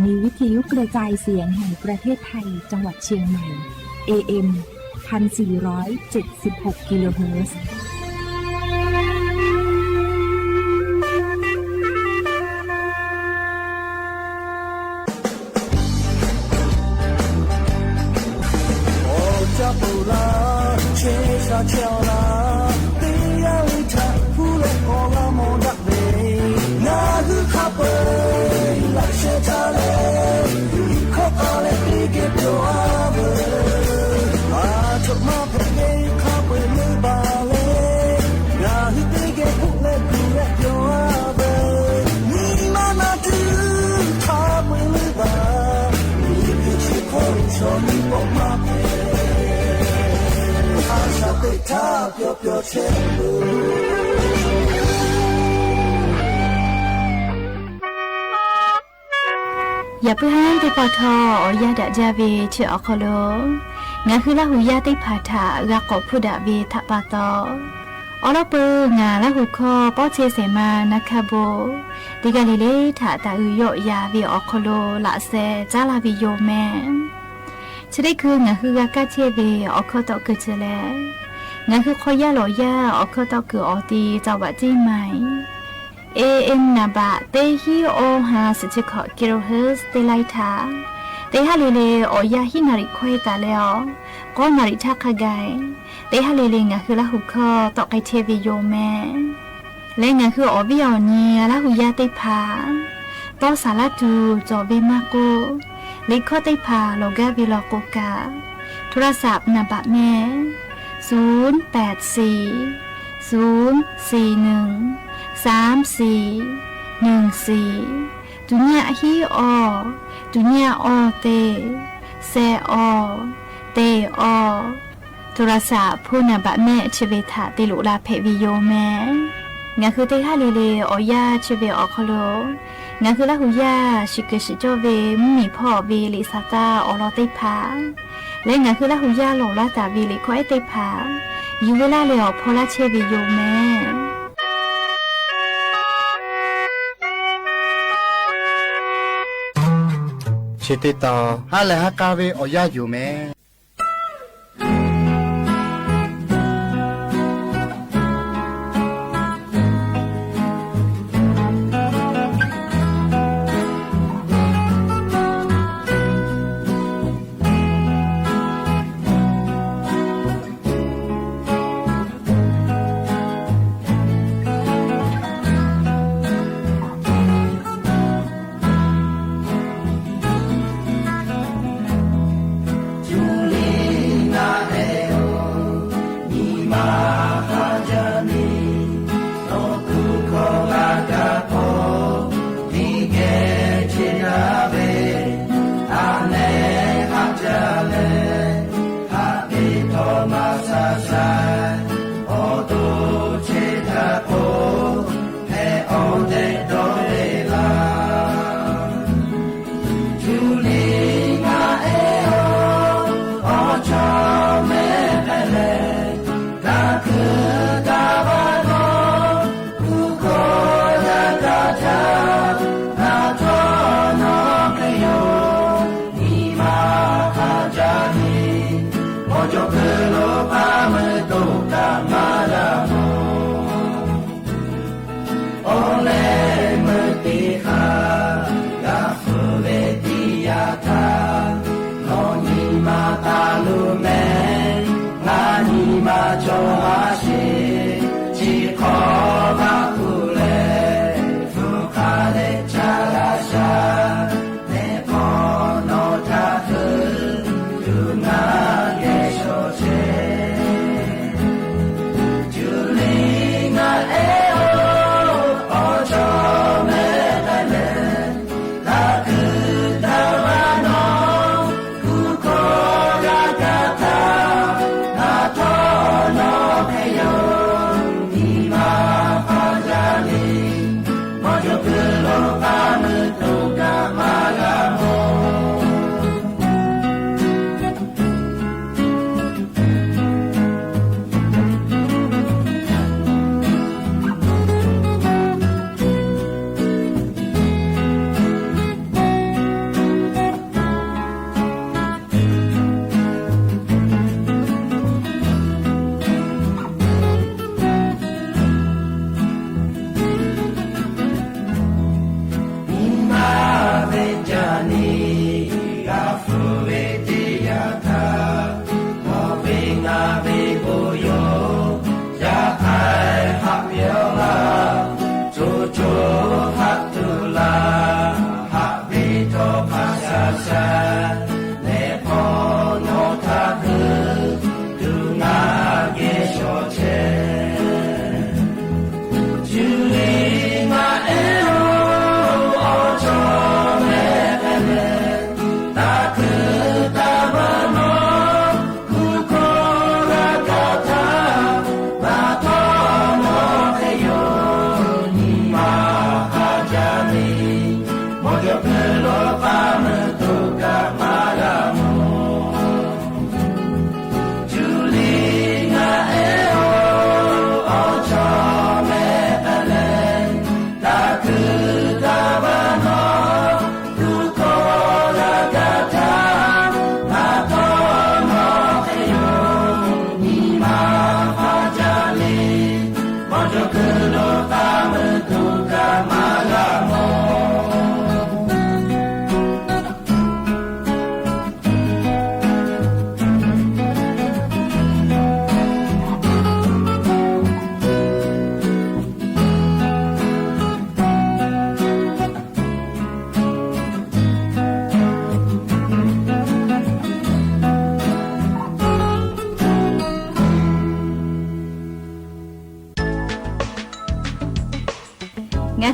นีวิทยุกระจายเสียงแห่งประเทศไทยจังหวัดเชียงใหม่ AM 1476 กิโลเฮิรตซ์ อย่าไปห้ามไปปอทอยาดะจาเวเชออคโลงาคือละหูยาติผาถารักกอบพุดะเวทะปาตออลเปงาละหูคอป้อเชเสมานะคะโบดิกาลิเลถาตาอือยอยาเวอคโลละเซจาลาบิโยแมชได้คืองาคือกากาเชเวอคตอเกเจแลงาคือคอยาหลอยาอคตอเกอตีจาวะจีใหม่AM นาบะเตฮิโอฮาสจิขอกิโลเฮิรตซ์เตไลทาเตฮาเลเลโอยาฮินาริควตาเลอก็นาริทักขะไกเตฮาเลเลงะคือละหุคอตอไกเทวิโยแมและงะคืออบิออนีละหุยาเตพาตอสาลาตูจอเวมาโกเลขอเตพาโลกาวิโลโกกาโทรศัพท์นาบะแม่084 041 3414จุญญาฮีออจุญญาออเตเซออเตออโทรศัพท์ผู้นบะแม่ชเวทาติลุลาเพวิโยแม่งาคือเตฮาเลเลออยาชเวออคโลงาคือละหุยาชิเกชิโจเวมุมีพ่อเวลิซาตาออลอเตพาและงาคือละหุยาโลลาตาเวลิควายเตพายูเวลาเลอพอลาเชวิโยแม่ชิติตาฮาเลฮากาเวออยาอยู่แม่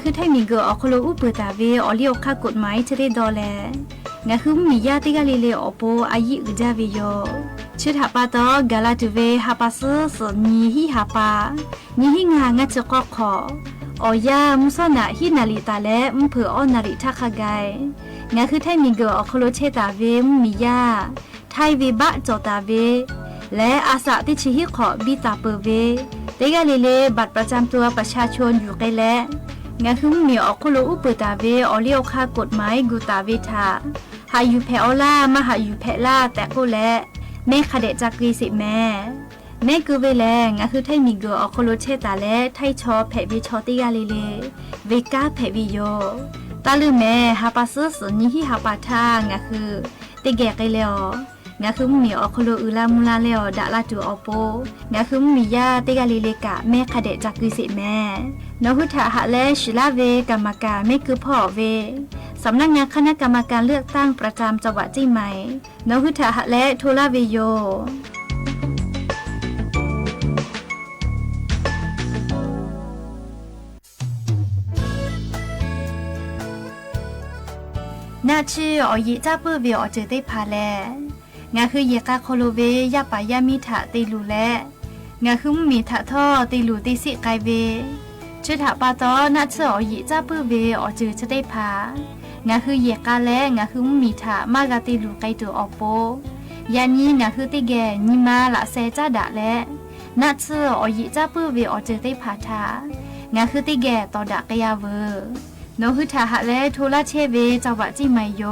คือไทยมีเกออคโลอุปตาเวอเลียวค่ากฎหมายจะได้ดอแลงาคือมีญาติกะเลเลอโปอายิอุจาเวโยชื่อหาปาตอกาลาตุเวหาปาสสนีฮิหาปานีฮิงางะจะกอขอออยามุสนะฮินาลิตาและมเผืออนาริทักขกายงาคือไทยมีเกออคโลเชตาเวมีญาไทยเวบะจอตาเวและอาสาติชิฮิขอบิตาเปเวเตกะเลเลบัตรประจำตัวประชาชนอยู่ไกลและงาคือมีอคโลอุปตาเวอเลียวค่ากฎหมายกุตาเวทาหาอยู่แพอล่ามาหาอยู่แพล่าแต่ก็และแม่ขะเดจักรีสิแม่กูเวแลงาคือไทยมีเกออคโลเชตาและไทยชอแพวิชอติกาเลเลเวกาแพวิโยตาลือแม่หาปาซึสนิฮิหาปาทางาคือติแกไกเลองาคือมีอคโลอุลามุลาเลอดาลาตูอโปงาคือมีญาติกาเลเลกะแม่ขะเดจักรีสิแม่นหุทาหะและชิลาเวกรรมการไม่คือพ่อเวสำนักงานคณะกรรมการเลือกตั้งประจำจังหวัดเชียงใหม่นหุทาหะและโทลาเวโยน่าชื่ออยิจ้าเปื้อเวอเจอได้พาแลงาคือเยกาโคโลเวยาปายามิถะตีลูแลงาคือมีถะท่อตีลูตีสิไกเวชื่อถะปาตอน่าชื่ออยิจ้าเปื้อเวอเจอจะได้พางาคือเยกาแลงาคือมีถะมากาตีลูไกตัวอโปยานี้งาคือติแกนิมาละเซจ้าดะและน่าชื่ออยิจ้าเปื้อเวอเจอได้พาทางาคือติแกต่อดะกยาเวโนหุทาหะและโทลาเชเวจังหวัดจิไมโย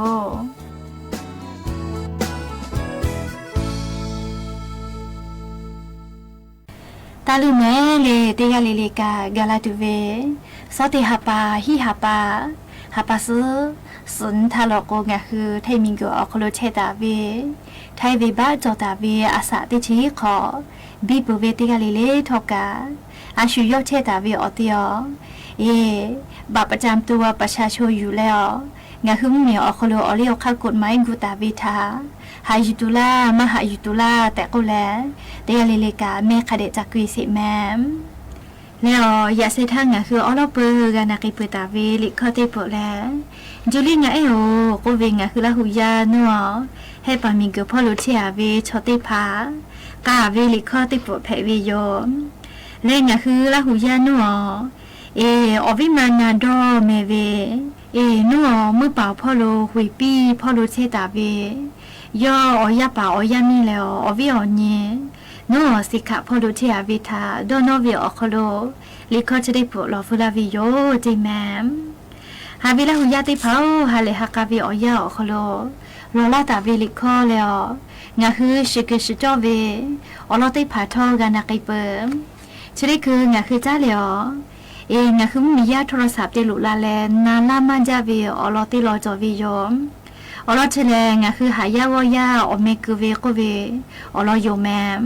ตาลูแม่เลเตยาเลเลกากาลาตูเวซอเตหาปาฮิหาปาหาปาซึสุนทาลโกงะคือไทมิงโกอคโลเชตาเวไทเวบะจอตาเวอาสาติชิขอบีปุเวเตยาเลเลทอกาอาชุยอเชตาเวอติยบัตรประจำตัวประชาชนอยู่แล้วงาคือมีอคโลอเลียวค่ากฎหมายกุตาเวทาหายุตุลามหายุตุลาแต่ก็แล้วเตยาเลเลกาแม่ขะเดจักรีสิแม่แล้วยาเซทังงาคืออลอเปอร์กานากิเปตาเวลิคอเตโปแล้วจูลิงาเอโอโกเวงาคือละหุยานัวให้ปามิงเกพ่อลุเทียเวชอเตพากาเวลิคอเตโปแพเวโยเลงาคือละหุยานัวอวิมานานดอเมเวนัวมือเปล่าพ่อโลหุยปี้พ่อลุเชตาเวยออยาป่าอยามีแล้วอวิอเนนัวสิกะพ่อลุเทียเวทาดอนอเวอคโลลิคอจะได้ปลอฟุลาวิโยเจแมมหาวิลาหุยาติเผาหาเลฮักาเวอยาอคโลโลลาตาเวลิคอแล้วงาคือชิกชิจอเวอลอติผาทอกันนักเปิมจะได้คืองาคือจ้าแล้วงาคือมีญาติโทรศัพท์เตลุลาแลนาลามันจาเวอลอติลอจอวิโยอลอเชลงาคือหายาวอยาอเมกเวโกเวอลอโยแมม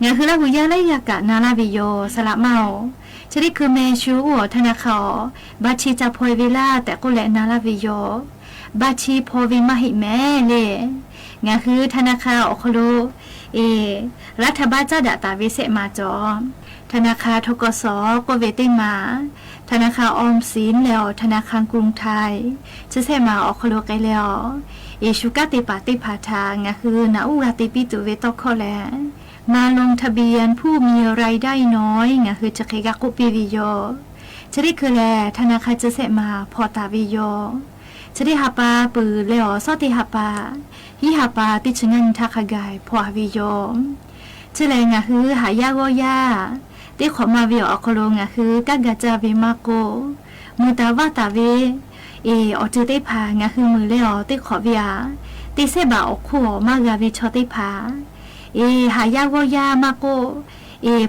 งาคือละหุยาไลยากะนาลาวิโยสละเมาจะได้คือเมชูธนาคารบัชีจะพอยเวลาแต่ก็แลนาลาวิโยบัชีพอวิมาหิแม่เลงาคือธนาคารอคโลรัฐบาลจ้าดาตาวิเศษมาจอธนาคารทกสก็เวติมาธนาคารออมสินแล้วธนาคารกรุงไทยจะเสมาอคโลไกแล้วชูกาติปาติพาทางคือนาอุราติปิตุเวตอคอแลมาลงทะเบียนผู้มีรายได้น้อยคือจะเคกะกุปีวิโยจะได้คือแลธนาคารจะเสมาพอตาวิโยจะได้หาปาปือแล้วซอติหาปาฮิหาปาติชงันทักกายพอวิโยจะแลคือหายากอยาที่ขอมาวิอคโลคือกากาจาเวมาโกมุตาวาตาเวอจือได้พางคือมือเลยที่ขอวิอาที่เสบาอคู่มากาวิชอได้พาหายากอยามาโก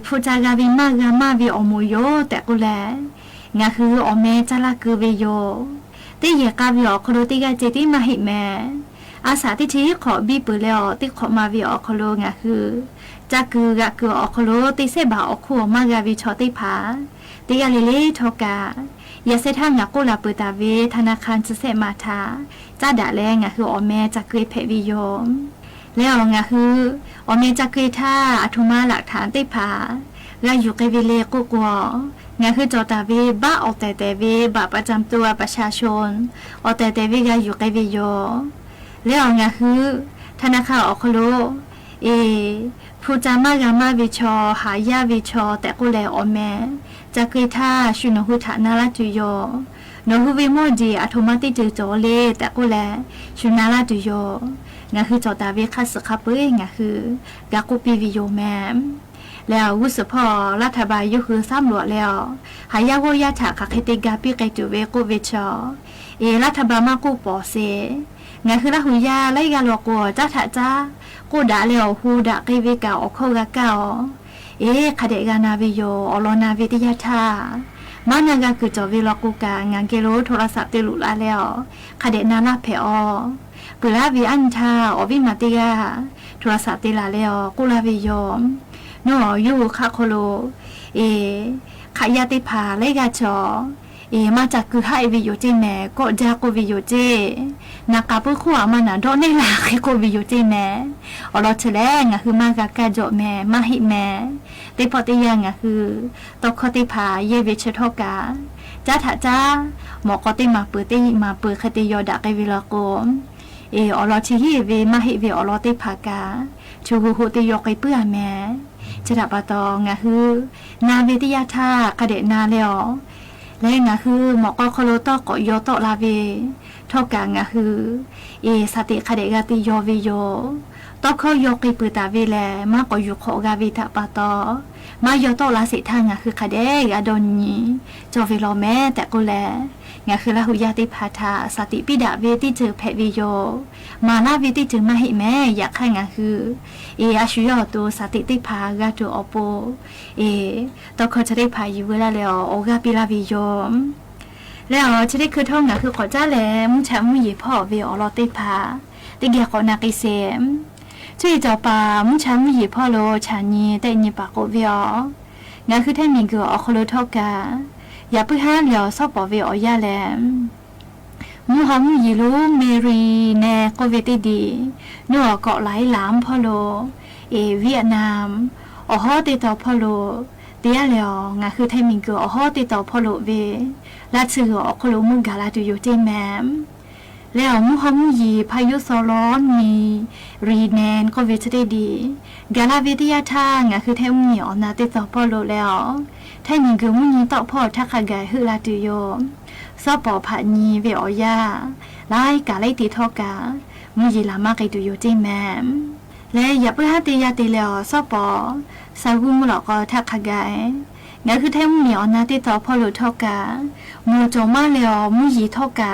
ผู้จากาวิมากามาวิอมุโยแต่กุแลคืออเมจาลาคือเวโยที่เยกาวิอคโลที่กาเจติมาหิแมอาสาที่ชี้ขอบีปือแล้วที่ขอมาวิอคโลคือจากคือกะคืออคโลติเสบาอคู่มากาวิชอติพาติกาเลเลทอกายาเซทังงากุลาเปตาเวธนาคารจะเสมาทาจ้าดาแลงคืออเมจากเกรเพวิโยแล้วคืออเมจากเกรท่าอธุมาหลักฐานติพา ก็อยู่ใกล้เวลากูกว่างั้นคือจอตาเวบ้าออกแต่เวบ้าประจำตัวประชาชนออกแต่เวก็อยู่ใกล้เวโยแล้วงั้นคือธนาคารออกโลผู้จามากามาวิชอหายาวิชอแต่กูแลอแม่จะเกยท่าชุนหุฐานาลาจุโยนหุวิโมดีอัตโนมัติจือโจเลแต่กูแลชุนาลาจุโยงั้นคือจอตาเวคัสขับเอ้งั้นคือกากูปีวิโยแม่แล้ววุฒิพอรัฐบาลยุคือซ้ำหลวดแล้วหายาโวยาถาคักเฮติกาปีไกจูเวกูวิชอรัฐบาลมากูปอเซงั้นคือละหุยาไล่กาลวกัวจ้าถาจ้ากูด่าเลี้ยวหูด่าไกเวกาออกเข้ากะเก่าคดกานาวิโยอลนาวิทยาธามานังกาคือจอวิลกูกางานเกโลโทรศัพท์ติลุลาแล้วคดนาลาเพอกุลาวิอันทาอวิมาติกาโทรศัพท์ติลาแล้วกุลาวิโยโนอยู่คาโคโลขายาติพาไลกาจอมาจากคือให้วิโยเจแม่ก็จากวิโยเจนักกับผู้ขวามันน่ะโดนในหลักให้กูวิโยเจแม่อรอเฉลงอ่ะคือมากกาจอแม่มาหิแม่แต่พอตียังอ่ะคือตกคติพาเยวิชทกาจ้าถาจ้าหมอกติมาเปิดติมาเปิดคติยอดักไอวิลโกอรอชิฮิเวมาหิเวอรอติพากาชูหูติยกไอเปื้อแม่จะดับปะตองอ่ะคือนาวิทยาธาคเดนาเลอและงะคือหมอกคโลตอกโยโตลาเวเท่ากันงะคือสติคเดกาติโยวิโยตอกเขาโยกิปุตาเวแลมากกว่าอยู่โคกาวิทะปะตอมาโยโตลาสิทางะคือคเดกาดนนีจอวิโลแม่แต่กูแลงะคือละหุยาติพาทาสติปิดาเวติเจอเพวิโยมาลาเวติเจอมาหิแม่อยากให้งะคืออาชุยอตัวสติติพากาตัวอโปตอกเขาจะได้พาอยู่เวลาแล้วโอกาปิลาวิโยแล้วจะได้คือท่องงะคือขอจ้าแหลมุชามุยพ่อเวอลอติพาติเกียขอนากิเซมช่วยเจ้าป่ามุชามุยพ่อโลชานีแต่ยีปากโกเวองะคือแท่มีเกืออคโลทอกาอย่าเพิ่งห้าเหลียวซอบปอเวอยาแหลมมูฮัมยีรูเมรีเนโกเวติดีนัวเกาะไหลหลามพ่อโลเวียดนามฮอติดต่อพ่อโลเตียเหลียวงะคือไทมิงเกือฮอติดต่อพ่อโลเวลาชื่ออคโลมุกาลาตุโยเจแมมแล้วมูฮัมยีพายุโซร้อนมีรีแนนโกเวติดีกาลาวิทยาทางะคือไทมุยอนาติดต่อพ่อโลแล้วไทมิงเกือมุยต่อพ่อทักขะกายฮือลาตุโยซอปอผานีเวอยาไล่กาไลติทอกามุยลามาไกตุโยเจแมมและอย่าเพิ่งหาตียาตีแล้วซอปอสาวุมหลอกก็ทักขะกายงั้นคือแท้มุยอนาติต่อพ่อโลทอกามูจงมาแล้วมุยทอกา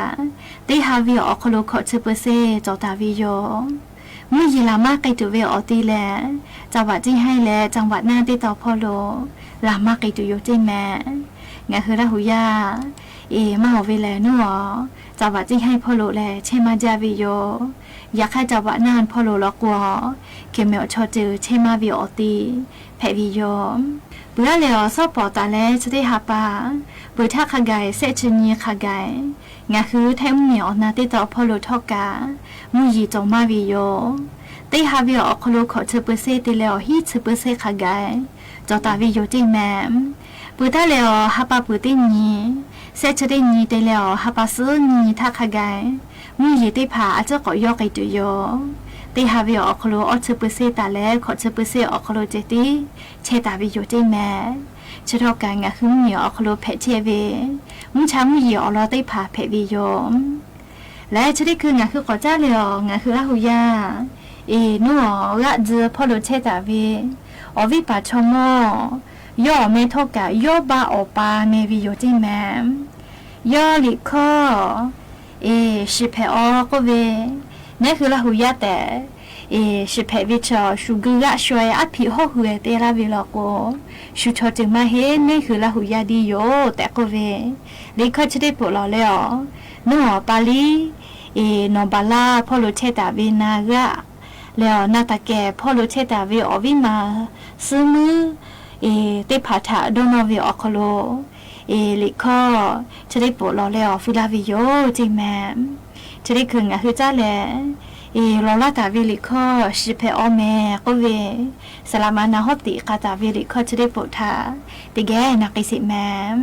ได้ฮาวิอคโลขอเชเปเซจอตาวิโยมุยลามาไกตุเวอตีแลจังหวัดที่ให้แลจังหวัดหน้าติต่อพ่อโลลามาไกตุโยเจแม่งั้นคือละหุยามาเอาเวลานัวจังหวัดที่ให้พ่อโลแลเชมาจาวิโยอยากให้จังหวัดนานพ่อโลล็อกวัวเกมเมลชอจือเชมาวิอตีแพวิโยเบื่อแล้วซอปอตาแลจะได้หาปาเบื่อท่าขกายเสชนีขกายงะคือแทมเหนียวนาติต่อพอโลทอกามุยีจงมาวิโยได้หาวิอคโลขอเชเปเซติแล้วฮีเชเปเซขกายจอตาวิโยจิแมมเบื่อท่าแล้วหาปาเบื่อตินีเสชได้นีได้แล้วหาปาซื้อนีท่าขกายมุยีได้ผาอาจจะก่อยอกไอตุโยตีฮาวิอคโลอเชเปเซตาแลขอเชเปเซอคโลเจติเชตาวิโยเจแมเชทอกางะคือเหนียวอคโลเพเชเวมุชามุยอลอติพาเพวิโยและชได้คืองะคือขอจ้าเลียวงะคือละหุยานัวกะเจอพอโลเชตาเวอวิปาชโมย่อเมทอกะย่อบาอปาเนวิโยเจแมย่อลิคอชิเพอก็เวนี่คือละหุยาแต่ชิเพวิชอชูกะช่วยอภิโหหุเตลาวิลโกชูชอจึงมาเฮนี่คือละหุยาดีโยแต่ก็เวลิคอจะได้ปลอแล้วนัวปาลีนอบาลาพ่อโลเชตาวินากะแล้วนาตาแกพ่อโลเชตาวิอวิมาซึมือเตผาถาโดนอวิอคโลลิคอจะได้ปลอแล้วฟิลาวิโยจิแมจะได้คืองะคือจ้าแล ลอลาตาวิลิข้อชิเพอแม่ก็เวสลามานาฮอติกาตาวิลิข้อจะได้ปวดทาติแกนักอิสิแมม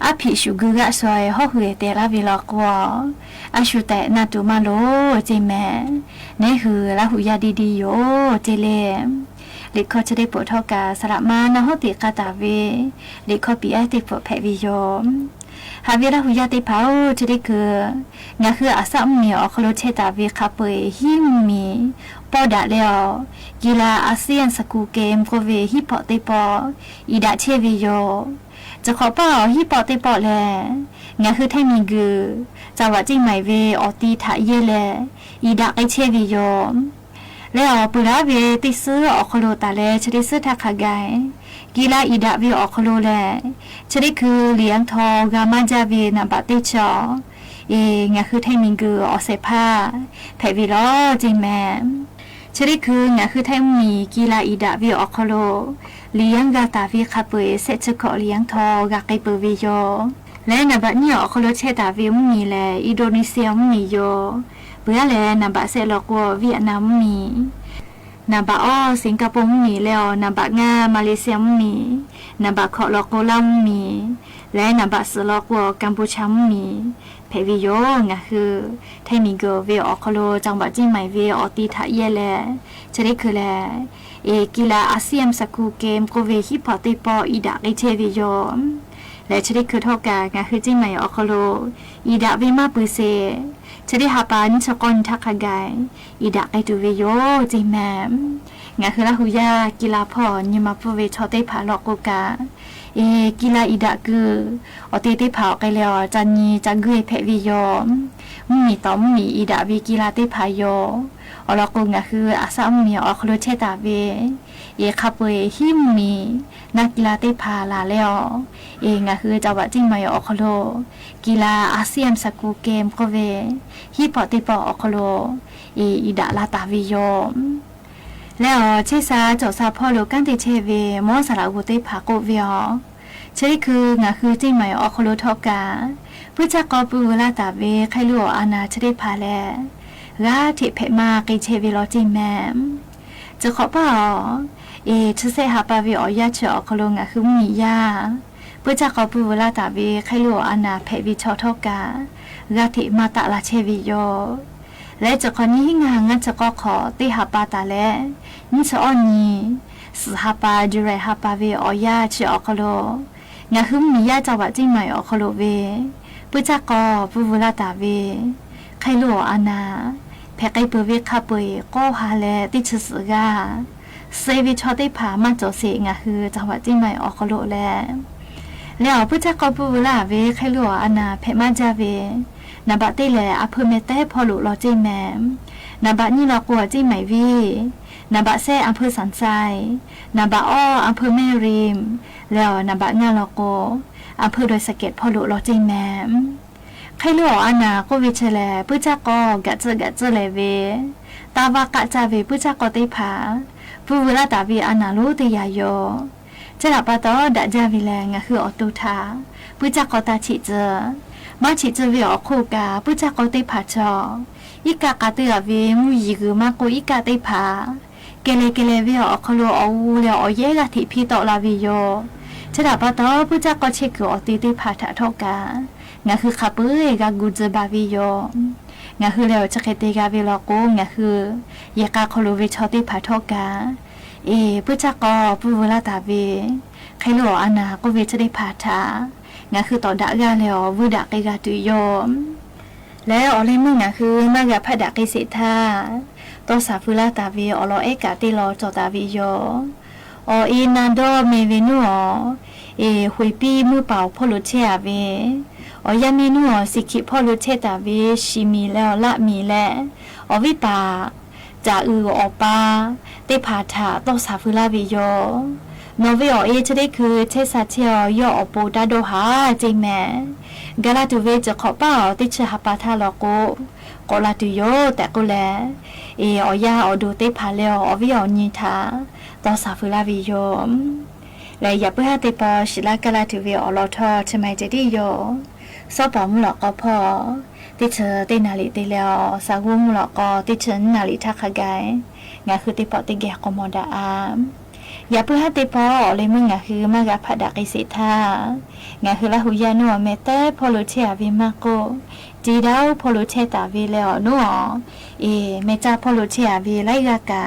อาภิชุกุกะซอยฮอหือเตลาวิลอกวออาชุแต่นาตุมาโลเจแม่เนหือละหุยาดีๆโยเจเลลิขอจะได้ปวดเท่ากาสละมานาฮอติกาตาเวลิขอปีไอติปวดแผวิโยหาเวลาหุยาติเผาจะได้คืองาคืออาสามีออกโลเชตาเวคาเปยหิมมีปอดาเลวกีฬาอาเซียนสกูเกมโกเวฮิปอติปออีดาเชวิโยจะขอเป่าฮิปอติปอแลงาคือไทมีกือจะว่าจริงไหมเวออตีถาเยเลอีดาไอเชวิโยแล้วปุระเวติซื้อออกโลตาเลชดิซื้อทักขะไกกีฬาอีดาเวออกโลแลชดิคือเลี้ยงทอกามันจาเวนับติชองาคือไทมิงกืออเซผ้าแผวิลอจริงแม่ชดิคืองาคือไทมีกีฬาอีดาเวออกโลเลี้ยงกาตาเวคาเปเซชกอเลี้ยงทอกาไกเปวิโยและนับเนี่ยออกโลเชตาเวมมีแลอินโดนีเซียมีโยเบื่อแลนับเซลอกวเวียดนามมีนับอ้อสิงคโปร์มีแล้วนับงามาเลเซียมีนับขอลอกโกลามีและนับสลอกวกัมพูชามีเพวิโยงะคือไทมิโกเวออกโลจังหวัดจิงใหม่เวอตีทะเยแลจะได้คือแลกีฬาอาเซียนสกูเกมโกเวฮิปอติปออีดาไอเทวิโยและจะได้คือเท่ากันงะคือจิงใหม่ออกโลอีดาเวมาปุเซจะได้หาปันชกอนทักขะไกอีดาไอตูเวโยจิแมม งาคือละหูยากีฬาพ่อนิมาพูเวชอเตผาหลอกกูกากีฬาอีดะกืออเตเตผาไกเลียวจันนีจักเกยเพวิโยมีต่อมีอีดะวีกีฬาเตผาโยอลกูงาคืออาซามีอคโลเชตาเวขับเวหิมมีนักกีฬาเตผาลาแล้วงาคือจังหวัดจิงมาอคโลกีฬาอาเซียนสกูเกมก็เวฮิปอเตปอคโลอีดะลาตาวิโยแล้วเชซาจอซาพ่อลูกกันติเชเวมอสาราอุติภาโกเวียเชคืองาคือจิงไม่ออกคโลทอกาผู้จักกอปูลาตาเวใครลูอานาชริพาแลกาทิเพมากิเชเวลอจิงแมมจะขอป่าชเซฮาปาเวอยาเชอคโลงาคือมียาผู้จักกอปูลาตาเวใครลูอานาเพวิชอทอกากาทิมาตะลาเชวิโยและจะคนนี้งานงั้นจะก็ขอตีหาปาตาและนี่จะอ่อนนี้สหาปาจูเรหาปาเวอยาเชอคโลงาคือมียาจังหวัดจิงใหม่อคโลเวปุจักก็ปุวุลาตาเวใครรู้อานาแพกไอเปเวคาเปยก็หาแลติชสกาเซวิชอติผามาโจเสงาคือจังหวัดจิงใหม่อคโลแล้วปุจักก็ปุวุลาเวใครรู้อานาแพมาจาเวนาบะเตแลอำเภอเมเต้พอลุลอจิแมมนาบะนี่ลอกัวจิไหมวีนาบะแซ่อำเภอสันทรายนาบะอ้ออำเภอแม่ริมแล้วนาบะงาลอโกอำเภอดอยสะเก็ดพอลุลอจิแมมใครรู้อานาก็วิเชแลปุจักก็กะเจเลเวตาวากะจาเวปุจักก็ติผาปุเวลาตาวีอานาลูติยาโยจะละปะตอดะจาวิแลงะคืออตุทาปุจักก็ตาฉิเจมาชิจเวียคู่กาปุจักก็ติผาจออีกากาเตอเวมุยกือมาโกอีกาติผาเกเลเวียอคโลอวูเลอเยกะทิพีตอลาวิโยจะดาปะตอปุจักก็เชกอติติผาทะทอกางาคือขับเอ้กากูเจบาวิโยงาคือแล้วจะเกติกาเวลโกงาคือเยกาคโลเวชอติผาทอกาปุจักก็ปุเวลาตาเวใครโลอานาก็เวจะได้ผาทางาคือต่อดะกาแล้ววุดะกกาตุโยมแล้วอเลมึงคือมากะพะดะกิสิทาตอสาฟุลาตาวีอลอเอกาติลอจอตาวิโยนันโดเมเวนัวหุยปีมือเป่าพ่อลุเชอาเวยามีนัวสิกิพ่อลุเชตาเวชิมีแล้วละมีแลวิปาจาอปาเตผาถาตอสาฟุลาวิโยโนเวอจะได้คือเชสาเชียยอปูดาโดหาจริงแม่กาลาตูเวจะขอเป้าติชหาปาทาลโกกลาตูโยแต่ก็แลอยาดูเตพาเลอวิอนิทาตอสาฟุลาวิโยและอย่าเพื่อเตปอชิลากาลาตูเวอลอทอชมัยจะได้โยซอปอมหลอกก็พอติเชเตนาลิเตเลอสาวงหลอกก็ติเชนนาลิทักขกายงาคือติปอติแกกมอดาอามอย่าเพื่อให้ติพอเลยมึงคือมากะผดักอิสิทางาคือละหุยานัวเมเต้พอลุเชอาวิมาโกจีดาวพอลุเชตาวิเลอนัวเมจาพอลุเชอาวิไลกากา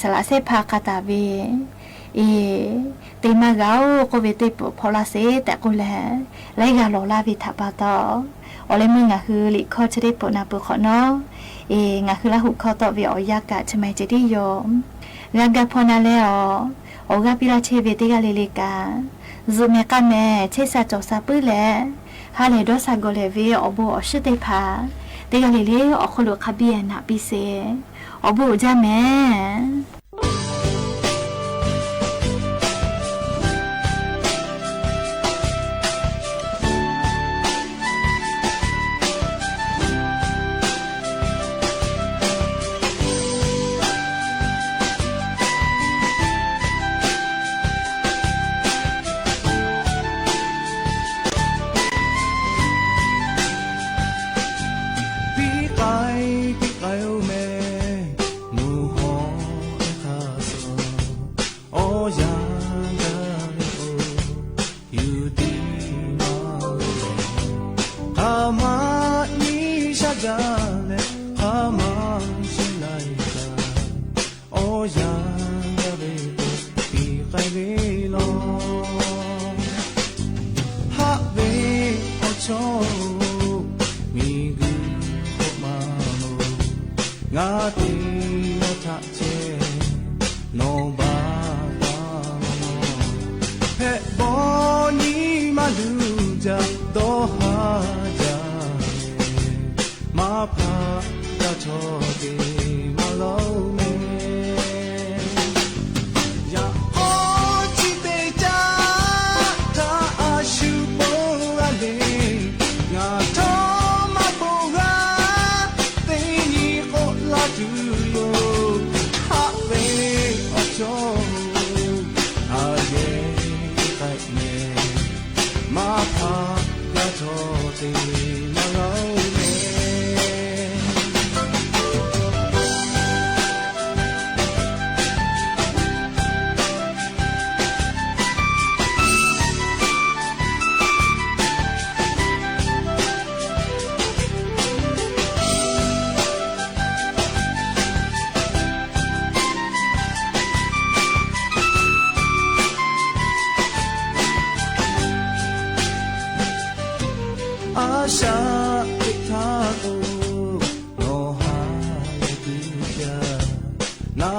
สละเซพาคาตาวิติมากาวก็เวติพอลาเซแต่ก็แลไลกาโลลาวิทาปาตอเลยมึงคือลิคอจะได้ปนาปุขอเนาะงาคือละหุคอตอวิอยากะชมัยจะได้ยอมงากะพอนาเลออกาปิลาเชเวติกาเลเลกาซูเมกาเมเชซาจอซาปื้อแลฮาเลดอซาโกเลเวอโบอชิเตพาติกาเลเลอคโลคาเบียนาปิเซอโบจาเมงาตีโนทะเจ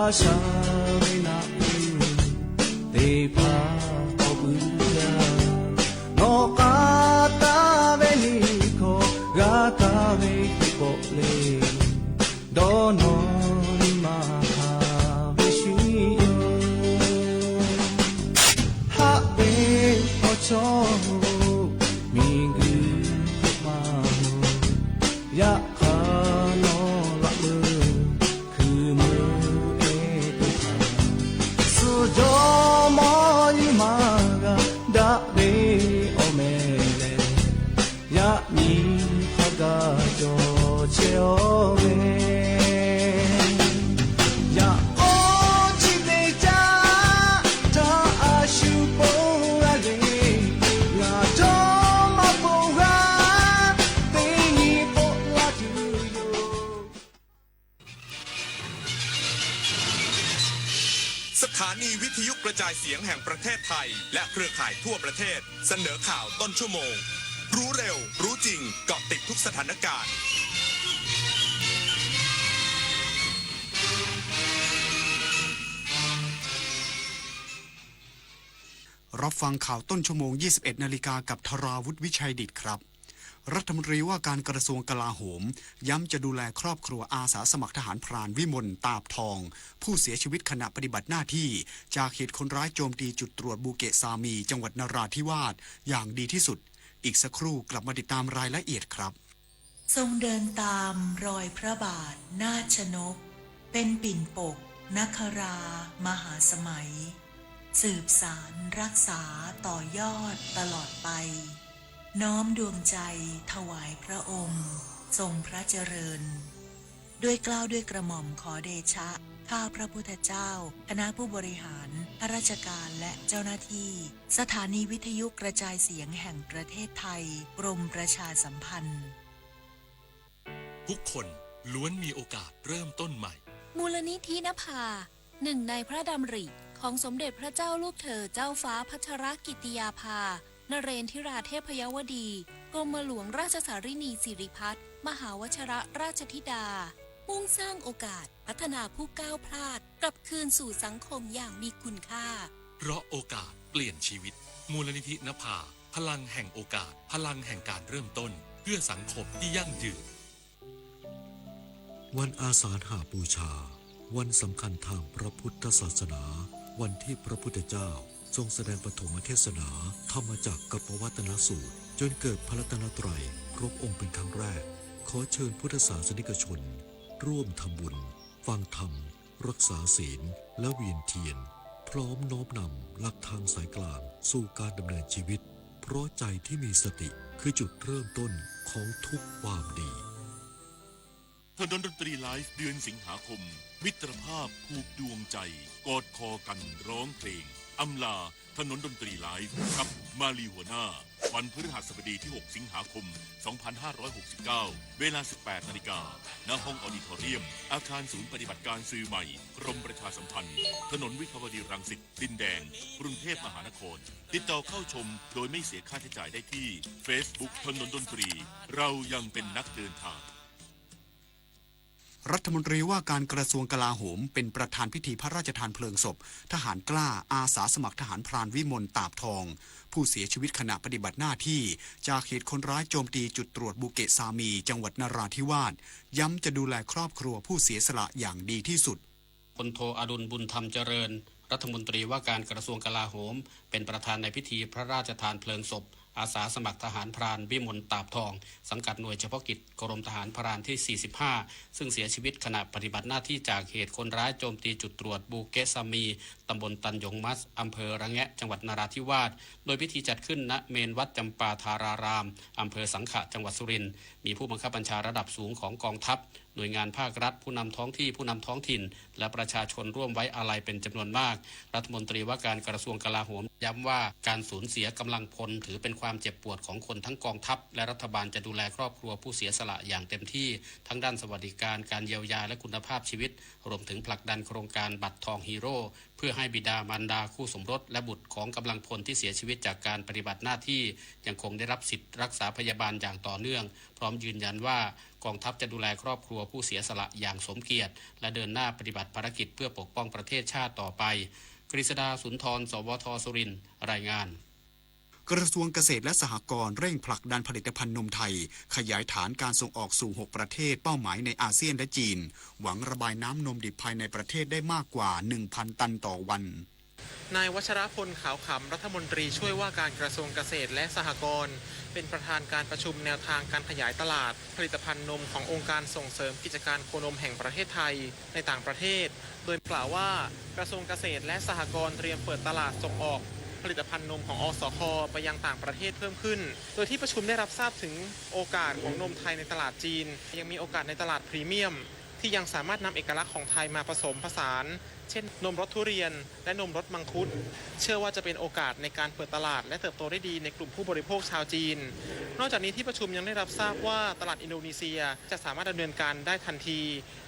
しゃべなうデパオブラのかたべにこがたべきぽれどのにまはべしよはべおちょみぐまやかのらうくむえとかすじょもいまがだれおめれやみかがじょちょめやおちでじゃたあしゅぽられやとまぽがてにぽらじゅよสถานีวิทยุกระจายเสียงแห่งประเทศไทยและเครือข่ายทั่วประเทศเสนอข่าวต้นชั่วโมงรู้เร็วรู้จริงเกาะติดทุกสถานการณ์รับฟังข่าวต้นชั่วโมง 21 นาฬิกากับธราวุฒิวิชัยดิษฐ์ครับรัฐมนตรีว่าการกระทรวงกลาโหมย้ำจะดูแลครอบครัวอาสาสมัครทหารพรานวิมลตาบทองผู้เสียชีวิตขณะปฏิบัติหน้าที่จากเหตุคนร้ายโจมตีจุดตรวจบูเกะซามีจังหวัดนราธิวาสอย่างดีที่สุดอีกสักครู่กลับมาติดตามรายละเอียดครับทรงเดินตามรอยพระบาทนาชนกเป็นปิ่นปกนครามหาสมัยสืบสารรักษาต่อยอดตลอดไปน้อมดวงใจถวายพระองค์ทรงพระเจริญด้วยเกล้าด้วยกระหม่อมขอเดชะข้าพระพุทธเจ้าคณะผู้บริหารข้าราชการและเจ้าหน้าที่สถานีวิทยุกระจายเสียงแห่งประเทศไทยกรมประชาสัมพันธ์ทุกคนล้วนมีโอกาสเริ่มต้นใหม่มูลนิธินภาหนึ่งในพระดำริของสมเด็จพระเจ้าลูกเธอเจ้าฟ้าพัชรกิติยาภานเรนทิราเทพยวดีกรมหลวงราชสารินีสิริพัฒน์มหาวชรราชธิดามุ่งสร้างโอกาสพัฒนาผู้ก้าวพลาดกลับคืนสู่สังคมอย่างมีคุณค่าเพราะโอกาสเปลี่ยนชีวิตมูลนิธินภาพลังแห่งโอกาสพลังแห่งการเริ่มต้นเพื่อสังคมที่ยั่งยืนวันอาสาฬหบูชาวันสำคัญทางพระพุทธศาสนาวันที่พระพุทธเจ้าทรงแสดงปฐมเทศนาธรรมจักรกับปวัตนสูตรจนเกิดพระรัตนตรัยครบองค์เป็นครั้งแรกขอเชิญพุทธศาสนิกชนร่วมทำบุญฟังธรรมรักษาศีลและเวียนเทียนพร้อมน้อมนำหลักทางสายกลางสู่การดำเนินชีวิตเพราะใจที่มีสติคือจุดเริ่มต้นของทุกความดีถนนดนตรีไลฟ์เดือนสิงหาคมมิตรภาพผูกดวงใจกอดคอกันร้องเพลงอำลาถนนดนตรีไลฟ์กับมาลีหัวหน้าวันพฤหัสบดีที่ 6 สิงหาคม 2569 เวลา 18 นาฬิกาณห้องออดิทอเรียมอาคารศูนย์ปฏิบัติการสื่อใหม่กรมประชาสัมพันธ์ถนนวิภาวดีรังสิตดินแดงกรุงเทพมหานครติดต่อเข้าชมโดยไม่เสียค่าใช้จ่ายได้ที่ Facebook ถนนดนตรีเรายังเป็นนักเดินทางรัฐมนตรีว่าการกระทรวงกลาโหมเป็นประธานพิธีพระราชทานเพลิงศพทหารกล้าอาสาสมัครทหารพรานวิมลตาบทองผู้เสียชีวิตขณะปฏิบัติหน้าที่จากเหตุคนร้ายโจมตีจุดตรวจบูเกะซามีจังหวัดนราธิวาสย้ำจะดูแลครอบครัวผู้เสียสละอย่างดีที่สุดพลโทอดุลบุญธรรมเจริญรัฐมนตรีว่าการกระทรวงกลาโหมเป็นประธานในพิธีพระราชทานเพลิงศพอาสาสมัครทหารพรานวิมลตาบทองสังกัดหน่วยเฉพาะกิจกรมทหารพรานที่ 45 ซึ่งเสียชีวิตขณะปฏิบัติหน้าที่จากเหตุคนร้ายโจมตีจุดตรวจบูเกะซามีตำบลตันยงมัสอำเภอระแงะจังหวัดนราธิวาสโดยพิธีจัดขึ้นณเมนวัดจำปาธารารามอำเภอสังขะจังหวัดสุรินทร์มีผู้บังคับบัญชาระดับสูงของกองทัพหน่วยงานภาครัฐผู้นำท้องที่ผู้นำท้องถิ่นและประชาชนร่วมไว้อาลัยเป็นจำนวนมากรัฐมนตรีว่าการกระทรวงกลาโหมย้ำว่าการสูญเสียกำลังพลถือเป็นความเจ็บปวดของคนทั้งกองทัพและรัฐบาลจะดูแลครอบครัวผู้เสียสละอย่างเต็มที่ทั้งด้านสวัสดิการการเยียวยาและคุณภาพชีวิตรวมถึงผลักดันโครงการบัตรทองฮีโร่เพื่อให้บิดามารดาคู่สมรสและบุตรของกำลังพลที่เสียชีวิตจากการปฏิบัติหน้าที่ยังคงได้รับสิทธิรักษาพยาบาลอย่างต่อเนื่องพร้อมยืนยันว่า กองทัพจะดูแลครอบครัวผู้เสียสละอย่างสมเกียรติและเดินหน้าปฏิบัติภารกิจเพื่อปกป้องประเทศชาติต่อไปกฤษดาสุนทรสวทสุรินทร์รายงานกระทรวงเกษตรและสหกรณ์เร่งผลักดันผลิตภัณฑ์นมไทยขยายฐานการส่งออกสู่ 6 ประเทศเป้าหมายในอาเซียนและจีนหวังระบายน้ำนมดิบภายในประเทศได้มากกว่า 1,000 ตันต่อวันนายวัชรพลขาวขำรัฐมนตรีช่วยว่าการกระทรวงเกษตรและสหกรณ์เป็นประธานการประชุมแนวทางการขยายตลาดผลิตภัณฑ์นมขององค์การส่งเสริมกิจการโคนมแห่งประเทศไทยในต่างประเทศโดยกล่าวว่ากระทรวงเกษตรและสหกรณ์เตรียมเปิดตลาดส่งออกผลิตภัณฑ์นมของอสค.ไปยังต่างประเทศเพิ่มขึ้นโดยที่ประชุมได้รับทราบถึงโอกาสของนมไทยในตลาดจีนยังมีโอกาสในตลาดพรีเมียมที่ยังสามารถนำเอกลักษณ์ของไทยมาผสมผสานเช่นนมรสทุเรียนและนมรสมังคุดเชื่อว่าจะเป็นโอกาสในการเปิดตลาดและเติบโตได้ดีในกลุ่มผู้บริโภคชาวจีนนอกจากนี้ที่ประชุมยังได้รับทราบว่าตลาดอินโดนีเซียจะสามารถดำเนินการได้ทันที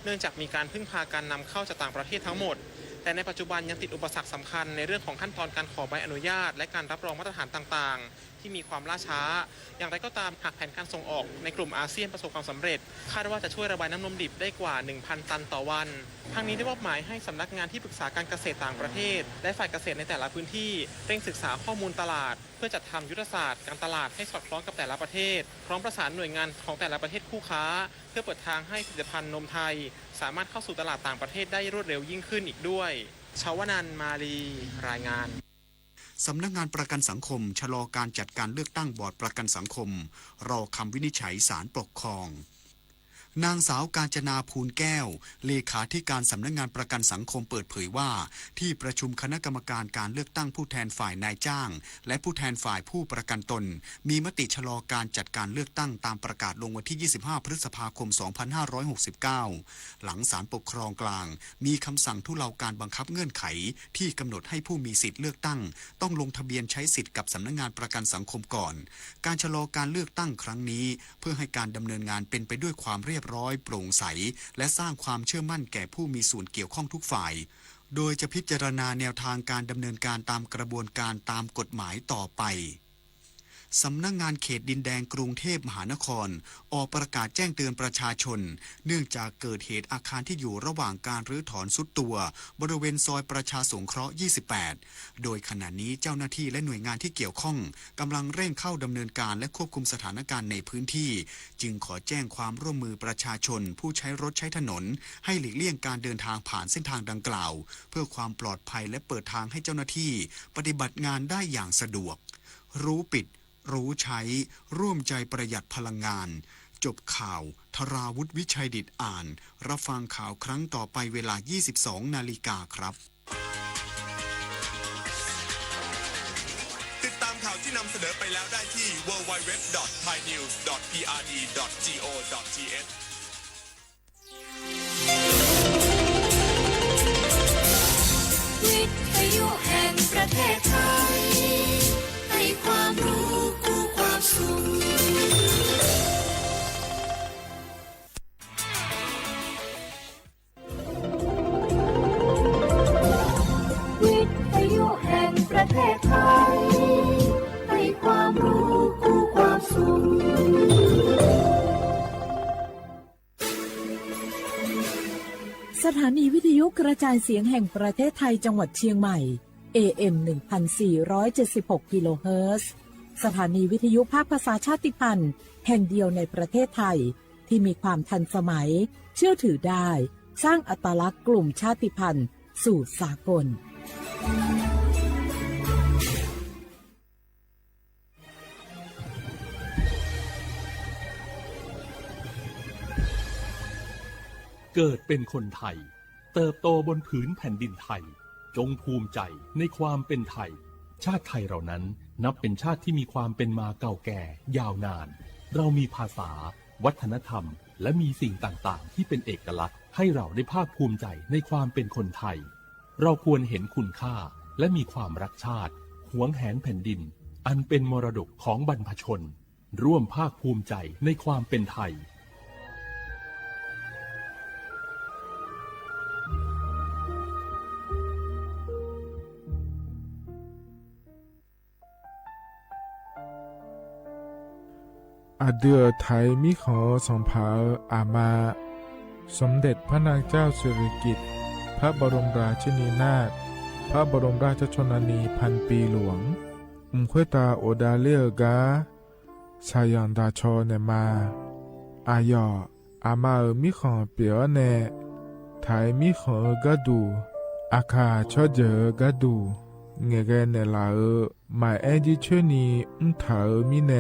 เนื่องจากมีการพึ่งพาการนำเข้าจากต่างประเทศทั้งหมดแต่ในปัจจุบันยังติดอุปสรรคสำคัญในเรื่องของขั้นตอนการขอใบอนุญาตและการรับรองมาตรฐานต่างๆที่มีความล่าช้าอย่างไรก็ตามหากแผนการส่งออกในกลุ่มอาเซียนประสบความสำเร็จคาดว่าจะช่วยระบายน้ำนมดิบได้กว่า 1,000 ตันต่อวันทางนี้ได้มอบหมายให้สำนักงานที่ปรึกษาการเกษตรต่างประเทศและฝ่ายเกษตรในแต่ละพื้นที่เร่งศึกษาข้อมูลตลาดเพื่อจัดทำยุทธศาสตร์การตลาดให้สอดคล้องกับแต่ละประเทศพร้อมประสานหน่วยงานของแต่ละประเทศคู่ค้าเพื่อเปิดทางให้ผลิตภัณฑ์นมไทยสามารถเข้าสู่ตลาดต่างประเทศได้รวดเร็วยิ่งขึ้นอีกด้วยชาวนันท์มาลีรายงานสำนักงานประกันสังคมชะลอการจัดการเลือกตั้งบอร์ดประกันสังคมรอคำวินิจฉัยศาลปกครองนางสาวกาญจนาภูลแก้วเลขาธิการสำนักงานประกันสังคมเปิดเผยว่าที่ประชุมคณะกรรมการการเลือกตั้งผู้แทนฝ่ายนายจ้างและผู้แทนฝ่ายผู้ประกันตนมีมติชะลอการจัดการเลือกตั้งตามประกาศลงวันที่ 25 พฤษภาคม 2569 หลังศาลปกครองกลางมีคำสั่งทุเลาการบังคับเงื่อนไขที่กำหนดให้ผู้มีสิทธิ์เลือกตั้งต้องลงทะเบียนใช้สิทธิ์กับสำนักงานประกันสังคมก่อนการชะลอการเลือกตั้งครั้งนี้เพื่อให้การดำเนินงานเป็นไปด้วยความเรียบร้อยโปร่งใสและสร้างความเชื่อมั่นแก่ผู้มีส่วนเกี่ยวข้องทุกฝ่ายโดยจะพิจารณาแนวทางการดำเนินการตามกระบวนการตามกฎหมายต่อไปสำนักงานเขตดินแดงกรุงเทพมหานครออกประกาศแจ้งเตือนประชาชนเนื่องจากเกิดเหตุอาคารที่อยู่ระหว่างการรื้อถอนทรุดตัวบริเวณซอยประชาสงเคราะห์ 28 โดยขณะนี้เจ้าหน้าที่และหน่วยงานที่เกี่ยวข้องกำลังเร่งเข้าดำเนินการและควบคุมสถานการณ์ในพื้นที่จึงขอแจ้งความร่วมมือประชาชนผู้ใช้รถใช้ถนนให้หลีกเลี่ยงการเดินทางผ่านเส้นทางดังกล่าวเพื่อความปลอดภัยและเปิดทางให้เจ้าหน้าที่ปฏิบัติงานได้อย่างสะดวกรู้ปิดรู้ใช้ร่วมใจประหยัดพลังงานจบข่าวธราวุฒิวิชัยดิษฐ์อ่านรับฟังข่าวครั้งต่อไปเวลา 22 นาฬิกาครับติดตามข่าวที่นำเสนอไปแล้วได้ที่ www.thainews.prd.go.th วิทยุแห่งประเทศไทยให้ความรู้คู่ความสุขวิทยุแห่งประเทศไทยให้ความรู้คู่ความสุขสถานีวิทยุกระจายเสียงแห่งประเทศไทยจังหวัดเชียงใหม่ AM 1476 กิโลเฮิรตซ์สถานีวิทยุภาคภาษาชาติพันธุ์แห่งเดียวในประเทศไทยที่มีความทันสมัยเชื่อถือได้สร้างอัตลักษณ์กลุ่มชาติพันธุ์สู่สากลเกิดเป็นคนไทยเติบโตบนผืนแผ่นดินไทยจงภูมิใจในความเป็นไทยชาติไทยเรานั้นนับเป็นชาติที่มีความเป็นมาเก่าแก่ยาวนานเรามีภาษาวัฒนธรรมและมีสิ่งต่างๆที่เป็นเอกลักษณ์ให้เราได้ภาคภูมิใจในความเป็นคนไทยเราควรเห็นคุณค่าและมีความรักชาติหวงแหนแผ่นดินอันเป็นมรดกของบรรพชนร่วมภาคภูมิใจในความเป็นไทยอ อาเดือไทยมิขอสองเผาอามาสมเด็จพระนางเจ้าสิริกิติ์พระบรมราชินีนาถพระบรมราชชนนีพันปีหลวงควยตาโอดาเลียกาชายันดาชอเนมาอายออามามิขอเปียวเนไทยมิขอกะดูอาคาชอเจอกะดูเงเกเนลาหมายแอจิเชนีถามิเน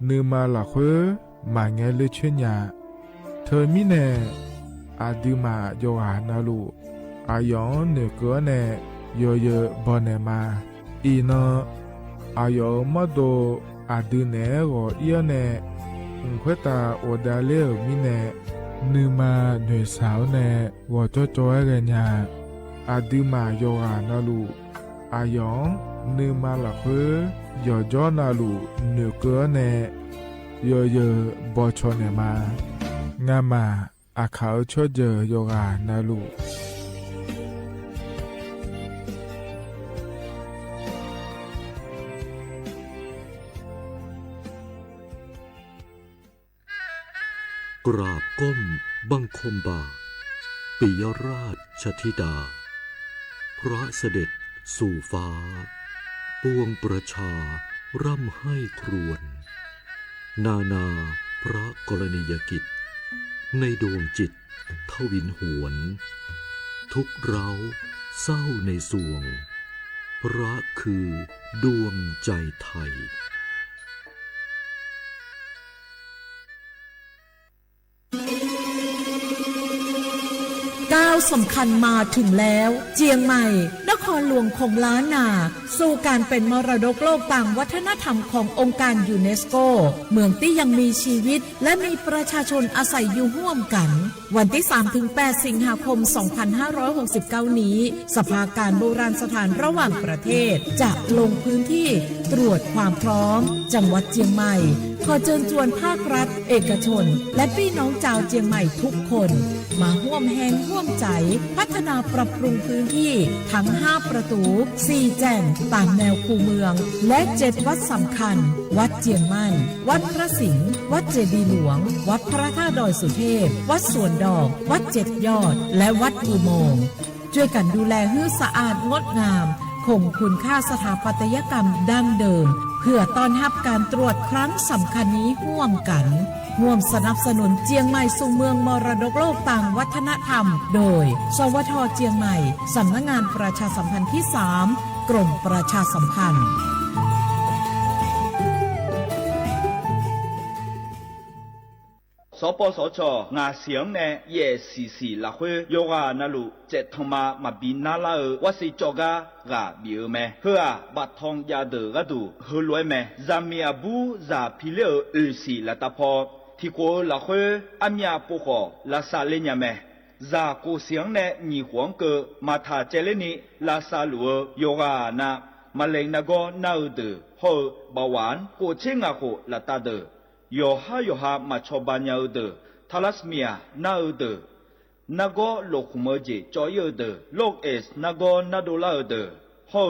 นือมาละเขมาเงเลเชญาเธอมิเนอาดืมาโยหานาลูอายอนเนเกเนโยเยบอเนมาอีนอายอมโดอาดืเนโอเอียเนควยตาโอดาเลมิเนนือมาหน่วยสาวเนวอจอยเรญาอาดืมาโยหานาลูอายองนือมาละเขยอจอนาลูเนเกเนโยเยบอชอเนมางามาอาเขาชอเจโยกานาลูกราบก้มบังคมบาทปิยราชธิดาพระเสด็จสู่ฟ้าปวงประชาร่ำให้ครวญนานาพระกรณียกิจในดวงจิตทวินหวนทุกเร้าเศร้าในสวงพระคือดวงใจไทยก้าวสำคัญมาถึงแล้วเจียงใหม่นครหลวงของล้านนาสู่การเป็นมรดกโลกต่างวัฒนธรรมขององค์การยูเนสโกเมืองที่ยังมีชีวิตและมีประชาชนอาศัยอยู่ร่วมกันวันที่ 3-8 สิงหาคม 2569 นี้สภาการโบราณสถานระหว่างประเทศจะลงพื้นที่ตรวจความพร้อมจังหวัดเจียงใหม่ขอเชิญชวนภาครัฐเอกชนและพี่น้องชาวเจียงใหม่ทุกคนมาร่วมแรงร่วมใจพัฒนาปรับปรุงพื้นที่ทั้ง5ประตู4แจ่งตามแนวคูเมืองและ7วัดสำคัญวัดเจียงมั่นวัดพระสิงห์วัดเจดีย์หลวงวัดพระธาตุดอยสุเทพวัดสวนดอกวัด7ยอดและวัดอุโมงค์ช่วยกันดูแลให้สะอาดงดงามคงคุณค่าสถาปัตยกรรมดั้งเดิมเพื่อต้อนรับการตรวจครั้งสำคัญนี้ร่วมกันร่วมสนับสนุนเจียงใหม่สู่เมืองมรดกโลกต่างวัฒนธรรมโดยสวท.เจียงใหม่สำนักงานประชาสัมพันธ์ที่3กรมประชาสัมพันธ์สปสชงาเสียงเนเยสีละเฮโยกานาลุเจทมาบินนาลาวสิจอกากาบิเมเฮือบัดทองยาเดกดูเฮลวยเมซามีอาบูซาพิเลสีละตาพอที่โกละเฮอามีอาปุโคละซาเลญเมซาโกเสียงเนนีหวงเกมาทาเจเลนีลาซาลัวโยกานามาเลงนาโกนาอุดเฮบาวานโกเชงาโคละตาเดโยฮามาชอบานยาอุดทาลัสเมียนาอุดนาโกโลกมเจจอยอุดโลกเอสนาโกนาโดลาอุดฮอ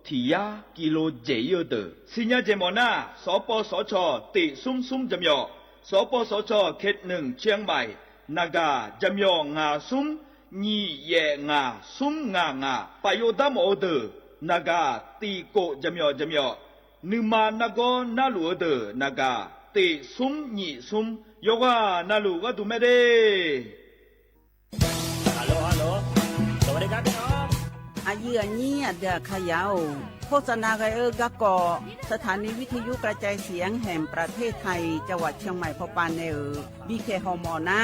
ทิยากิโลเจอุดสิญญาเจมอนาสปสชติซุมจำยอสปสชเขต1เชียงใหม่นากาจำยองาซุมนีเยงาซุมงปายโยดามอุดนากาตีโกจำยอนึมานาโกนาลูอุดนากาติซุมนีซุมโยกานาลูกดูไม่ได้ฮัลโหลสวัสดีครับพี่น้องอายุอันนี้เดือขยาวโฆษณาไกกะกอสถานีวิทยุกระจายเสียงแห่งประเทศไทยจังหวัดเชียงใหม่พอปานเนบีเคฮอมอนา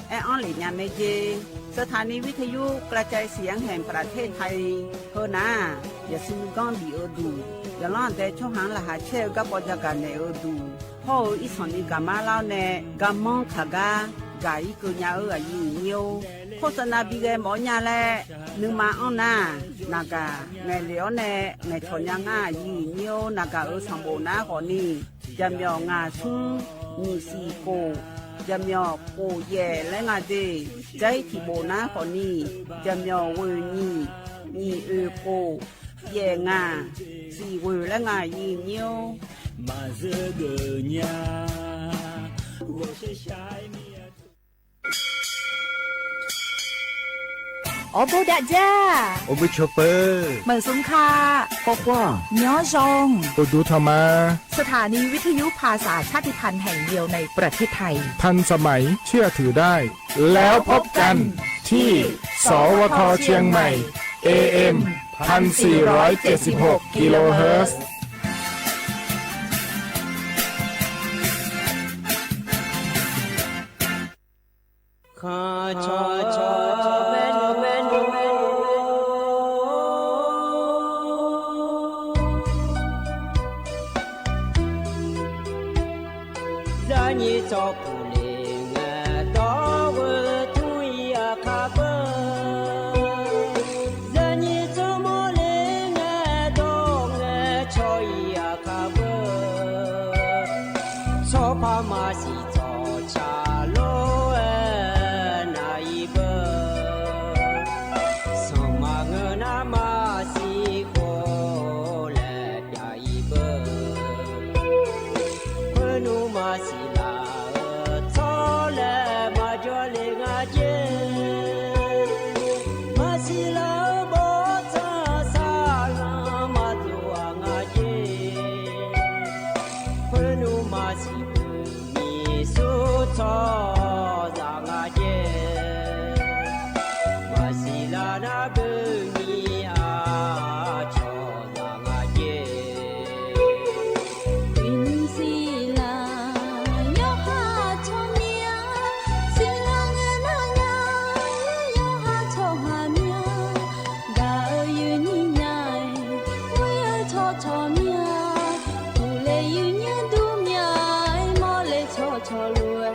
แอออนหลิญาเมเจสถานีวิทยุกระจายเสียงแห่งประเทศไทยเฮนาอย่าซื้อก้อนบีดูอย่าล้อนแต่ช่องหางละหาเชลกับปจักกันเนดูพ่ออีสานนี่กามาเล่าเนกามองขากากาอีกุญญาอายุเนียวโฆษณาบีเกหมอญาแลนึงมาอ้อนนานากาในเหลียวเนในทอนยังายีเนียวนากาสังโบนาขอนี่จำยองาซุงมีสีโกจำยอโกเย่และงาเดใจที่โบนาขอนี่จำยอเวนี่โกเย่งาสีเวและงายีเนียวมาเจอเกญา我是shiny โอโบดะจ้า โอเบชอปเปอร์ เหมือนสุงคา ปอกว่า ย้อจง โอดูธรรมา สถานีวิทยุภาษาชาติพันธุ์แห่งเดียวในประเทศไทย ทันสมัยเชื่อถือได้ แล้วพบกันที่สวทเชียงใหม่ AM 1476 กิโลเฮิรตซ์ข้าชอชอเวนเวนเวน在你照顾里我到我土呀卡本在你怎么里我到我朝呀卡本错怕马西早茶路Hãy subscribe cho kênh Ghiền Mì Gõ để không bỏ lỡ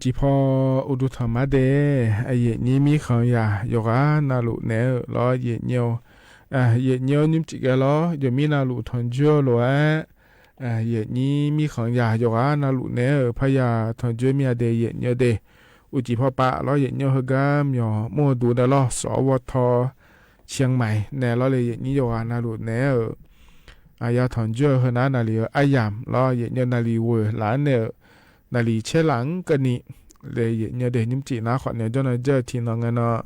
จิพออุดุธรรมะเดไอเยนี้มีของยาโยกานาลุเนอรอเยเนียวเยเนียวนิมจิกะลอเยมีนาลุทอนจัวโลเยนี้มีของยาโยกานาลุเนอพยาทอนจัวมีเดเยเนียวเดอุจิพอปะลอเยเนียวฮกามยอโมดูดะลอสวทเชียงใหม่แนลอเลยเยนี้โยกานาลุเนออายาทอนจัวฮนานาลีอายามลอเยเนียวนาลีเวหลานเนอนาลีเชหลังกันนี่เลยเนี่ยเดี๋ยวนิมจีนะขอเนี่ยจนเจอทีน้องกันเนาะ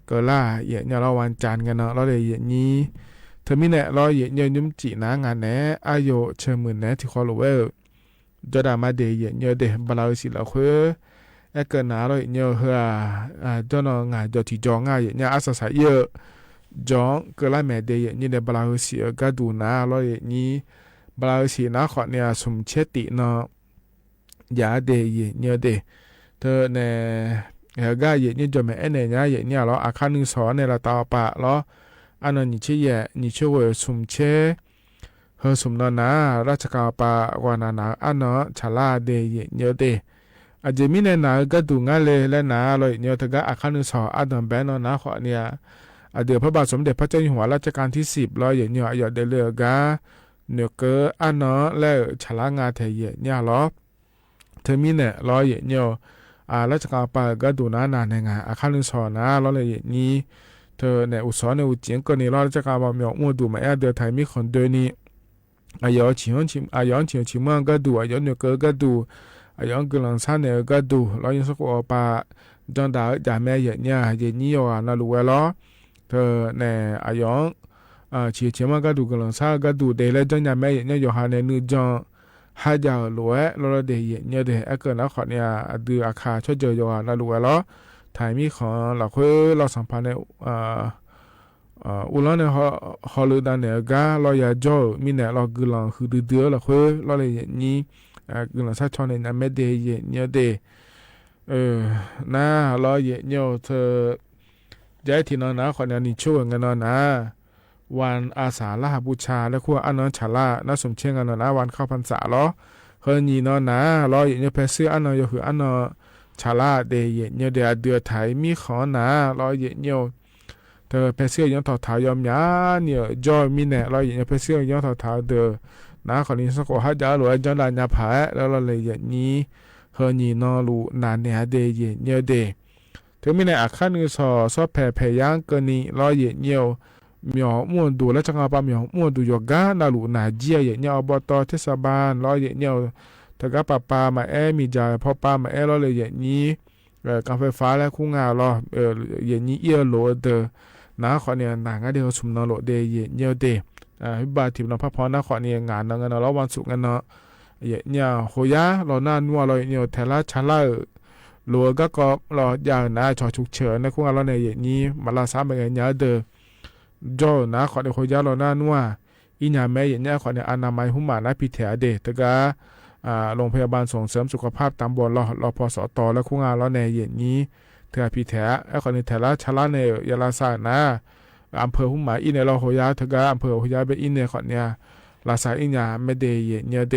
ก็ล่าเนี่ยเราวันจันทร์กันเนาะเราเลยนี้เธอมีเนี่ยเราเนี่ยนิมจีนะงานเนี่ยอายุเชื่อมือเนี่ยที่ขอรู้ว่าจะได้มาเดี๋ยวเนี่ยเดี๋ยวบาลาสิละคือไอ้เกินหนาเราเนี่ยเฮือจนงานจะที่จองงานเนี่ยอาศัยเยอะจองก็ล่าแม่เดี๋ยวเนี่ยเดี๋ยวบาลาสิก็ดูนะเราเนี่ยบาลาสินะขอเนี่ยสมเชติเนาะยาเดยเนี่ยเดเธอเนี่ยก็เยเนี่ยจะไม่เนี่ยเนี่ยเราอาคารนึงสอนเนี่ยเราต่อปะเราอันนั้นนี่เชื่อนี่เชื่อว่าสมเชเฮสมนนะราชการปะวานานาอันนั้นชลาเดยเนี่ยเดอาจจะมีเนี่ยนะก็ดูงานเลยและนะเราเนี่ยถ้าก็อาคารนึงสอนอันนั้นแบบนั้นนะขอเนี่ยเดี๋ยวพระบาทสมเด็จพระเจ้าอยู่หัวรัชกาลที่10เราอย่างเนี่ยอยากได้เลือกก็เนี่ยก็อันนั้นแล้วชลางาเทียเนี่ยเราเธอมีเนี่ยรอเยอะราชการปาก็ดูนานในงานอาคารนึงสอนนะรอเลยนี้เธอเนี่ยอุตสาหเนี่ยอุจิงก็นี่รอราชการปามีมัวดูมาเดือไทยมีคนเดินนี่อายอชิมชิมก็ดูอายอเนี่ยก็ดูอายอนกลังซ่าเนี่ยก็ดูรอยังสักว่าปาจอนดาวจ่าแม่เนี่ยนี่น่ารู้ว่าล้อเธอเนี่ยอายอนชิมก็ดูกลังซ่าก็ดูเดลจอนจ่าแม่เนี่ยอยู่หาในนึกจอนหาจาวลัวเราเดียเนี่ยเดี๋ยวเกิดแล้วขอเนี่ยดูอาคาช่วยเจออยู่เราลัวล้อถ่ายมีของเราคุยเราสัมพันธ์เนี่ยอุลาเนี่ยฮอลลูดานเนี่ยก็เราอยากจ่อมีเนี่ยเรากำลังคือเดือดเราคุยเราเลยนี่กำลังสักช่องเนี่ยไม่เดียเนี่ยเดน่าเราเนี่ยเธอใจที่นอนนะขอเนี่ยนี่ช่วยกันนอนนะวันอาสาฬหบูชาและขั้วอันนั้นฉลาน่าสมเชียงกันนะวันเข้าพรรษาล้อเฮนีนอนนะรออย่างเงี้ยเพเสื้ออันนั้นอยู่คืออันนั้นฉลาเดียเนี่ยเดือดไทยมีขอนะรออย่างเงี้ยเธอเพเสื้อยังถอดเท้ายอมยาเนี่ยจอยมีเนี่ยรออย่างเงี้ยเพเสื้อยังถอดเท้าเดือนะขอนี้สักหัวจะหลวยจอนลายาผาแล้วเราเลยอย่างนี้เฮนีนอนรูนานเนี่ยเดียเนี่ยเดถึงมีในอาคารนึงสอบแผ่ย่างเกินนี้รออย่างเงี้ยมีมัวดูแล้วจังหวะมีมัวดูยกานาลูนาเจียเนี่ยอบตเทศบาลร้อยเนี่ยถ้าก็ป้ามามีจ่ายพ่อป้ามาร้อยเลยอย่างนี้การไฟฟ้าและคุ้งงาล้ออย่างนี้โหลเดนะขอเนี่ยหนังเดียวชุมนอโหลเดเนี่ยเดพิบาทีมนพพรนะขอเนี่ยงานนั่งกันเนาะวันศุกร์กันเนาะเนี่ยโหยาเราหน้านัวเราเนี่ยเทล่าชาล่าหลัวก็เราอย่างนะชอฉุกเฉินนะคุ้งงาเราเนี่ยอย่างนี้มาลาซ้ำไปกันเนี่ยเดจอนะขอเดี๋ยวขอยาเราหน้านัวอีหยาแม่อย่างเนี้ยขอเดี๋ยวอนามัยหุ่มหมานะพิเถเดตกะโรงพยาบาลส่งเสริมสุขภาพตำบลรพสตและคู่งานเราในอย่างนี้เถอะพิเถแล้วขอเดี๋ยวเถละชะละในยาลาซานะอำเภอหุ่มหมาอีเนี่ยเราขอยาเถกะอำเภอขอยาไปอีเนี่ยขอเนี่ยลาซาอีหยาไม่เดยเนี่ยเด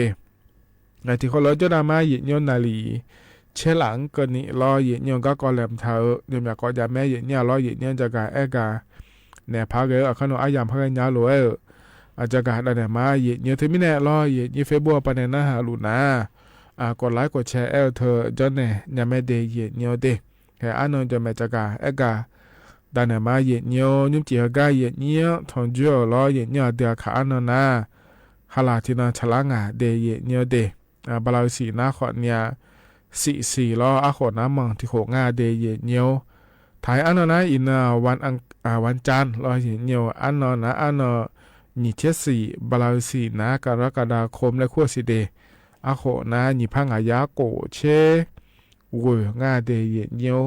ในที่เขาเราจะนำมาอย่างนี้นาลีเชหลังเกินนี้รออย่างนี้ก็กอแหลมเท้าเดี๋ยวอยากก็ยาแม่อย่างนี้รออย่างนี้จะกะกะเนี่ยพักขนมอายามพักยาหลวยอาจจะการอะไรมาเยอะเธอไม่แน่รอเยอะเฟซบุ๊กปนนะฮะลูน่ากดไลค์กดแชร์เธอจนเนี่ยยังไม่ได้เยอะเด็กแค่อันนั้นจะไม่จะการดันมาเยอะยุ่งจีกาเยอะทอนจ่อรอเยอะเดียวขาอันนั้นนะฮาลาที่นั่นฉลางเดียเยอะเด็กบาลาสีนะขอเนี่ยสี่รออาขอน้ำมังที่โขงเดียเยอะถ่ายอันนั้นนะอินวันจันทร์รอเห็นเนียวอันนอนนะอันนอนี่เชสี่บาลาสีนะกรกฎาคมและขั้วสิเดอาโคนะนี่พังอายาโกเชวุ้ยง่าเดยเนียว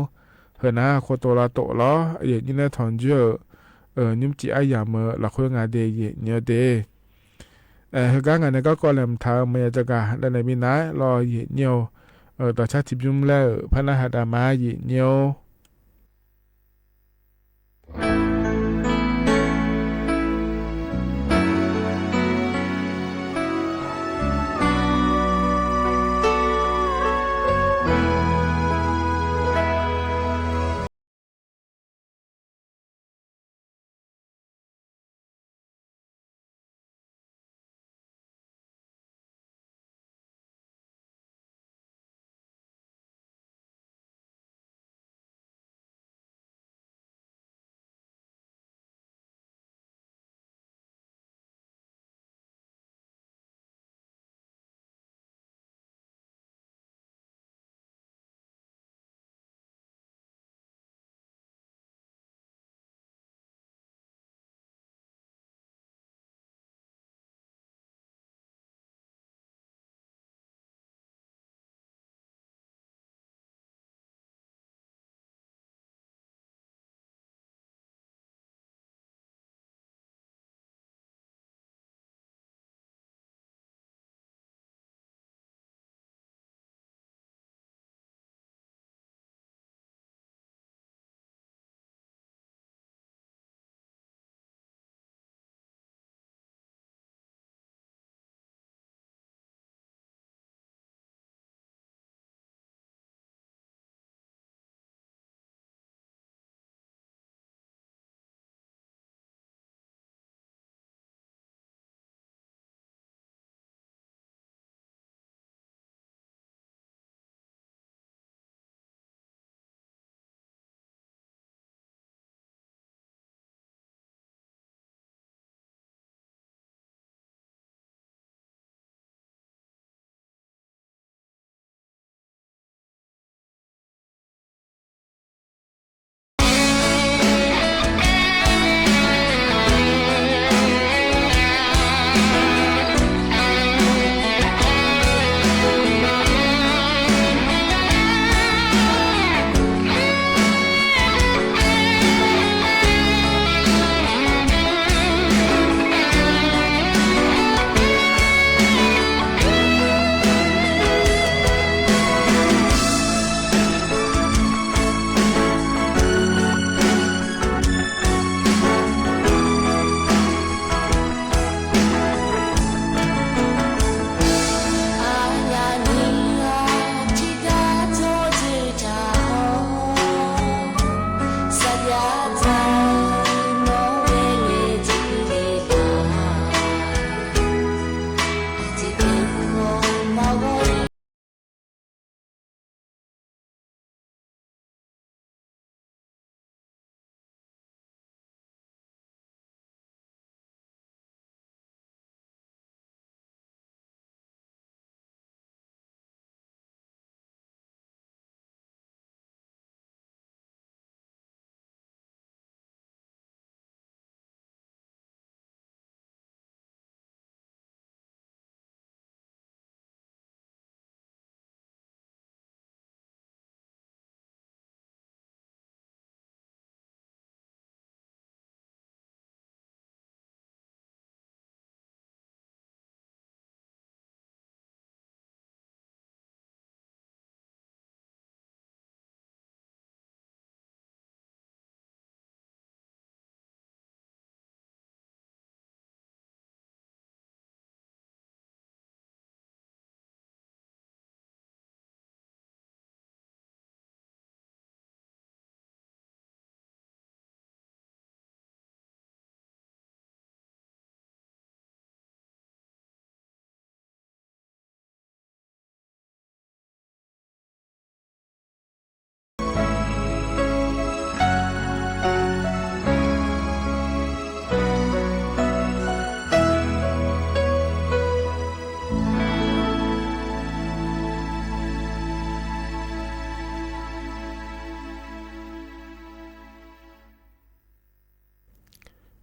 เฮนะโคโตราโตล้อเยนี่นะทอนเจอนิ่มจีอายาเมอละขั้วง่าเดยเนียวเดเฮก้างานก็กอลมทางเมียจักาและในมินะรอเยเนียวต่อชาติจุ่มแล้วพระนาหดามาเยเนียว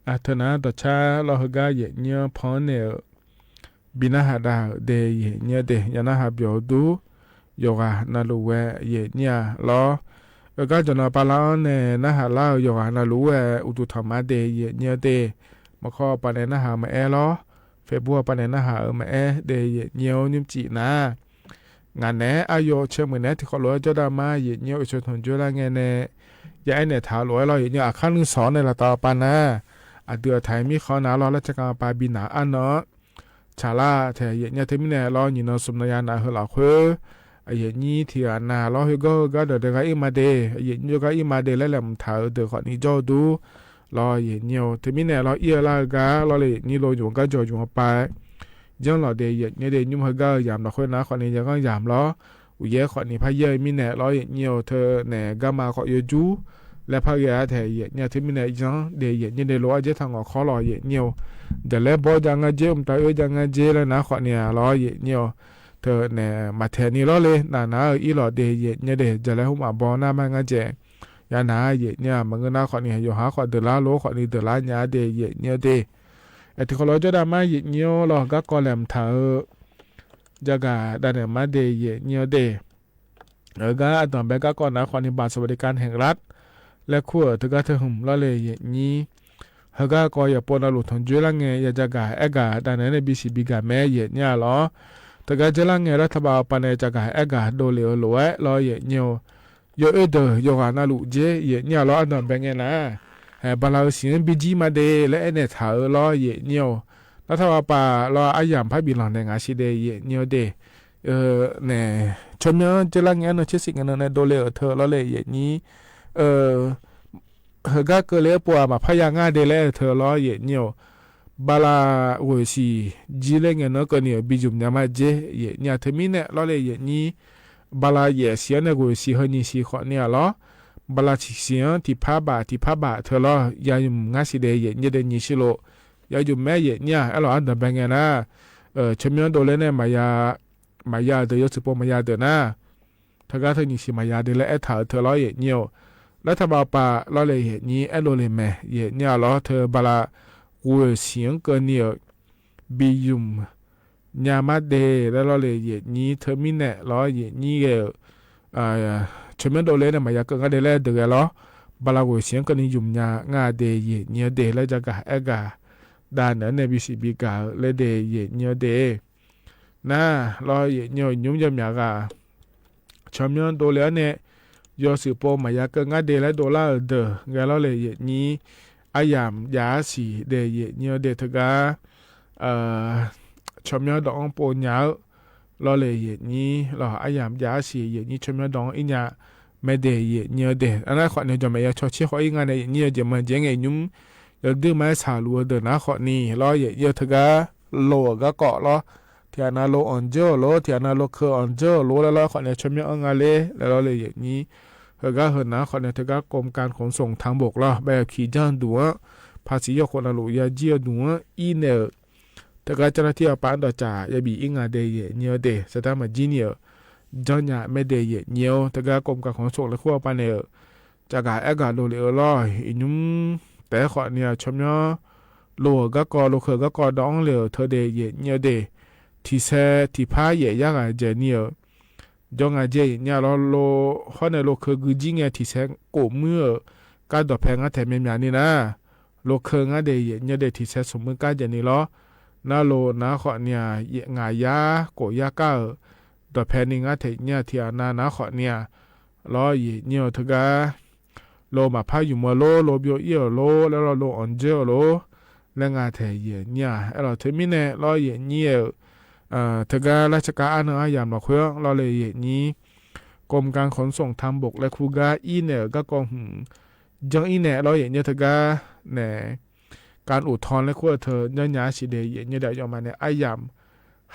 อาทนาต่อชาลอฮกาเยเนียพอนเนบินาหาดาเดเยเนียเดยานาหาเบียวดูโยกานาลูเวเยเนียลอก็จนปาลาเนนะหาลาโยกานาลูเวอุตุธรรมาเดเยเนียเดมาข้อปาเนนะหามาเอลอเฟบัวปาเนนะหามาเอเดเยเนียวนิมจีนางานแหนอายุเชื่อมือแหนที่เขาลอยจดามาเยเนียวอิชทนจุลาเงเนยาไอเนถาลอยลอยเนียวอาคันนึงสอนในละตาปานะเดือไทยมีข้อหนาล้อราชการปาบินาอันเนาะชาลาแทเยเนียเทมิเนล้อยินสมนายานาเฮลาเควเยนี้ที่นาล้อเฮก็เดือดก็อิมาเดเยนี้ก็อิมาเดแล้วแหลมถาเดือขอนี้จอดูล้อเยเนียวเทมิเนล้อเอียลากาล้อเลยนี่โลอยู่ก็จออยู่ไปจังล้อเดเยนี้เดยุ่มเฮก็ยามล้อคนนะขอนี้ยังก็ยามล้ออุเยขอนี้พายเยมิเนล้อเยเนียวเธอเนก็มาขอเยจูและพายาแทเยเนี่ยที่มีในจังเดเยเนี่ยเดโลอาเจทางอขอรอเยเนี่ยเดลบอจังเจมตายจังเจแล้วนะขอเนี่ยรอเยเนี่ยเธอเนี่ยมาแทนี่รอเลยนาอีรอเดเยเนี่ยเดจะแล้วมาบอหน้ามันเจยานาเยเนี่ยมันก็น่าขอเนี่ยอยู่หาขอเดลาโลขอนี่เดลาญาเดเยเนี่ยเดไอ้ที่เขารอจะได้มาเยเนี่ยรอก็กอแหลมเธอจะกาได้เนี่ยมาเดเยเนี่ยเดก็ตอนแบกก็ก่อนนะขอนิบาตสวัสดิการแห่งรัฐและขั้วถึงก็เธอหุ่มละเลยอย่างนี้เฮก็ก็อย่าปนเอาหลุดทนจุลังเงยอย่าจะกาเอกาแต่ในบีซีบีกาแม่เยเนี่ยหรอถึงก็จุลังเงยรัฐบาลปันในจะกาเอกาโดเลวหลวยรอเยเนี่ยโยเดโยกานาลุเจเยเนี่ยหรออันนั้นเป็นไงนะบาลาเสียงบีจีมาเดและเนี่ยถารรอเยเนี่ยรัฐบาลป่ารออายามพระบิลอนในงานชิเดเยเนี่ยเดเนี่ยชมเนี่ยจุลังเงยเนี่ยเชื่อสิ่งนั้นในโดเลวเธอละเลยอย่างนี้เฮก็เกลียปัวมาพยางาเดเลเธอล้อเยเนียวบาลาโวซีจีเลงเนาะก็เนี่ยบิจุมยามาเจเยเนี่ยเธอมีเนี่ยล้อเลยเยนี้บาลาเยเสียเนี่ยโวซีเฮนี่ซีขอเนี่ยล้อบาลาชิเสียที่พาบาเธอล้อยายุมงาสิเดเยเนี่ยเดนิชิโลยายุมแม่เยเนี่ยเอลอันเดบังเงนะชมยอนโดเลเนี่ยมายาเดยสุปมายาเดนะถ้าก็เธอนี่สิมายาเดเลเอถาเธอล้อเยเนียวรัฐบาลป่าล้อเลยเหตุนี้ไอ้โลเลยแม่เหตุเนี่ยล้อเธอบาลาวัวเสียงเกินเนี่ยบิยุมยามาเดแล้วล้อเลยเหตุนี้เธอมีเนี่ยล้อเหตุนี้ชมโดเลยเนี่ยมายาเกินก็เดเลยเดือดล้อบาลาวัวเสียงเกินยุมยางาเดเหตุเนี่ยเดแล้วจะกะเอกาด้านนั้นในบีซีบีกาเลยเดเหตุเนี่ยเดน่าล้อเหตุเนี่ยยุ่มยำยากาชมโดเลยเนี่ยยอสิโปมายาเกงาเดและดอลลาร์เดเงาเลยเยนี้อายามยาสีเดเยเนเดทกาชมยอดองโปญาลอเลยเยนี้ลออายามยาสีเยนี้ชมยอดองอิญาไม่เดเยเนเดอันนั้นขอเนี่ยจะไม่ยาชอชิขออีงานในเนจะมันเจงไงยุ่มยอดื้อไม้สาลัวเดนะขอนี่ลอเยทกาโลก็เกาะลอที่อนาโลออนเจอโลที่อนาโลเคออนเจอโลแล้วขอเนี่ยชมยองาเลแล้วเลยอย่างนี้เฮก็เหินนะขอเนี่ยเธอก็กรมการขนส่งทางบกละแบบขี่จ้างดัวภาษียคนละลุยาเจียดัวอีเนอเธอก็เจ้าหน้าที่ปานต่อจ่ายาบีอิงาเดยเนียวเดสตามาจีเนียจอนยาไม่เดยเนียวเธอก็กรมการขนส่งและขั้วปานเนอจากการเอกาโลเลอลอยอินุมแต่ขอเนี่ยชมยอโลก็กอโลเคก็กอดองเลอเธอเดยเนียวเดที่เซที่พาเยยากาเจเนียจงอาเจเนี่ยเราโลข้อในโลเคกุจิงเนี่ยที่เซโกมือการดอกแพงอ่ะแถมมีนี่นะโลเคงอ่ะเดยเนี่ยเดที่เซสมมือการเจนี่ล้อนาโลนาข้อเนี่ยงายาโกยาก้าดอกแพงนี่อ่ะแถเนี่ยที่นาข้อเนี่ยล้อเนี่ยทกาโลมาพาอยู่มาโลเบียวเอียโลแล้วเราโลออนเจโลแล้วงาแถเนี่ยเราเทมิเนี่ยล้อเนี่ยเธอก็ราชการอันนั้นยามเราเพื่อเราเลยนี้กรมการขนส่งทางบกและคูกาอีเนี่ยก็กองจังอีเนี่ยเราเนี่ยเธอก็เนี่ยการอุทธรณ์และขั้วเธอเนี่ยยาสิเดยเนี่ยเดี๋ยวออกมาเนี่ยยาม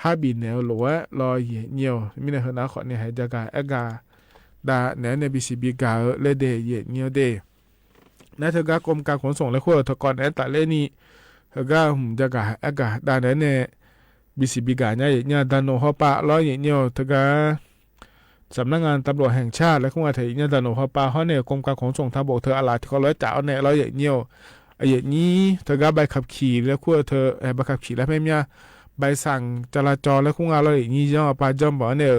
ฮาบินเนี่ยหรือว่าเราเนี่ยมีในหัวหน้าขอเนี่ยให้จักรเอกาดาเนี่ยในบีซีบีกาเลเดยเนี่ยเดนั่นเธอก็กรมการขนส่งและขั้วเธอก่อนเนี่ยแต่เล่นี้เธอก็จักรเอกาดาเนี่ยบีซีบีกาเนี่ยดันโนฮอปาล้อเนี่ยทกาสำนักงานตำรวจแห่งชาติและข้อมูลไทยเนี่ยดันโนฮอปาเขาเนี่ยกรมการขนส่งทางบกเธออะไรที่เขาล้อจ่าเนี่ยล้อเนี่ยไ อย่างนี้เธอก็ใบขับขี่แล้วขั้วเธอใบขับขี่แล้วแม่เมียใบสั่งจราจรแล้วคุ้งอะไรอย่างนี้ย่อปลาจอมบ่เนี่ย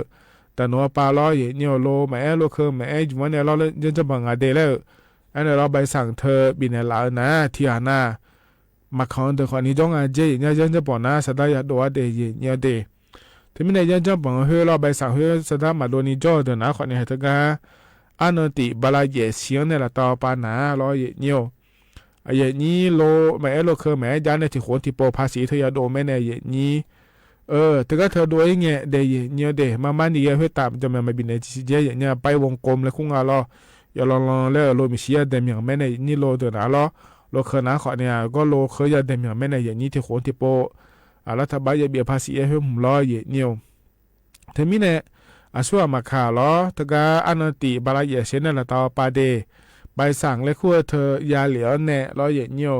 แต่หนูปลาล้ออย่างนี้โลแม่โลเคอร์แม่จุวันเนี่ยเราเล่นยังจะบังอาเดแล้วอันนี้เราใบสั่งเธอบินในลาวนะที่อานามาคอนเธอคนนี้จ้องอาเจอย่างนี้ยังจะบอกนะสัตย์ยาตัวเดย์อย่างนี้เดย์ที่ไม่ได้ยังจะบอกเฮ้ยเราใบสั่งเฮ้ยสัตย์มาโดนจ่อเดินนะคนนี้เธอก็อันนั้นติบลาเยเสียงเนี่ยละต่อปานาล้ออย่างนี้อย่างนี้โลแม่โลเคอร์แม่ยานในที่โขนที่โปรภาษีเธอยาโดแม่ในอย่างนี้แต่ก็เธอดูไอ้เงี้ยเดย์เนี่ยเดย์มานี่เฮ้ยตามจะมาบินในจีเจอย่างเงี้ยไปวงกลมแล้วคุ้งอะไรอย่าลองแล้วโลมิเชียเดมีอย่างแม่ในนี่โลเดินนะล้อโลเคอร์นะขอเนี่ยก็โลเคอร์ยาเดมีอย่างแม่ในอย่างนี้ที่โขนที่โปรรัฐบาลจะเบียภาษีเฮ้ยผมล้ออย่างเงี้ยเธอมีเนี่ยช่วยมาข่าวล้อเธอก็อันนั้นติบลาเยเชนนั่นละต่อปาเดใบสั่งและขั้วเธอยาเหลียวแน่ล้ออย่างเงี้ย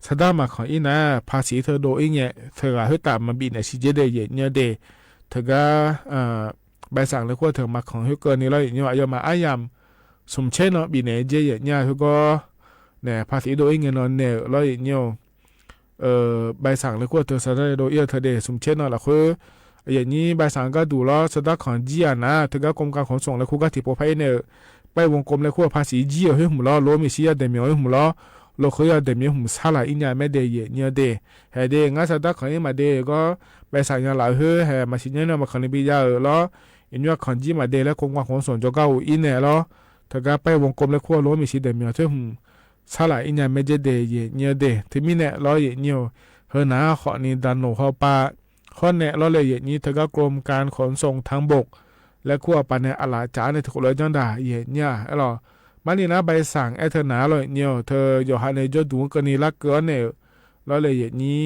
สดามาของอีน่าภาษีเธอโดยเงี้ยเธอให้ตามมาบินในชีเจเดย์เงี้ยเดเธอก็ใบสั่งและขั้วเธอมาของให้เกินนี้แล้วอย่างเงี้ยอายุมาอายามสมเช่นเนาะบินในเจอย่างเงี้ยเขาก็เนี่ยภาษีโดยเงี้ยนอนเนี่ยแล้วอย่างเงี้ยใบสั่งและขั้วเธอสดาโดยเธอเดสมเช่นเนาะละคืออย่างนี้ใบสั่งก็ดูล้อสดาของจีอ่ะนะเธอก็กรมการขนส่งและคู่ก็ที่โปรไพเนี่ยไปวงกลมและขั้วภาษีจีให้หุ่มล้อโลมิเชียเดมิโอให้หุ่มล้อโลเคยเดมีหุ่มซาลาอินยาไม่เดย์เนี่ยเดเฮเดงั้นสัตว์ของนี้มาเดก็ไปสั่งยาหลายเฮ้เฮมาชิญเนี่ยมาคนนี้ปียาล้ออินยาของจีมาเดแล้วคงว่าของส่วนจะก้าวอินเนี่ยล้อถ้าก็ไปวงกลมแล้วขั้วโลมิชิเดมีเท่าหุ่มซาลาอินยาไม่เดย์เนี่ยเดที่มีเนี่ยล้อเนี่ยเฮนาขอนี้ดันโนเข้าป่าข้อเนี่ยล้อเลยนี้ถ้าก็กรมการขนส่งทางบกและขั้วปานในอลาจาในทุกเลยจังดาเนี่ยล้อมันนี่นะใบสั่งเธอหนาเลยเนี่ยเธออยู่หาในจดดูกันนี่ละเกินเนี่ยแล้วเลยอย่างนี้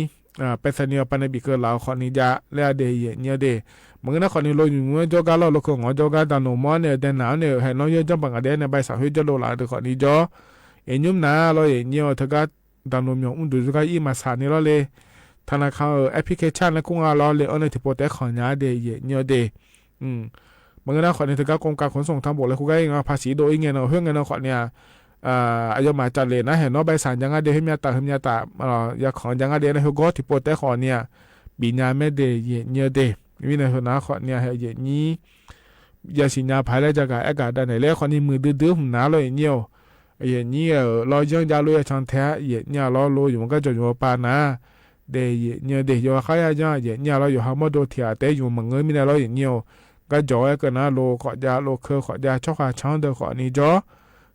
ไปเสนอปันในบิเกอร์ลาวคนนี้จะเลี้ยเดย์เนี่ยเดย์มึงนะคนนี้เราอยู่เมื่อจการเราลูกของจการตานมอเนี่ยแต่หนาวเนี่ยให้น้องเยอะจังปังกันเดย์ในใบสั่งให้จะโลลาเธอคนนี้จ่อเอ็นยุ่มนะเราอย่างเนี่ยเธอก็ตานมยองดูจการอีมาสานนี่เราเลยธนาคารแอปพลิเคชันแล้วกุ้งเราเลยเอาในที่โปรเตของยาเดย์เนี่ยเดย์บางทีนะขอเนี่ยถือว่ากรมการขนส่งทางบกและคุณก็ยังภาษีโดยเงินเอาเพื่อเงินเอาขอเนี่ยอายุมาจัดเลยนะเห็นว่าใบสั่งยังไงเดี๋ยวให้มีตาอยากของยังไงเดี๋ยวนะเขาก็ที่โปรแต่ขอเนี่ยบินยาไม่เดย์เนี่ยเดย์วินาทีนะขอเนี่ยเห็นนี้ยาสินยาภายในจากอากาศได้ไหนแล้วขอนี่มือดื้อๆหุ่นหนาเลยเนี่ยอย่างนี้รอยังยาลุยช่างแท้เนี่ยรอลุยอยู่มันก็จะอยู่ปานะเดย์เนี่ยเดย์อยู่ข้ายาเนี่ยเราอยู่หาโมโดเทียแต่อยู่มันเงินไม่ได้เราอย่างเนี่ยก็จ่อกันนะโลขอยาโลเคอขอยาชอกขาช่างเดอขอนี้จ่อ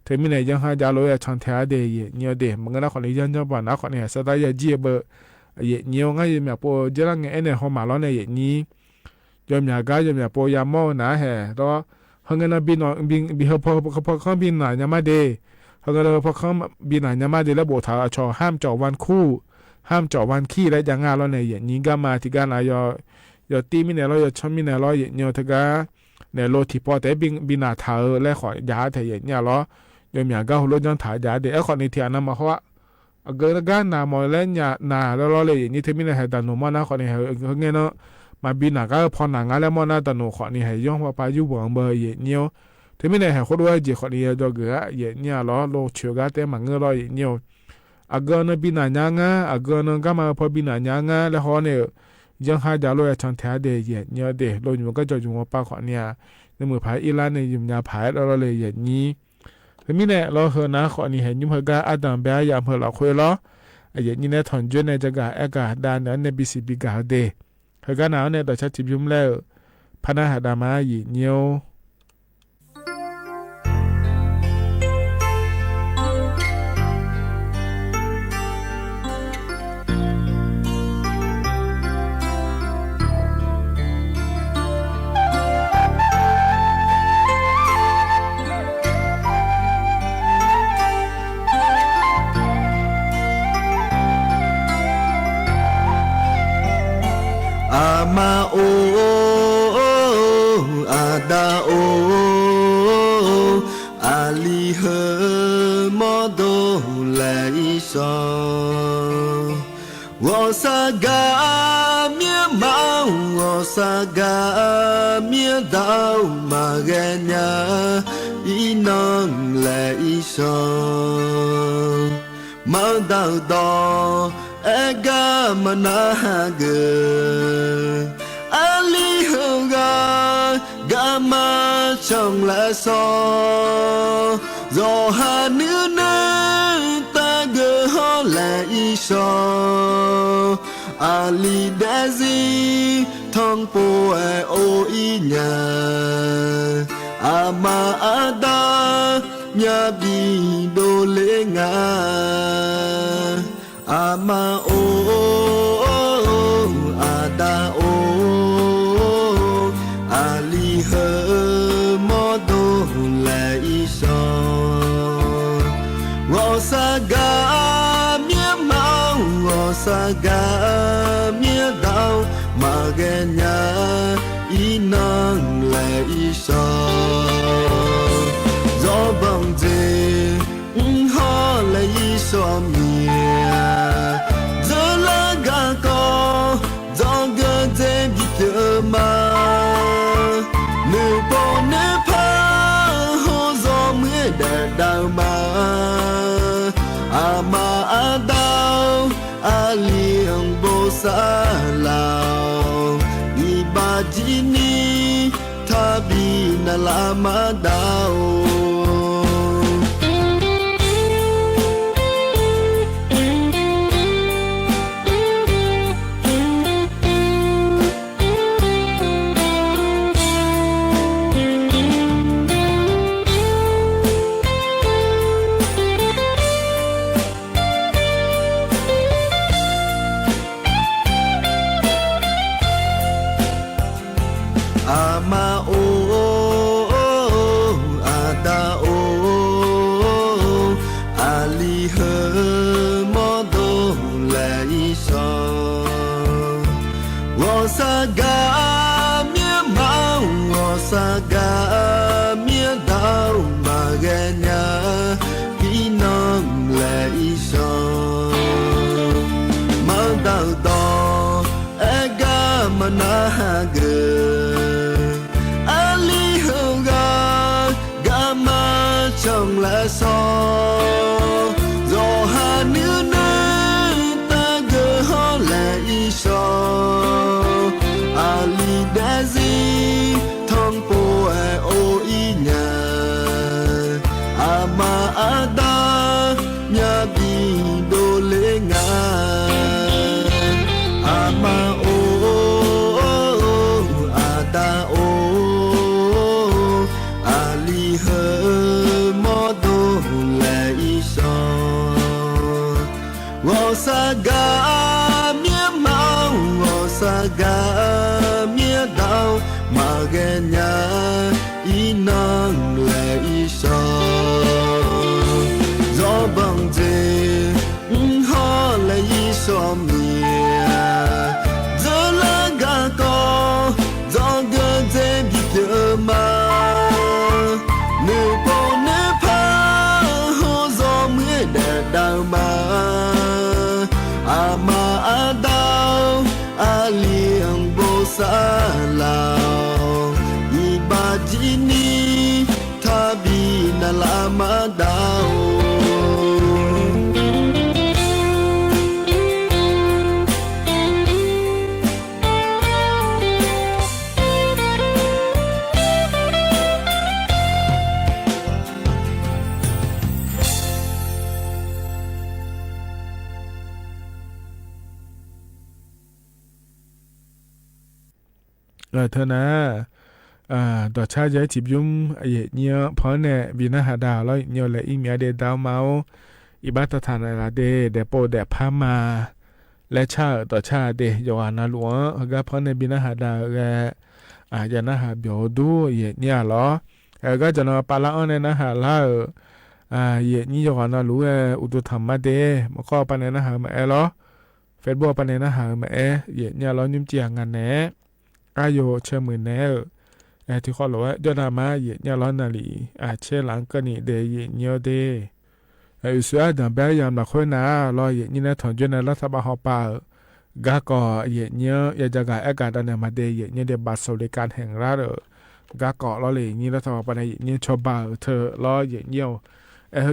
ถึงมีไหนยังหายาโลยช่างแท้เดย์เนี่ยเดย์มันก็นะขอนี้ยังจะบอกนะขอนี้สตายาจีเบอร์เนี่ยง่ายแบบโปเจรังเงินเนี่ยเขามาแล้วเนี่ยนี้ยอมอยากก็ยอมอยากโปยามอนะแห่แล้วเขาเงินบินบินพอเขาบินหน่อยยังไม่เดย์เขาก็เลยพอเขาบินหน่อยยังไม่เดย์แล้วโบถาชอห้ามจ่อวันคู่ห้ามจ่อวันขี้และยังงานแล้วเนี่ยนี้ก็มาที่การนายยอตีมิเนี่ยเรายอชมิเนี่ยเราเนี่ยทก็เนี่ยโลที่พอแต่บินหน้าเธอและขอยาแต่เนี่ยเรายอมอยากก็รถยนต์ถ่ายยาเดี๋ยวขอในเทียนนั้นมาเพราะว่าเกิดการหน้ามอแล้วเนี่ยหน้าแล้วเราเลยอย่างนี้ที่มิเนี่ยให้ตันหนูมานะขอในให้เงี้ยเนาะมาบินหน้าก็พอหนังแล้วมอนะตันหนูขอในให้ย่องว่าไปอยู่บวงเบอร์เนี่ยที่มิเนี่ยให้คนด้วยจีขอในจอเกลือเนี่ยเราโลเชื่อกันแต่มันเงยเราเนี่ยเกินบินหน้ายังไงเกินก็มาพอบินหน้ายังไงแล้วเขาเนี่ยยังหาจาโลยช่างแท้เดย์เนี่ยเดย์โลอยู่มันก็จะอยู่ว่าป้าขอเนี่ยในมือผายอีลานในยุ่มยาผายเราเลยอย่างนี้ทีนี้เนี่ยเราเฮนะขอนี่เห็นยุ่มเฮกาอาดัมเบียยามเฮเราคุยล้ออย่างนี้เนี่ยถอนจุนในจักรอากาศด้านนั้นในบิสิบิกาเดย์เฮกาหนาวเนี่ยต่อชัดจิบยุ่มแล้วพนาหาดามาหยีเนียวมาโออาดาโออาลีเฮมอโดไลซอวอสากาเมียมาวอสากาเมียดาวมาเกญาอีนองไลซอ มาดาวดอเอกามานาเกอาลีฮกากามาชงละซอรอหาเนื้อเนื้อตาเกฮอละอีชออาลีเดซีทองปูเอโออีญาอามาอาดาญาบีโดเลงาอามาโออาดาโออาลีเฮมอโดเลอีชอวอสากาเมียเมาวอสากาเมียดาวมาเกญาอีนังเลอีชอจอบังเจฮอเลอีชอเมียเจลากาโกจอเกเจบิเกมาเนื้อปอเนื้อพาโฮจอเมื่อเดดาวมาอามาอาดาวอาเลียงโบซาลาวอีบาจินีทาบีนาลามาดาวอามาโออาดาโออาลีเฮมอโดเลอีชอวอสากาเมียเมาวอสากาเมียดาวมาเกญาพี่น้องเลอีชอมาดาวดอเอกามานาเกชงละซอรอหาเนื้อเนื้อตาเกฮอละอีชออาลีเดซีทองปูเอโออีญาอามาอาดาญาบีโดเลงาอามาโออาดาโออาลีเฮวอสากาเมียเมาวอสากาเมียดาวมาเกญาอีนังเลอีชอจอบังเจฮอเลอีชอเมียเจลากาโกจอเกเจบิเกมาเนื้อปอเนื้อพาโฮจอเมื่อเดดาวมาอามาอาดาวอาเลียงโบซาลาวอีบาจินีทาบีนาลามาดาวเธอนะต่อชาติย้ายจีบยุ่มเนียเพราะเนี่ยบินาหาดาวแล้วเนียเลยอีเมียเดดาวเมาอิบัตทานอะไรเดโปเดพามาและชาต่อชาเดยาวานาหลวงก็เพราะในบินาหาดาวแกยานาหาเบียวดูเนี่ยหรอก็จะนอปาละอ้อนเนี่ยนะหาล่านี่ยาวานาหลวงอุตุธรรมะเดมันก็ปานเนี่ยนะหามาหรอเฟซบุ๊กปานเนี่ยนะหามาเนี่ยหรอนิ่มเจียงงานแหนอาโยเชื่อมือแน่ที่เขาบอกว่าเดี๋ยวนามาเนี่ยร้อนนาลีเชื่อหลังก็นี่เดย์เนี่ยเดย์สุดาดังแบบยามมาคุยนะรอนี่นะถอนจนในรัฐบาลฮอปากาก็เนี่ยอยากจะการอากาศเนี่ยมาเดย์เนี่ยเดบัตรสวัสดิการแห่งรัฐกาก็รอเลยนี่รัฐบาลไปเนี่ยชอบบ้าเธอรอเนี่ย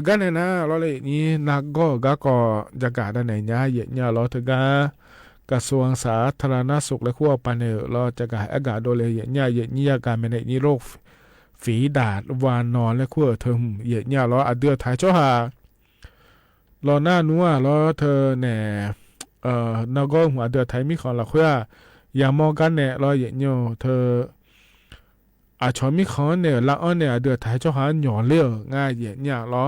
กันเนี่ยนะเราเลยนี่นักก็จะกาได้ไหนเนี่ยเย็นเนี่ยเราถึงกระทรวงสาธารณสุขและขั้วปันเนี่ยเราจะกาอากาศโดยเย็นเนี่ยการเป็นในโรคฝีดาดวานนอนและขั้วเธอเย็นเนี่ยเราเดือดถ่ายเจ้าหาเราหน้านัวเราเธอเนี่ยนักก็หัวเดือดถ่ายมีของละขั้วอย่ามองกันเนี่ยเราเย็นเนี่ยเธอชอมีของเนี่ยละอ้อนเนี่ยเดือดถ่ายเจ้าหาหย่อนเลี้ยวง่ายเย็นเนี่ยเรา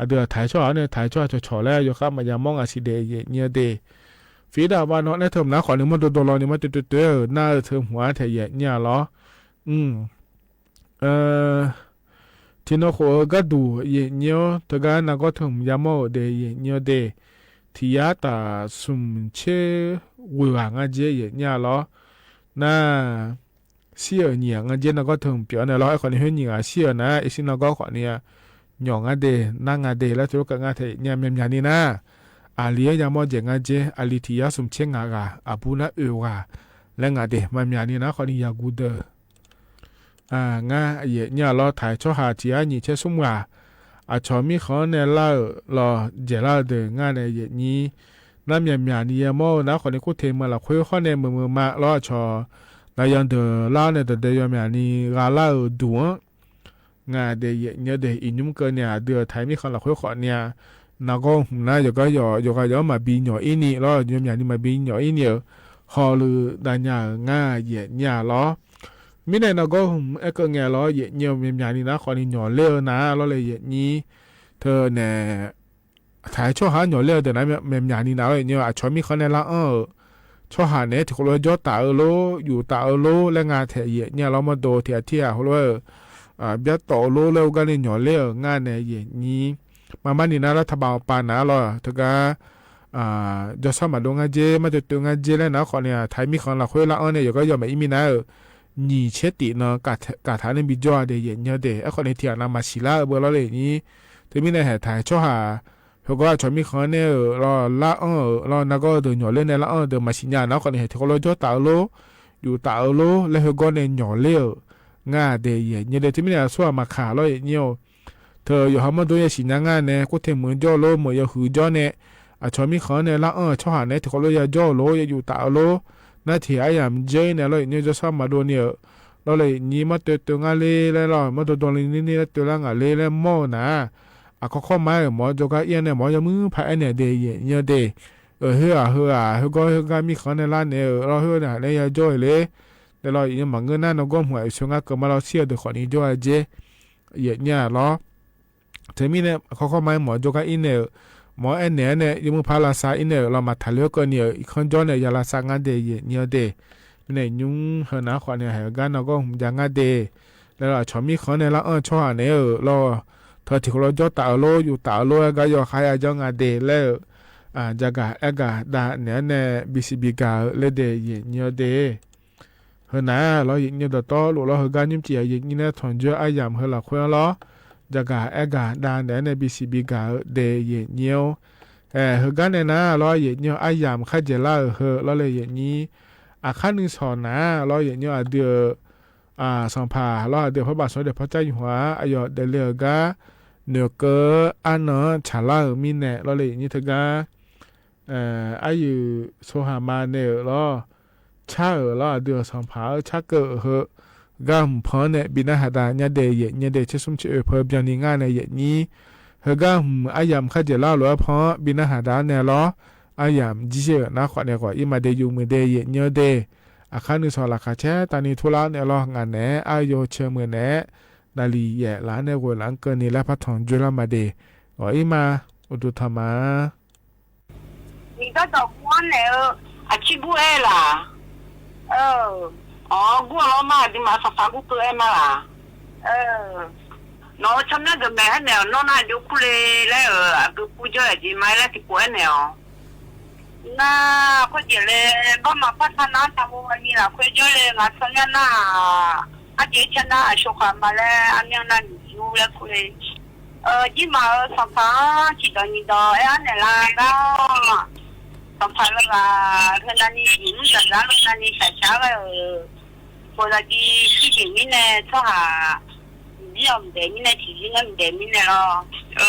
เดือดถ่ายเจ้าหาเนี่ยถ่ายเจ้าจะฉอแล้วอยู่ครับมันอย่ามองสิเดย์เย็นเนี่ยเดฝีดาบานอนในเทอมนะขอหนึ่งมันโดนรอเนี่ยมันเตือนหน้าเทอมหัวแต่เย็นเนี่ยเหรอที่นกหัวก็ดูเย็นเนี่ยแต่การนักก็ถึงยามอเดย์เย็นเนี่ยเดที่ยาตาสุ่มเชื่อวิวางเจเย็นเนี่ยเหรอน่าเสียเนี่ยเจนักก็ถึงเปียเนี่ยเราไอ้คนนี้เห็นเนี่ยเสียนะไอ้สิ่งนักก็ขอเนี่ยหย่องเดนั่งเดแล้วทุกการเทเนี่ยเมียนี่นะอาลียามอเจงเจอาลีที่ยาสุ่มเชื่องอาบูนะและเดมันเมียนี่นะคนนี้ยากูเดง่าเย่เนี่ยเราถ่ายช่อหาจีนี่เชื่อสุ่มชอมีเขาเนี่ยเล่ารอเจล่าเดง่าในเย่นี้น้ำเมียนี่ยามอนะคนนี้กูเทมาละคุยข้อในมือมาล้อชอแล้วยังเดล่าเนี่ยเดยเมียนี่กาล่าดูง่าเดเย่เนี่ยเดอินุ่มเกินเนี่ยเดือไทยมีเขาละคุยข้อเนี่ยนักก็น่าอยู่ก็มาบีหน่อยนี่ล้อเมียนี่มาบีหน่อยเนี่ยฮอลือดันยาง่าเย่เนี่ยล้อมิได้นักก็ก็เงี้ยล้อเย่เนี่ยเมียนี่นะคนนี้หน่อเลี้ยวนะล้อเลยเย่นี้เธอเนี่ยถ่ายช่อหาหน่อเลี้ยวเดี๋ยวนะเมียนี่นะเนี่ยชอมีเขาในละช่อหาเนี่ยที่เขาเลยจ่อตาโลอยู่ตาโลและงานเทียเนี่ยเรามาดูเทียเขาเลยเบี้ยต่อโลแล้วกันเนี่ยหน่อเลี้ยวงานเนี่ยเย่นี้มานี่นะรัฐบาลปานะล้อเธอก็จะสมัครดงเจมาจะตัวเจแล้วนะคนเนี่ยไทยมีของละคุยละเนี่ยอยู่ก็ยอมไม่มีนะนี่เชติเนาะกาฐานบิจอเดเย็นเดไอ้คนในเทียนามาชิลาเบอร์เราเลยนี้ที่มีในแห่ถ่ายช่อหาเพราะว่าชมีคนเนี่ยรอละรอนักก็เดินหย่อเล่นในละเดินมาชิญญานะคนในแห่ที่เขาจ่อตาโลอยู่ตาโลแล้วเขาก็เนี่ยหย่อเลี้ยวง่าเดเย็นเดที่มีในส่วนมาขาเราเนี่ยเธออยู่ห้องมันตัวชิญญางานเนี่ยก็เทมือจ่อโลมือหือจ่อเนี่ยชมีคนเนี่ยละช่อหาเนี่ยที่เขาเลยจ่อโลอยู่ตาโลน่าที่ไอ้ยามเจเนี่ยเราเนี่ยจะสามารถดูเนี่ยเราเลยนี่มาตัวงานเล่แล้วเรามาตัวนี่ตัวละงานเล่แล้วหม้อนะข้อมาหมอจะก็เอียนเนี่ยหมอจะมือพายเนี่ยเดย์เนี่ยเดย์เฮือก็มีคนในร้านเนี่ยเราเฮือเนี่ยเลยจะจ่อยเลยแต่เราอย่างมันเงินนั่นเราก็หัวช่วงก็มาเราเสียตัวคนนี้จ่อยเจเนี่ยเราแต่มีเนี่ยข้อมาหมอจะก็อินเนี่ยหมอเนี่ยยังมือพาลาซาอินเนี่ยเรามาทะเลาะกันเนี่ยอีกคนจอนเนี่ยยาลาซางานเดย์เนี่ยเดย์เนี่ยยุ่งเฮนะคนเนี่ยเหตุการณ์เราก็ยังงานเดย์แล้วเราชอบมีคนเนี่ยละช่วงเนี่ยเราเธอที่เราจ่อตาโลอยู่ตาโลก็ยอขายจังงานเดย์แล้วจะกะดาเนี่ยBCBกาเลเดย์เนี่ยเดย์เฮนะเราอย่างเนี่ยต่อเราเหตุการณ์ยิ่งเจียอย่างนี้เนี่ยถอนเยอะไอ้ยามเฮละคนเราจะกะดานเนี่ยในBCBกาเดย์เนี่ยเหตุการณ์เนี่ยนะเราอย่างเนี่ยไอ้ยามข้าเจล่าเราเลยอย่างนี้ขั้นหนึ่งสอนนะเราอย่างเนี่ยเดือสัมภาเราเดือพระบาทสมเด็จพระเจ้าอยู่หัวอายอเดเลือกาเนื้อเกออันเนาะฉลาดมีเนี่ยเราเลยอย่างนี้เถอะกาอายุโซหามาเนี่ยเราชาเราเดือสัมภาชาเกอกัมพอเนี่ยบินาหดาเนี่ยเดย์เนี่ยเดย์ชื่อสมชื่อเพิ่มอย่างนี้ง่ายในอย่างนี้เฮกัมอายามข้าเจล่าหรือพอบินาหดาเนี่ยเราอายามจิเจนะขวัญเนี่ยกว่าอีมาเดยูมือเดย์เนี่ยเดย์ขั้นหนึ่งสอนหลักแช่ตอนนี้ทุลาเนี่ยเรางานเนี่ยอายเชื่อมือเนี่ยนาลีแย่ล้านเนี่ยวันหลังเกินนี่แล้วพัฒน์จุลมาเดย์อีมาอุดุธรรมะนี่ก็ตกวันเนี่ยชิบุเอล่ะกูเรามาดิมาสักพักกูเอมาล่ะน้องฉันเนี่ยเดินไปเนี่ยน้องน่าดูคุยแล้วกูจะจีมาแล้วที่กูเนี่ยน่าคุยเลยก็มาพัฒนาทำวันนี้ละคุยเลยงานสัญญาณอาจจะน่าชกมาแล้วอันนี้นั่นอยู่แล้วคุยจีมาสักพักที่ตอนนี้ดอกอันนี้ละก็สัมภาระละเท่านั้นยิ่งจะร้านนั้นใช้ช้าเลยพอดีที่นี่เนี่ยถ้า你又唔掂，你嚟提應該唔掂你咯。我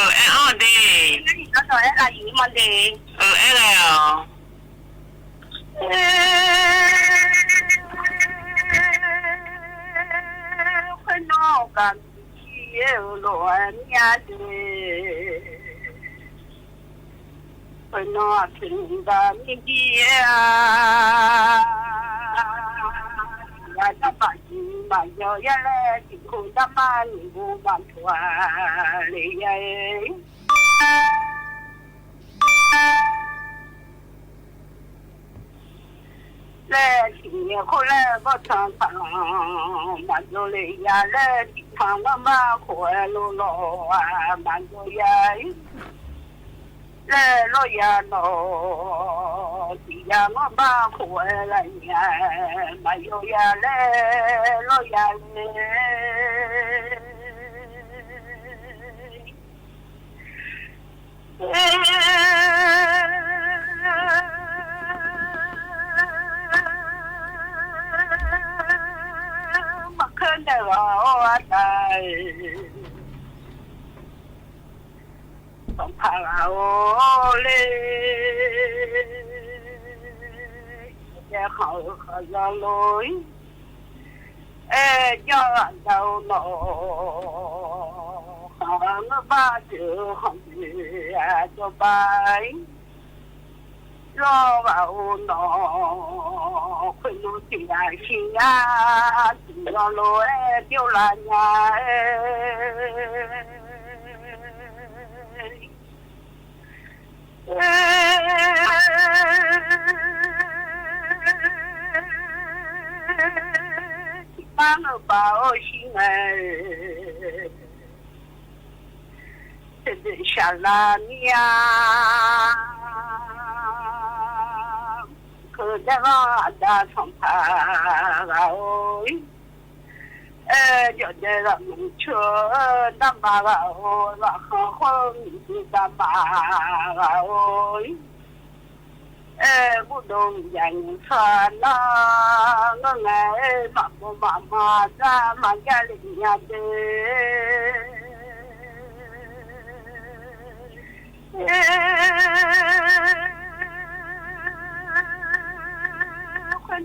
哋，那你嗰度一個魚乜嘢？一個。快攞咁少亂呀嘅，快攞平咁啲啊！呀，得把魚嘛有一咧，天空得嘛唔萬團嚟嘅。咧前日可咧我常常慢咗嚟呀咧，地方我嘛快路路啊慢咗呀，咧落呀落，地呀我嘛快嚟呀，慢咗呀咧落呀看到我在，总怕我嘞，也好好要累，叫到我，我把酒喝呀就白。lo vào nó khuyên nó chỉ là khi nhà chỉ lo lối tiêu là nhà chỉ mang ở bảo xin này để trả là nhà cứ để nó đã xong thà rồi giờ để là mình chưa đảm bảo rồi và không đảm bảo rồi bút đồng dành cho nó nghe mà ra mà gia đình nhà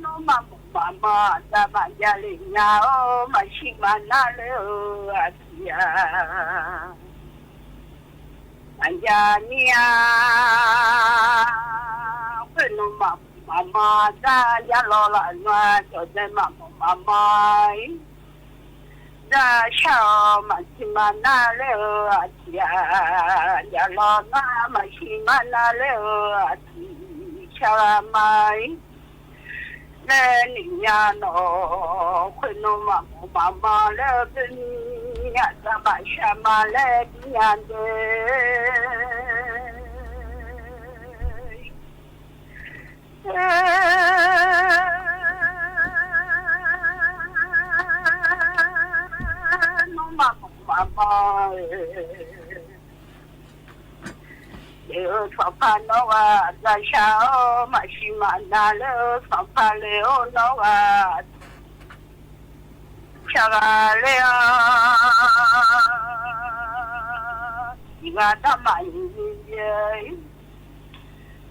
nó mà ra mà gia đình nhà mà chỉ mà na lỡ à anh gia nhà nó mà ra gia lo lại mà cho nên mà mai ra sao mà chỉ mà na lỡ à gia lo na mà chỉ mà na lỡ à sao mai nên nhà nó khuyên nó mà lên nhà ra bài xa mà lên nhà nó mà nếu thọ pha nó à ra sao mà chỉ mà na lỡ thọ pha leo nó à cha leo ngã đam mạnh vậy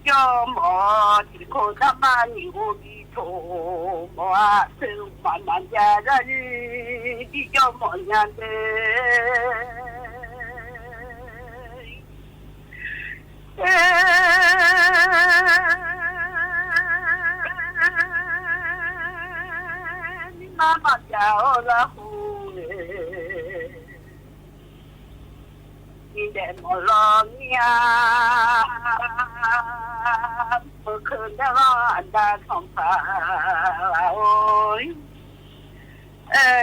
cho mò thì cô đam mạnh nhiều đi thổ mò từ mà ra ra đi cho mọi nhà mama chào la hu đi đến một lo nha bữa khơi đó anh đã không phải ôi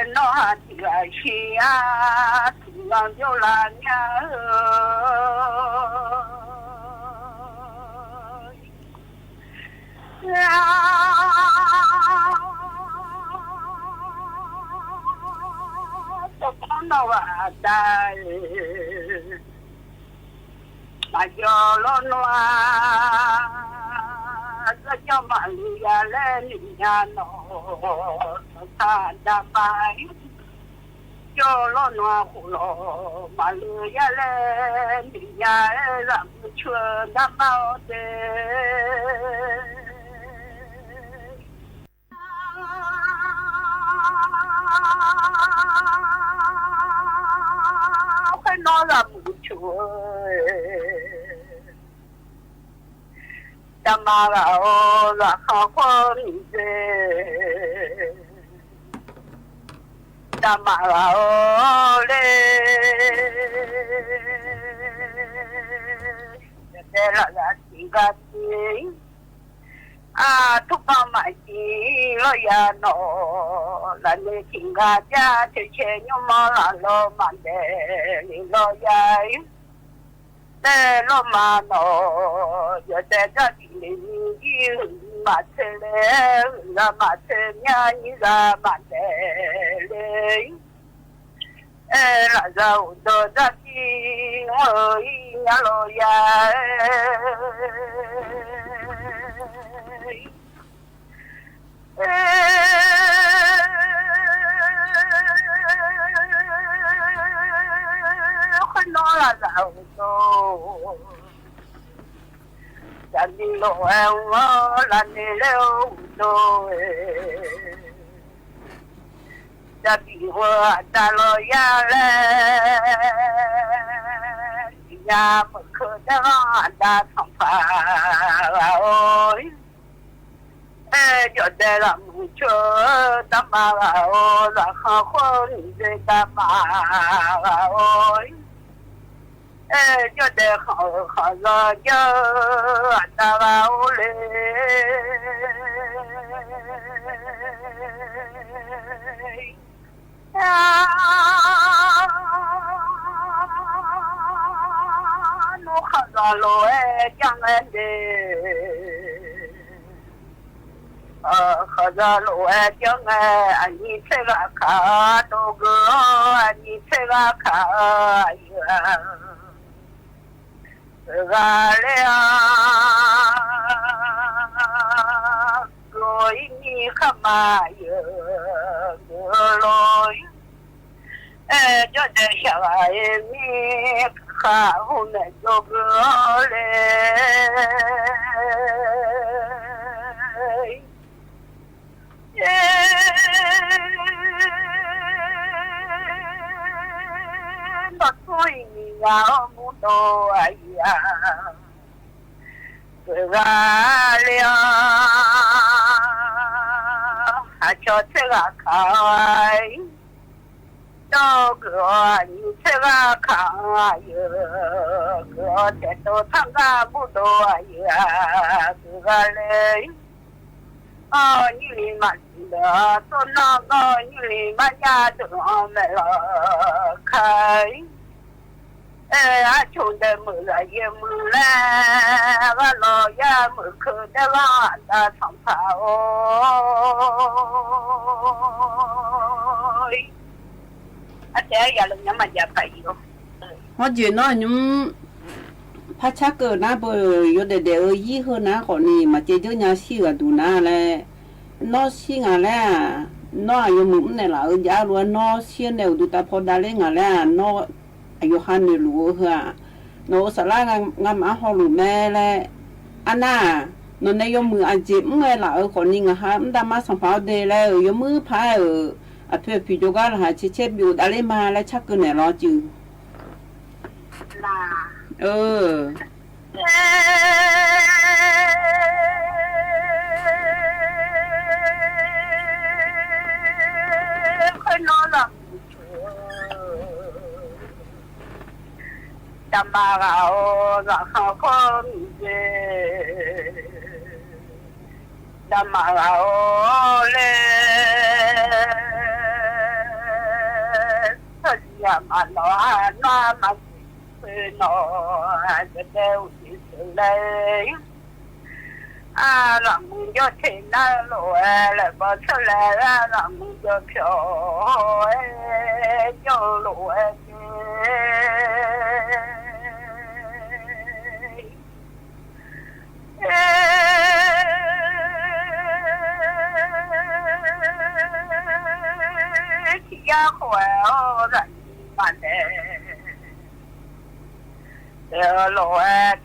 nó thì là chi à thì làm vô là nha nó à đây mà do lo noa ra cho mà nhà lên nhà nó ta đã bay 叫老暖和了，马路呀嘞，你呀让不出那毛的。快闹让不出，他妈个哦，让好好你的。Tamao le de la tingati a tu pa mai lo ya no la ne tinga ja che che nyo mo la lo ma de ni lo ya de lo ma no yo de ja ti ni ma te le la ma te nya ni la ma te le la za u do da ki o i ya lo ya no la za u do Dani lo la ne le do Dani wa da lo ya le ya mo ko da da thong pa oi yo de la mucho da ma o la kha kho ni de da ma oi yo de kha la yo da la o le no kha lo chang de kha lo chang ani se ga kha do go ani se ga kha Galea Goi ni khamayo Loi Yo de shawae mi kha hune jogole No soy niña mundo allá Galea Hacho te ga kai No go ni te ga kai Go te to thanga mundo allá Galea ni li ma da to na go ni li ma ya to me la kai a chu de mu la ye mu la ga lo ya mu khu de la da thong pa oi a te ya lo nya ma ya pa yo ho ji no nhum pha cha cơ na bo yo de de yi ho na ko ni ma je jo nya si ga du na le no si nga le no yo mu ne la ya lo no si ne du ta pho da le nga le no ayo han ni lu ha no sa la nga ma ho lu me le ana no ne yo mu a je mu la ko ni nga ha da ma sang pa de le yo mu pha a phe pi jo ga ha che che bi da le ma le cha cơ ne lo ju la no la Tamara o la kha khom de Tamara o le Saja ma no na ma no de de u le la mu yo te na lo le ba so le la mu yo pyo yo lo ya khỏe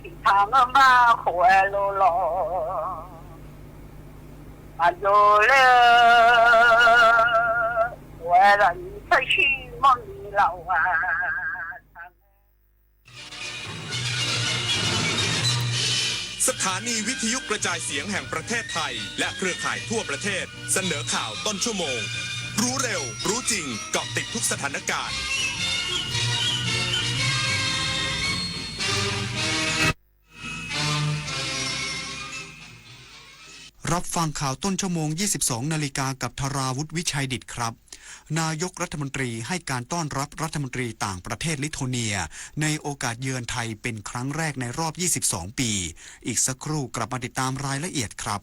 其他的嘛坏了咯，啊有了，坏了你才去梦里了啊。สถานีวิทยุกระจายเสียงแห่งประเทศไทยและเครือข่ายทั่วประเทศเสนอข่าวต้นชั่วโมงรู้เร็วรู้จริงเกาะติดทุกสถานการณ์รับฟังข่าวต้นชั่วโมง 22 นาฬิกากับธราวุฒิวิชัยดิษฐ์ครับนายกรัฐมนตรีให้การต้อนรับรัฐมนตรีต่างประเทศลิทัวเนียในโอกาสเยือนไทยเป็นครั้งแรกในรอบ 22 ปีอีกสักครู่กลับมาติดตามรายละเอียดครับ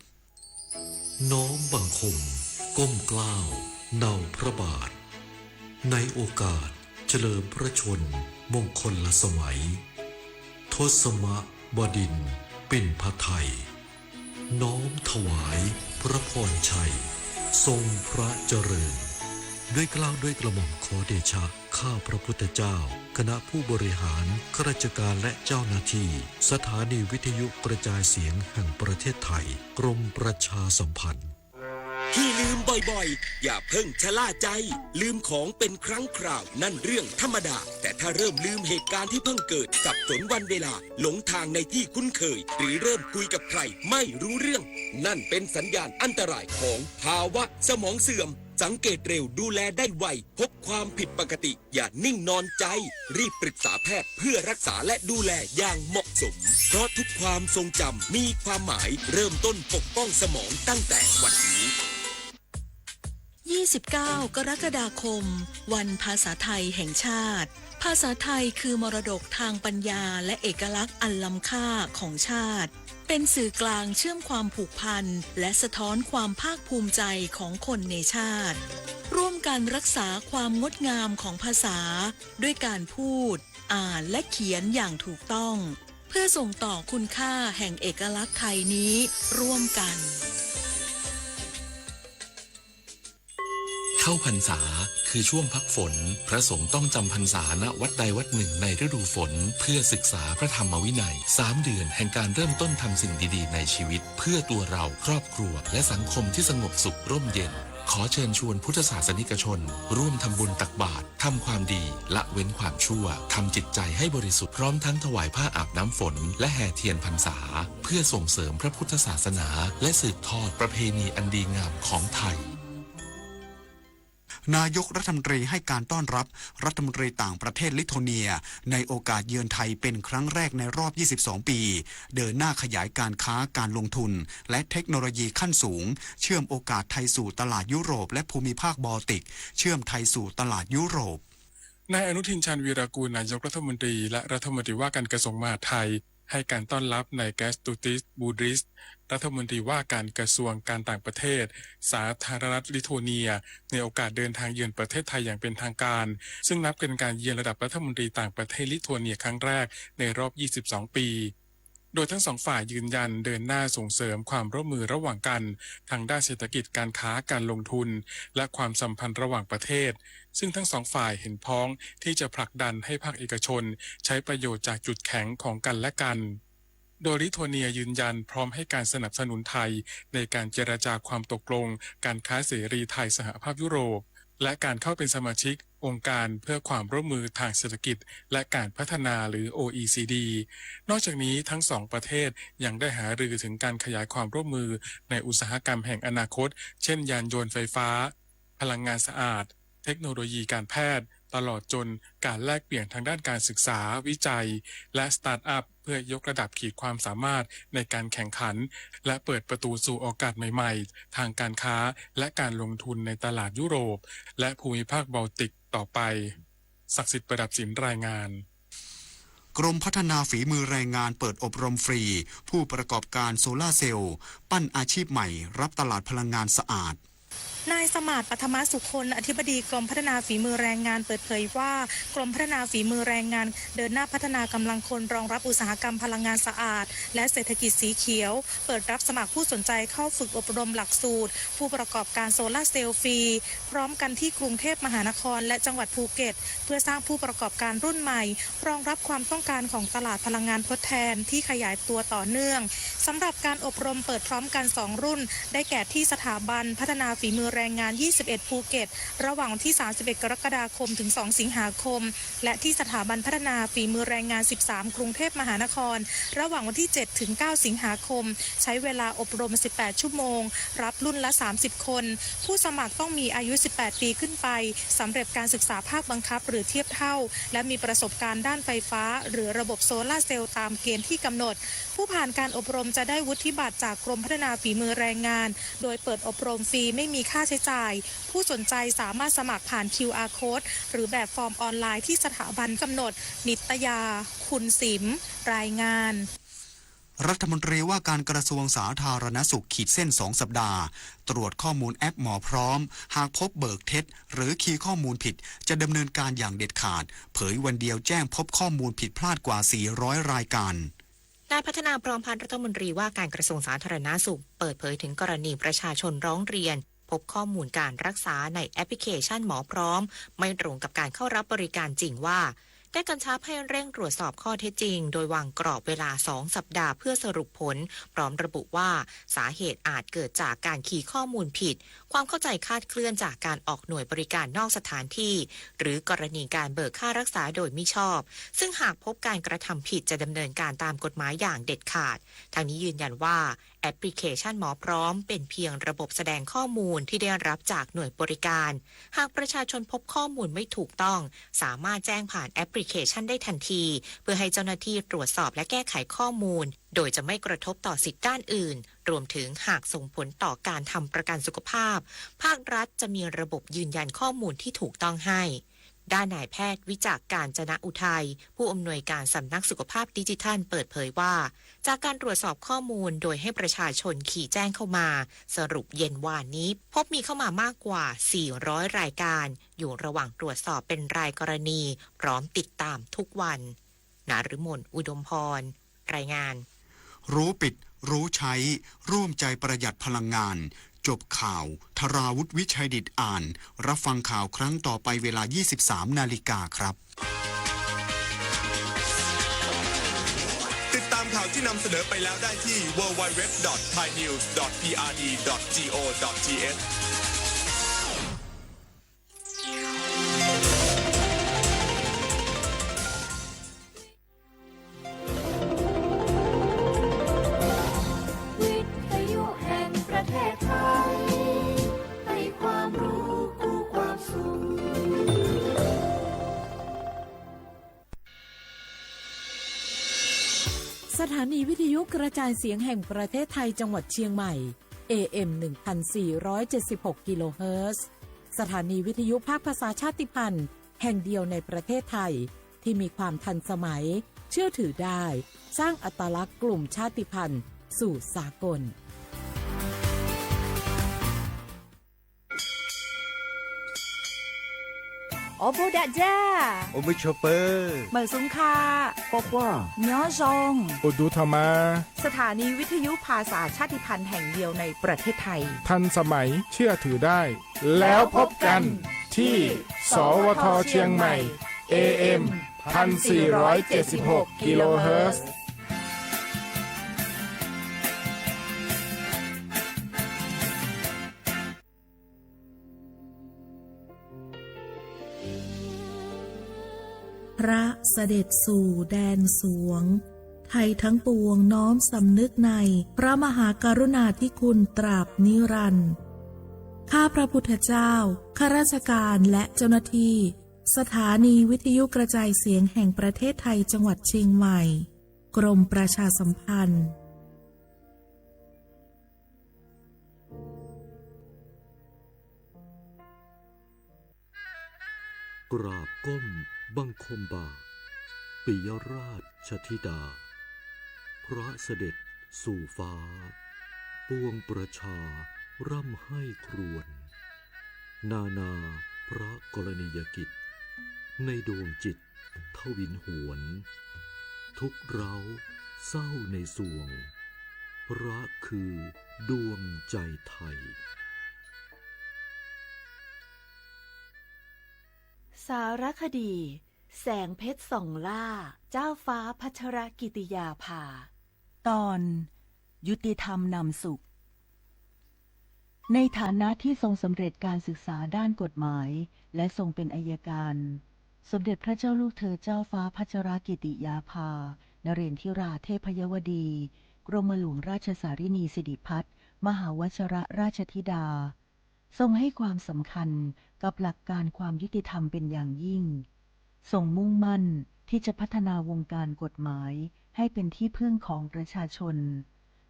น้อมบังคมก้มเกล้าวเนาพระบาทในโอกาสเฉลิมพระชนมมงคลละสมัยทศมบดินทร์ปิ่นพไทยน้อมถวายพระพรชัยทรงพระเจริญด้วยเกล้าด้วยกระหม่อมขอเดชะข้าพระพุทธเจ้าคณะผู้บริหารข้าราชการและเจ้าหน้าที่สถานีวิทยุกระจายเสียงแห่งประเทศไทยกรมประชาสัมพันธ์ ที่ลืมบ่อยๆอย่าเพิ่งชะล่าใจลืมของเป็นครั้งคราวนั่นเรื่องธรรมดาแต่ถ้าเริ่มลืมเหตุการณ์ที่เพิ่งเกิดสับสนวันเวลาหลงทางในที่คุ้นเคยหรือเริ่มคุยกับใครไม่รู้เรื่องนั่นเป็นสัญญาณอันตรายของภาวะสมองเสื่อมสังเกตเร็วดูแลได้ไวพบความผิดปกติอย่านิ่งนอนใจรีบปรึกษาแพทย์เพื่อรักษาและดูแลอย่างเหมาะสมเพราะทุกความทรงจำมีความหมายเริ่มต้นปกป้องสมองตั้งแต่วันนี้29 กรกฎาคมวันภาษาไทยแห่งชาติภาษาไทยคือมรดกทางปัญญาและเอกลักษณ์อันล้ำค่าของชาติเป็นสื่อกลางเชื่อมความผูกพันและสะท้อนความภาคภูมิใจของคนในชาติร่วมกันรักษาความงดงามของภาษาด้วยการพูดอ่านและเขียนอย่างถูกต้องเพื่อส่งต่อคุณค่าแห่งเอกลักษณ์ไทยนี้ร่วมกันเข้าพรรษาคือช่วงพักฝนพระสงฆ์ต้องจำพรรษาณวัดใดวัดหนึ่งในฤดูฝนเพื่อศึกษาพระธรรมวินัย3 เดือนแห่งการเริ่มต้นทำสิ่งดีๆในชีวิตเพื่อตัวเราครอบครัวและสังคมที่สงบสุขร่มเย็นขอเชิญชวนพุทธศาสนิกชนร่วมทำบุญตักบาตรทำความดีละเว้นความชั่วทำจิตใจให้บริสุทธิ์พร้อมทั้งถวายผ้าอาบน้ำฝนและแห่เทียนพรรษาเพื่อส่งเสริมพระพุทธศาสนาและสืบทอดประเพณีอันดีงามของไทยนายกรัฐมนตรีให้การต้อนรับรัฐมนตรีต่างประเทศลิทัวเนียในโอกาสเยือนไทยเป็นครั้งแรกในรอบ 22 ปีเดินหน้าขยายการค้าการลงทุนและเทคโนโลยีขั้นสูงเชื่อมโอกาสไทยสู่ตลาดยุโรปและภูมิภาคบอลติกเชื่อมไทยสู่ตลาดยุโรปนายอนุทินชาญวีรกูลนายกรัฐมนตรีและรัฐมนตรีว่าการกระทรวงมหาดไทยให้การต้อนรับนายแกสตูติสบูดริสรัฐมนตรีว่าการกระทรวงการต่างประเทศสาธารณรัฐลิทัวเนียในโอกาสเดินทางเยือนประเทศไทยอย่างเป็นทางการซึ่งนับเป็นการเยือนระดับรัฐมนตรีต่างประเทศลิทัวเนียครั้งแรกในรอบ 22 ปีโดยทั้งสองฝ่ายยืนยันเดินหน้าส่งเสริมความร่วมมือระหว่างกันทางด้านเศรษฐกิจการค้าการลงทุนและความสัมพันธ์ระหว่างประเทศซึ่งทั้งสองฝ่ายเห็นพ้องที่จะผลักดันให้ภาคเอกชนใช้ประโยชน์จากจุดแข็งของกันและกันโดยลิทัวเนียยืนยันพร้อมให้การสนับสนุนไทยในการเจรจาความตกลงการค้าเสรีไทยสหภาพยุโรปและการเข้าเป็นสมาชิกองค์การเพื่อความร่วมมือทางเศรษฐกิจและการพัฒนาหรือ OECD นอกจากนี้ทั้งสองประเทศยังได้หารือถึงการขยายความร่วมมือในอุตสาหกรรมแห่งอนาคตเช่นยานยนต์ไฟฟ้าพลังงานสะอาดเทคโนโลยีการแพทย์ตลอดจนการแลกเปลี่ยนทางด้านการศึกษาวิจัยและสตาร์ทอัพเพื่อยกระดับขีดความสามารถในการแข่งขันและเปิดประตูสู่โอกาสใหม่ๆทางการค้าและการลงทุนในตลาดยุโรปและภูมิภาคบอลติกต่อไปศักดิ์สิทธิ์ประดับศิลป์รายงานกรมพัฒนาฝีมือแรงงานเปิดอบรมฟรีผู้ประกอบการโซลาร์เซลล์ปั้นอาชีพใหม่รับตลาดพลังงานสะอาด นายสมาร์ท ปัทมสุคนอธิบดีกรมพัฒนาฝีมือแรงงานเปิดเผยว่ากรมพัฒนาฝีมือแรงงานเดินหน้าพัฒนากำลังคนรองรับอุตสาหกรรมพลังงานสะอาดและเศรษฐกิจสีเขียวเปิดรับสมัครผู้สนใจเข้าฝึกอบรมหลักสูตรผู้ประกอบการโซลาร์เซลล์ฟรีพร้อมกันที่กรุงเทพมหานครและจังหวัดภูเก็ตเพื่อสร้างผู้ประกอบการรุ่นใหม่รองรับความต้องการของตลาดพลังงานทดแทนที่ขยายตัวต่อเนื่องสำหรับการอบรมเปิดพร้อมกัน2รุ่นได้แก่ที่สถาบันพัฒนาฝีมือแรงงาน21ภูเก็ตระหว่างวันที่31กรกฎาคมถึง2สิงหาคมและที่สถาบันพัฒนาฝีมือแรงงาน13กรุงเทพมหานครระหว่างวันที่7ถึง9สิงหาคมใช้เวลาอบรม18ชั่วโมงรับรุ่นละ30คนผู้สมัครต้องมีอายุ18ปีขึ้นไปสำเร็จการศึกษาภาคบังคับหรือเทียบเท่าและมีประสบการณ์ด้านไฟฟ้าหรือระบบโซลาร์เซลล์ตามเกณฑ์ที่กำหนดผู้ผ่านการอบรมจะได้วุฒิบัตรจากกรมพัฒนาฝีมือแรงงานโดยเปิดอบรมฟรีไม่มีค่าใช้จ่ายผู้สนใจสามารถสมัครผ่าน QR Code หรือแบบฟอร์มออนไลน์ที่สถาบันกำหนดนิตยาคุณสิมรายงานรัฐมนตรีว่าการกระทรวงสาธารณสุขขีดเส้น2สัปดาห์ตรวจข้อมูลแอปหมอพร้อมหากพบเบิกเท็จหรือคีย์ข้อมูลผิดจะดำเนินการอย่างเด็ดขาดเผยวันเดียวแจ้งพบข้อมูลผิดพลาดกว่า400รายการนายพัฒนาพร้อมพันธ์รัฐมนตรีว่าการกระทรวงสาธารณสุขเปิดเผยถึงกรณีประชาชนร้องเรียนพบข้อมูลการรักษาในแอปพลิเคชันหมอพร้อมไม่ตรงกับการเข้ารับบริการจริงว่าได้กำชับให้เร่งตรวจสอบข้อเท็จจริงโดยวางกรอบเวลา2สัปดาห์เพื่อสรุปผลพร้อมระบุว่าสาเหตุอาจเกิดจากการคีย์ข้อมูลผิดความเข้าใจคลาดเคลื่อนจากการออกหน่วยบริการนอกสถานที่หรือกรณีการเบิกค่ารักษาโดยมิชอบซึ่งหากพบการกระทำผิดจะดำเนินการตามกฎหมายอย่างเด็ดขาดทางนี้ยืนยันว่าแอปพลิเคชันหมอพร้อมเป็นเพียงระบบแสดงข้อมูลที่ได้รับจากหน่วยบริการหากประชาชนพบข้อมูลไม่ถูกต้องสามารถแจ้งผ่านแอปพลิเคชันได้ทันทีเพื่อให้เจ้าหน้าที่ตรวจสอบและแก้ไขข้อมูลโดยจะไม่กระทบต่อสิทธิด้านอื่นรวมถึงหากส่งผลต่อการทำประกันสุขภาพภาครัฐจะมีระบบยืนยันข้อมูลที่ถูกต้องให้ด้านนายแพทย์วิจักษ์การจนะอุทัยผู้อำนวยการสำนักสุขภาพดิจิทัลเปิดเผยว่าจากการตรวจสอบข้อมูลโดยให้ประชาชนขี่แจ้งเข้ามาสรุปเย็นวานนี้พบมีเข้ามามากกว่า400รายการอยู่ระหว่างตรวจสอบเป็นรายกรณีพร้อมติดตามทุกวันนฤมลอุดมพรรายงานรู้ปิดรู้ใช้ร่วมใจประหยัดพลังงานจบข่าวธราวุฒิวิชัยดิษฐ์อ่านรับฟังข่าวครั้งต่อไปเวลา 23 นาฬิกาครับติดตามข่าวที่นำเสนอไปแล้วได้ที่ www.thainews.prd.go.thสถานีวิทยุกระจายเสียงแห่งประเทศไทยจังหวัดเชียงใหม่ AM 1476 กิโลเฮิรตซ์สถานีวิทยุภาคภาษาชาติพันธุ์แห่งเดียวในประเทศไทยที่มีความทันสมัยเชื่อถือได้สร้างอัตลักษณ์กลุ่มชาติพันธุ์สู่สากลโอโบดาจ้าโอมิชอปเปอร์เหมยซุงคาป๊อกว่าย้อซงโอดูธรรมาสถานีวิทยุภาษาชาติพันธุ์แห่งเดียวในประเทศไทยทันสมัยเชื่อถือได้แล้วพบกันที่สวทเชียงใหม่ AM 1476 กิโลเฮิรตซ์พระเสด็จสู่แดนสวงไทยทั้งปวงน้อมสำนึกในพระมหากรุณาธิคุณตราบนิรันดร์ข้าพระพุทธเจ้าข้าราชการและเจ้าหน้าที่สถานีวิทยุกระจายเสียงแห่งประเทศไทยจังหวัดเชียงใหม่กรมประชาสัมพันธ์กราบก้มบังคมบาทปิยราชธิดาพระเสด็จสู่ฟ้าปวงประชาร่ำให้ครวญ นานาพระกรณียกิจในดวงจิตทวินหวน ทุกเร้าเศร้าในสวงพระคือดวงใจไทย สารคดี แสงเพชรส่องล่าเจ้าฟ้าพัชรกิติยาภาตอนยุติธรรมนำสุขในฐานะที่ทรงสำเร็จการศึกษาด้านกฎหมายและทรงเป็นอัยการ สมเด็จพระเจ้าลูกเธอเจ้าฟ้าพัชรกิติยาภานเรนทิราเทพยวดีกรมหลวงราชสารินีสิริพัฒน์มหาวชรราชธิดาทรงให้ความสำคัญกับหลักการความยุติธรรมเป็นอย่างยิ่งทรงมุ่งมั่นที่จะพัฒนาวงการกฎหมายให้เป็นที่พึ่งของประชาชน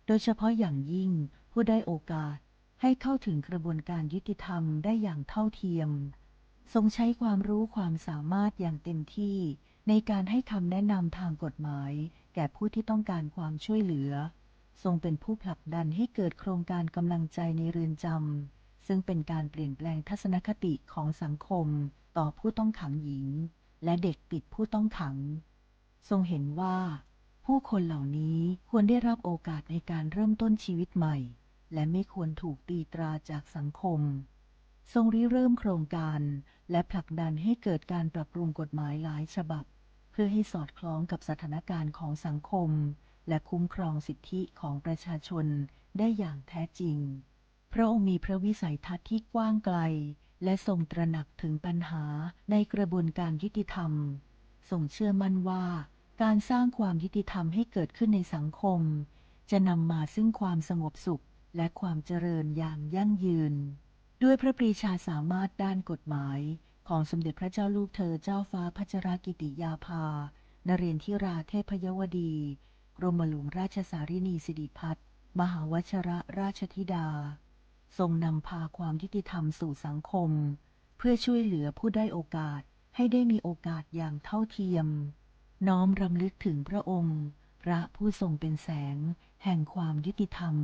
โดยเฉพาะอย่างยิ่งผู้ได้โอกาสให้เข้าถึงกระบวนการยุติธรรมได้อย่างเท่าเทียมทรงใช้ความรู้ความสามารถอย่างเต็มที่ในการให้คำแนะนำทางกฎหมายแก่ผู้ที่ต้องการความช่วยเหลือทรงเป็นผู้ผลักดันให้เกิดโครงการกำลังใจในเรือนจำซึ่งเป็นการเปลี่ยนแปลงทัศนคติของสังคมต่อผู้ต้องขังหญิงและเด็กปิดผู้ต้องขังทรงเห็นว่าผู้คนเหล่านี้ควรได้รับโอกาสในการเริ่มต้นชีวิตใหม่และไม่ควรถูกตีตราจากสังคมทรงริเริ่มโครงการและผลักดันให้เกิดการปรับปรุงกฎหมายหลายฉบับเพื่อให้สอดคล้องกับสถานการณ์ของสังคมและคุ้มครองสิทธิของประชาชนได้อย่างแท้จริงพระองค์มีพระวิสัยทัศน์ที่กว้างไกลและทรงตระหนักถึงปัญหาในกระบวนการยุติธรรมทรงเชื่อมั่นว่าการสร้างความยุติธรรมให้เกิดขึ้นในสังคมจะนำมาซึ่งความสงบสุขและความเจริญอย่างยั่งยืนด้วยพระปรีชาสามารถด้านกฎหมายของสมเด็จพระเจ้าลูกเธอเจ้าฟ้าพัชรกิติยาภานเรนทิราเทพยวดีกรมหลวงราชสารินีสิริพัฒน์มหาวชรราชธิดาทรงนำพาความยุติธรรมสู่สังคมเพื่อช่วยเหลือผู้ได้โอกาสให้ได้มีโอกาสอย่างเท่าเทียมน้อมรำลึกถึงพระองค์พระผู้ทรงเป็นแสงแห่งความยุติธรรม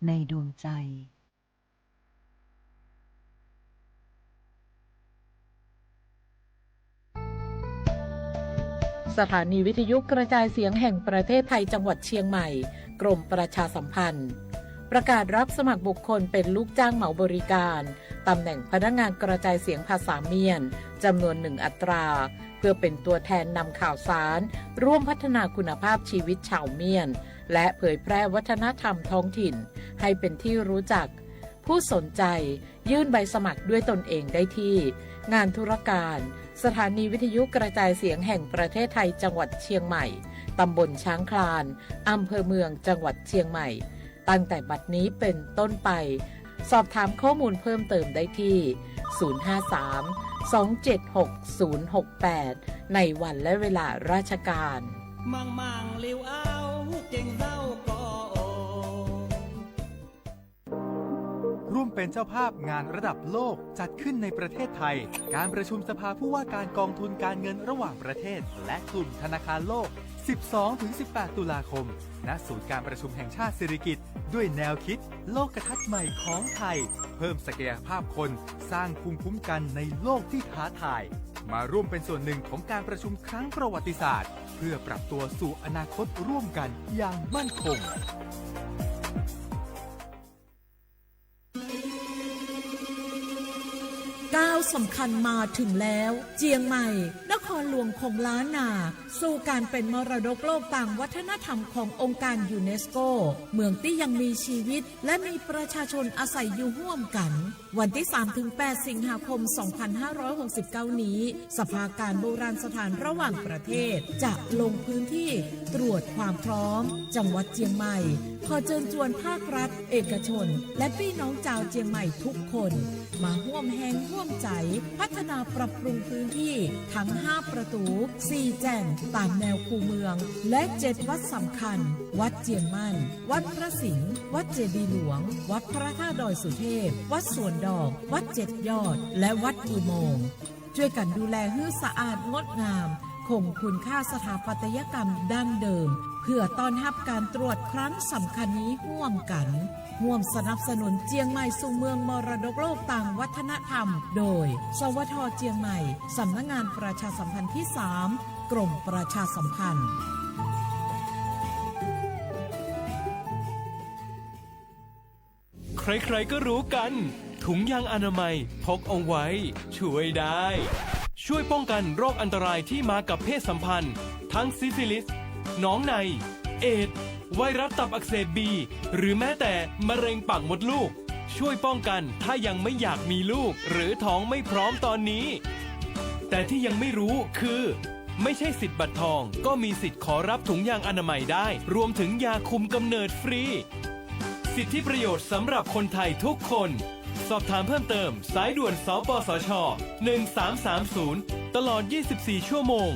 ในดวงใจสถานีวิทยุกระจายเสียงแห่งประเทศไทยจังหวัดเชียงใหม่กรมประชาสัมพันธ์ประกาศรับสมัครบุคคลเป็นลูกจ้างเหมาบริการตำแหน่งพนักงานกระจายเสียงภาษาเมียนจำนวน1 อัตราเพื่อเป็นตัวแทนนำข่าวสารร่วมพัฒนาคุณภาพชีวิตชาวเมียนและเผยแพร่วัฒนธรรมท้องถิ่นให้เป็นที่รู้จักผู้สนใจยื่นใบสมัครด้วยตนเองได้ที่งานธุรการสถานีวิทยุกระจายเสียงแห่งประเทศไทยจังหวัดเชียงใหม่ตำบลช้างคลานอำเภอเมืองจังหวัดเชียงใหม่ตั้งแต่บัดนี้เป็นต้นไปสอบถามข้อมูลเพิ่มเติมได้ที่ 053-276-068 ในวันและเวลาราชการมังลิวเอาเก่งเศร้าก็ร่วมเป็นเจ้าภาพงานระดับโลกจัดขึ้นในประเทศไทยการประชุมสภาผู้ว่าการกองทุนการเงินระหว่างประเทศและกลุ่มธนาคารโลก 12-18 ตุลาคมณศูนย์การประชุมแห่งชาติสิริกิติ์ด้วยแนวคิดโลกทัศน์ใหม่ของไทยเพิ่มศักยภาพคนสร้างภูมิคุ้มกันในโลกที่ท้าทายมาร่วมเป็นส่วนหนึ่งของการประชุมครั้งประวัติศาสตร์เพื่อปรับตัวสู่อนาคตร่วมกันอย่างมั่นคงก้าวสำคัญมาถึงแล้วเจียงใหม่นครหลวงของล้านนาสู่การเป็นมรดกโลกต่างวัฒนธรรมขององค์การยูเนสโกเมืองที่ยังมีชีวิตและมีประชาชนอาศัยอยู่ร่วมกันวันที่ 3-8 สิงหาคม 2569 นี้สภาการโบราณสถานระหว่างประเทศจะลงพื้นที่ตรวจความพร้อมจังหวัดเจียงใหม่ขอเชิญชวนภาครัฐเอกชนและพี่น้องชาวเจียงใหม่ทุกคนมาร่วมแรงร่วมใจพัฒนาปรับปรุงพื้นที่ทั้ง5ประตู4แจ่งตามแนวคูเมืองและ7วัดสำคัญวัดเจียงมั่นวัดพระสิงห์วัดเจดีย์หลวงวัดพระธาตุดอยสุเทพวัดสวนดอกวัด7 ยอดและวัดอุโมงค์ช่วยกันดูแลให้สะอาดงดงามคงคุณค่าสถาปัตยกรรมดั้งเดิม เพื่อต้อนรับการตรวจครั้งสำคัญนี้ร่วมกันร่วมสนับสนุนเจียงใหม่สู่เมืองมรดกโลกต่างวัฒนธรรมโดยสวท.เจียงใหม่สำนักงานประชาสัมพันธ์ที่ 3 กรมประชาสัมพันธ์ใครๆก็รู้กันถุงยางอนามัยพกเอาไว้ช่วยได้ช่วยป้องกันโรคอันตรายที่มากับเพศสัมพันธ์ทั้งซิฟิลิสหนองในเอดส์ไวรัสตับอักเสบบีหรือแม้แต่มะเร็งปากมดลูกช่วยป้องกันถ้ายังไม่อยากมีลูกหรือท้องไม่พร้อมตอนนี้แต่ที่ยังไม่รู้คือไม่ใช่สิทธิ์บัตรทองก็มีสิทธิ์ขอรับถุงยางอนามัยได้รวมถึงยาคุมกำเนิดฟรีสิทธิประโยชน์สำหรับคนไทยทุกคนสอบถามเพิ่มเติมสายด่วนสปสช1330ตลอด24ชั่วโมง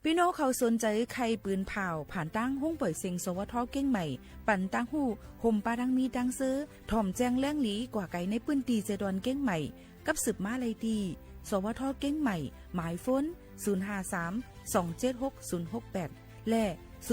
พี่น้องเขาสนใจใครปืนเผาผ่านตั้งห้องเปิดเสียงสวทเก้งใหม่ปั่นตั้งหูห่มปาดังมีดังซื้อถ่อมแจ้งแล้งหลีกว่าไก่ในปื้นตีเจดอนเก้งใหม่กับสืบมาไลดีสวทเก้งใหม่หมายฟ้น053-276-068และ0922468579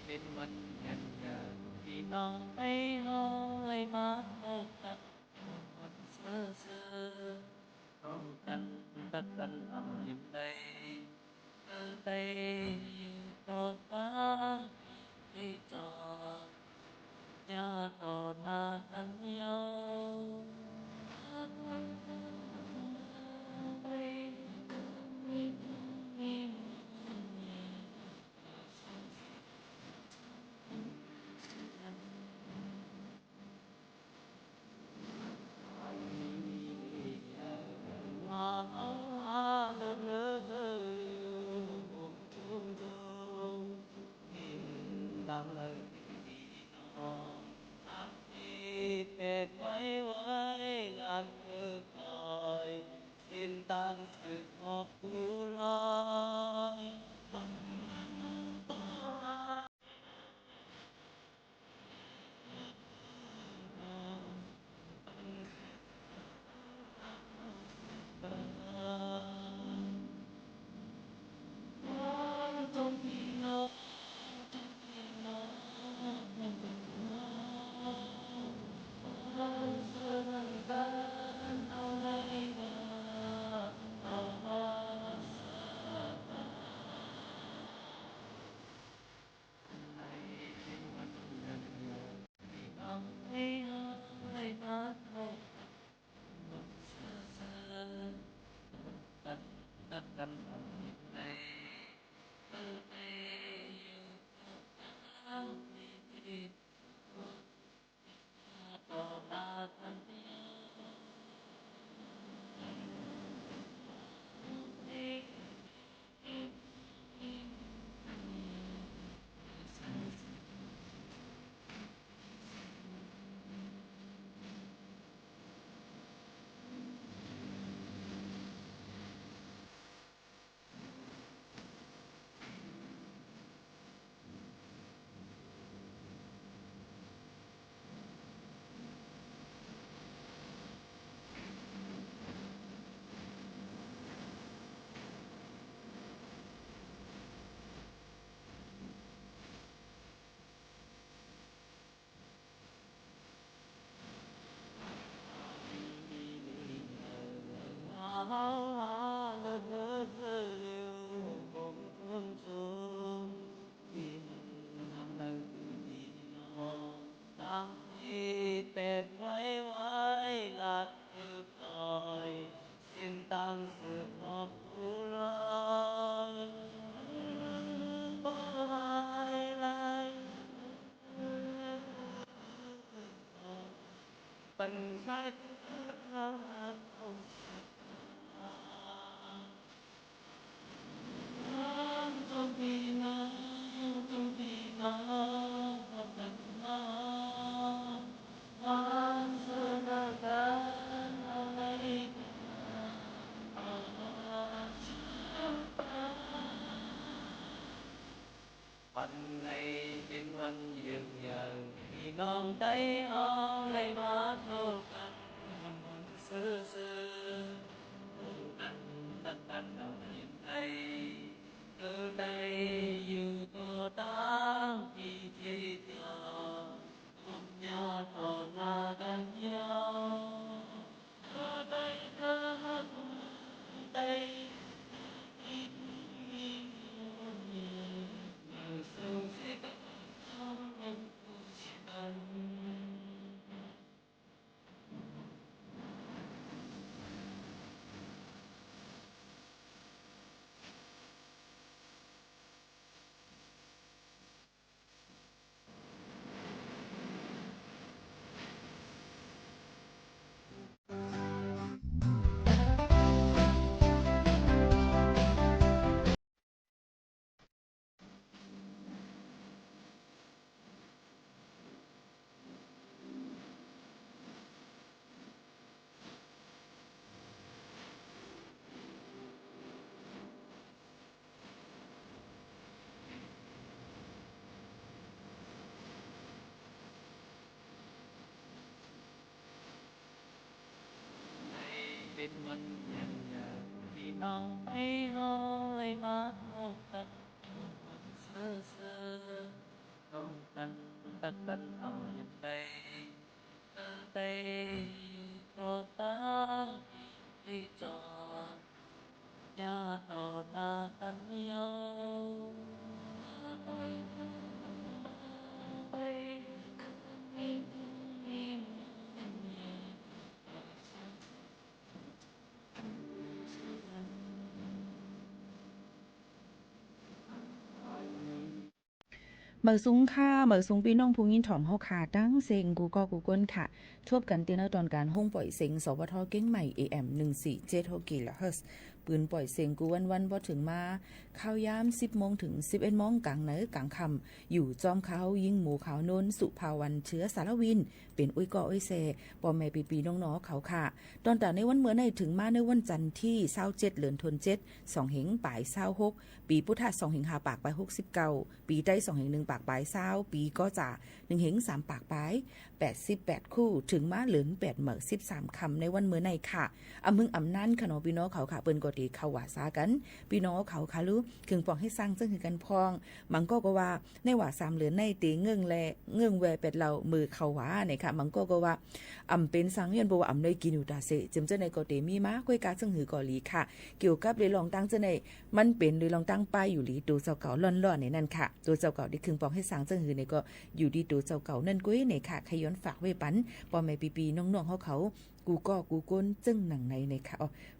เป็นวันแห่งการที่น้องไม่ห้อยมาตักวันเสือน้องกันตักกันเอาอย่างไรไปต่อฟ้าที่จอดยาต่อหน้าอันยาวดังเลยน้องทักที่เป็ดไว้งานคือคอยกินตังสึกออกกุลอย กันไม่ต้องมีนะต้องมีนะวันไหนเป็นวันเยือนยางที่น้องได้เอาเลยมาโทษกันมันซื่อกันตันเอาอย่างไรได้อยู่ตัวตั้งที่เดียวผมยอดออกมากันยาวได้ได้เป็นวันเย็นยามที่น้องให้ห้อยมาเอากันเอากันตักกันเอาอย่างไรได้ก็ตาที่จอดยาเอาตากันยาวเหมือซุ้งค่ะเหมือซุ้งพี่น้องผู้ยินถ่อมเฮาค่ะตั้งเซ็งกูก็กูก้นค่ะทบกันเตียนตอนการห้องปล่อยเซ็งสวทเก้งใหม่ AM 147กิโลเฮิรตซ์ปืนปล่อยเซ็งกูวันบ่ถึงมาข้าวยาม 10 โมงถึง 11 โมงกลางเหนือกลางค่ำอยู่จอมเขายิงหมูขาวนนสุภาวันเชื้อสารวินเป็นอุ้ยก่ออุ้ยเซปอแม่ปีๆน้องๆเขาค่ะตอนแต่ในวันเมื่อในถึงมาในวันจันทร์ที่27เดือนธันวาคม2เหงปลาย26ปีพุทธศักราช2เหง5ปากปลาย69ปีใต้2เหง1ปากปลาย20ปีก็จะ1เหง3ปากปลาย88คู่ถึงมาเหลือน8เหมอ13คำในวันเมื่อในค่ะอำมึงอำนั่นขนอพี่น้องเขาค่ะเปิ้นก็ดีเข้าว่าซากันพี่น้องเขาค่ะรู้เครื่องปองให้สร้างซึ่งคือกันพองมังก็ว่าในว่า3เหลือนในตีเงื่งแลเงื่งแวเป็ดเรามือเขาว่าเนี่ยค่ะมังก็ว่าอำเป็นสังเวียนบ่ว่าอำได้กินอยู่ตาเสจิมเจ้าในก็เตมีมาก้อยกาซึ่งหือก่อหลีค่ะเกี่ยวกับเลยลองตั้งเจ้าในมันเป็นเลยลองตั้งป้ายอยู่หลีตัวเจ้าเก่าล่อนๆในนั่นค่ะตัวเจ้าเก่าที่เครื่องปองให้สร้างซึ่งหือเนี่ยก็อยู่ดีตัวเจ้าเก่านั่นก้อยเนี่ยค่ะขย้อนฝากไว้ปันปอแม่ปีๆน้องๆเขากูก็กูก้นจึงหนังในเนี่ยค่ะ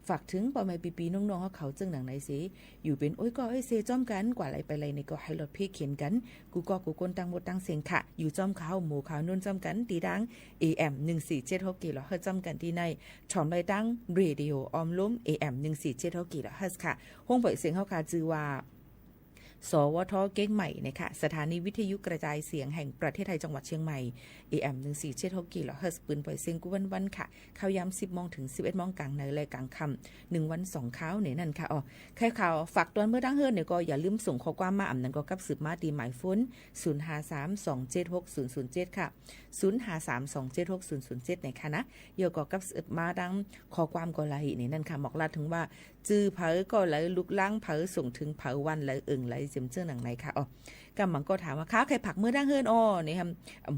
ฝากถึงปอแม่ปีๆน้องๆเขาจึงหนังในสิอยู่เป็นโอ้ยก็ไอ้เซจ้อมกันกว่าอะไรไปเลยในก็ให้รถเพ่เขียนกันกูก็กูก้นตั้งหมดตั้งเสียงค่ะอยู่จ้อมเขาหมู่เขานุ่นจ้อมกันตีดัง AM 1476กิโลเฮิรตซ์จ้อมกันที่ในถอมไรตั้งเรดิโอออมล้ม AM 1476กิโลเฮิรตซ์ค่ะห้องปล่อยเสียงเฮาค่ะจือว่าสวทเก้งใหม่นะคะสถานีวิทยุกระจายเสียงแห่งประเทศไทยจังหวัดเชียงใหม่ AM 1476กิโลเฮิรตซ์ปืนปล่อยเสียงกูวันๆค่ะข่าวยาม 10 โมงถึง 11 โมงกลางในและกลางค่ำ1วัน2ข่าวเนี่ยนั่นค่ะใครข่าวฝากตอนเมื่อดังเฮิรเนี่ยก็อย่าลืมส่งข้อความมาอำนั้นก็กับสืบมาตีหมายฟุ้น0532760007ค่ะ0532760007ในค่ะนะเดี๋ยวก็กับสืบมาดังข้อความก็ไหลนี่นั่นค่ะบอกลาถึงว่าจื้อเผอก็ไหลลุกล้างเผอส่งถึงเผอวันไหลไหลเจิมเจ้าหนังไหนค่ะกำมังก็ถามว่าค้าใครผักมือดังเฮิรนนี่ครับ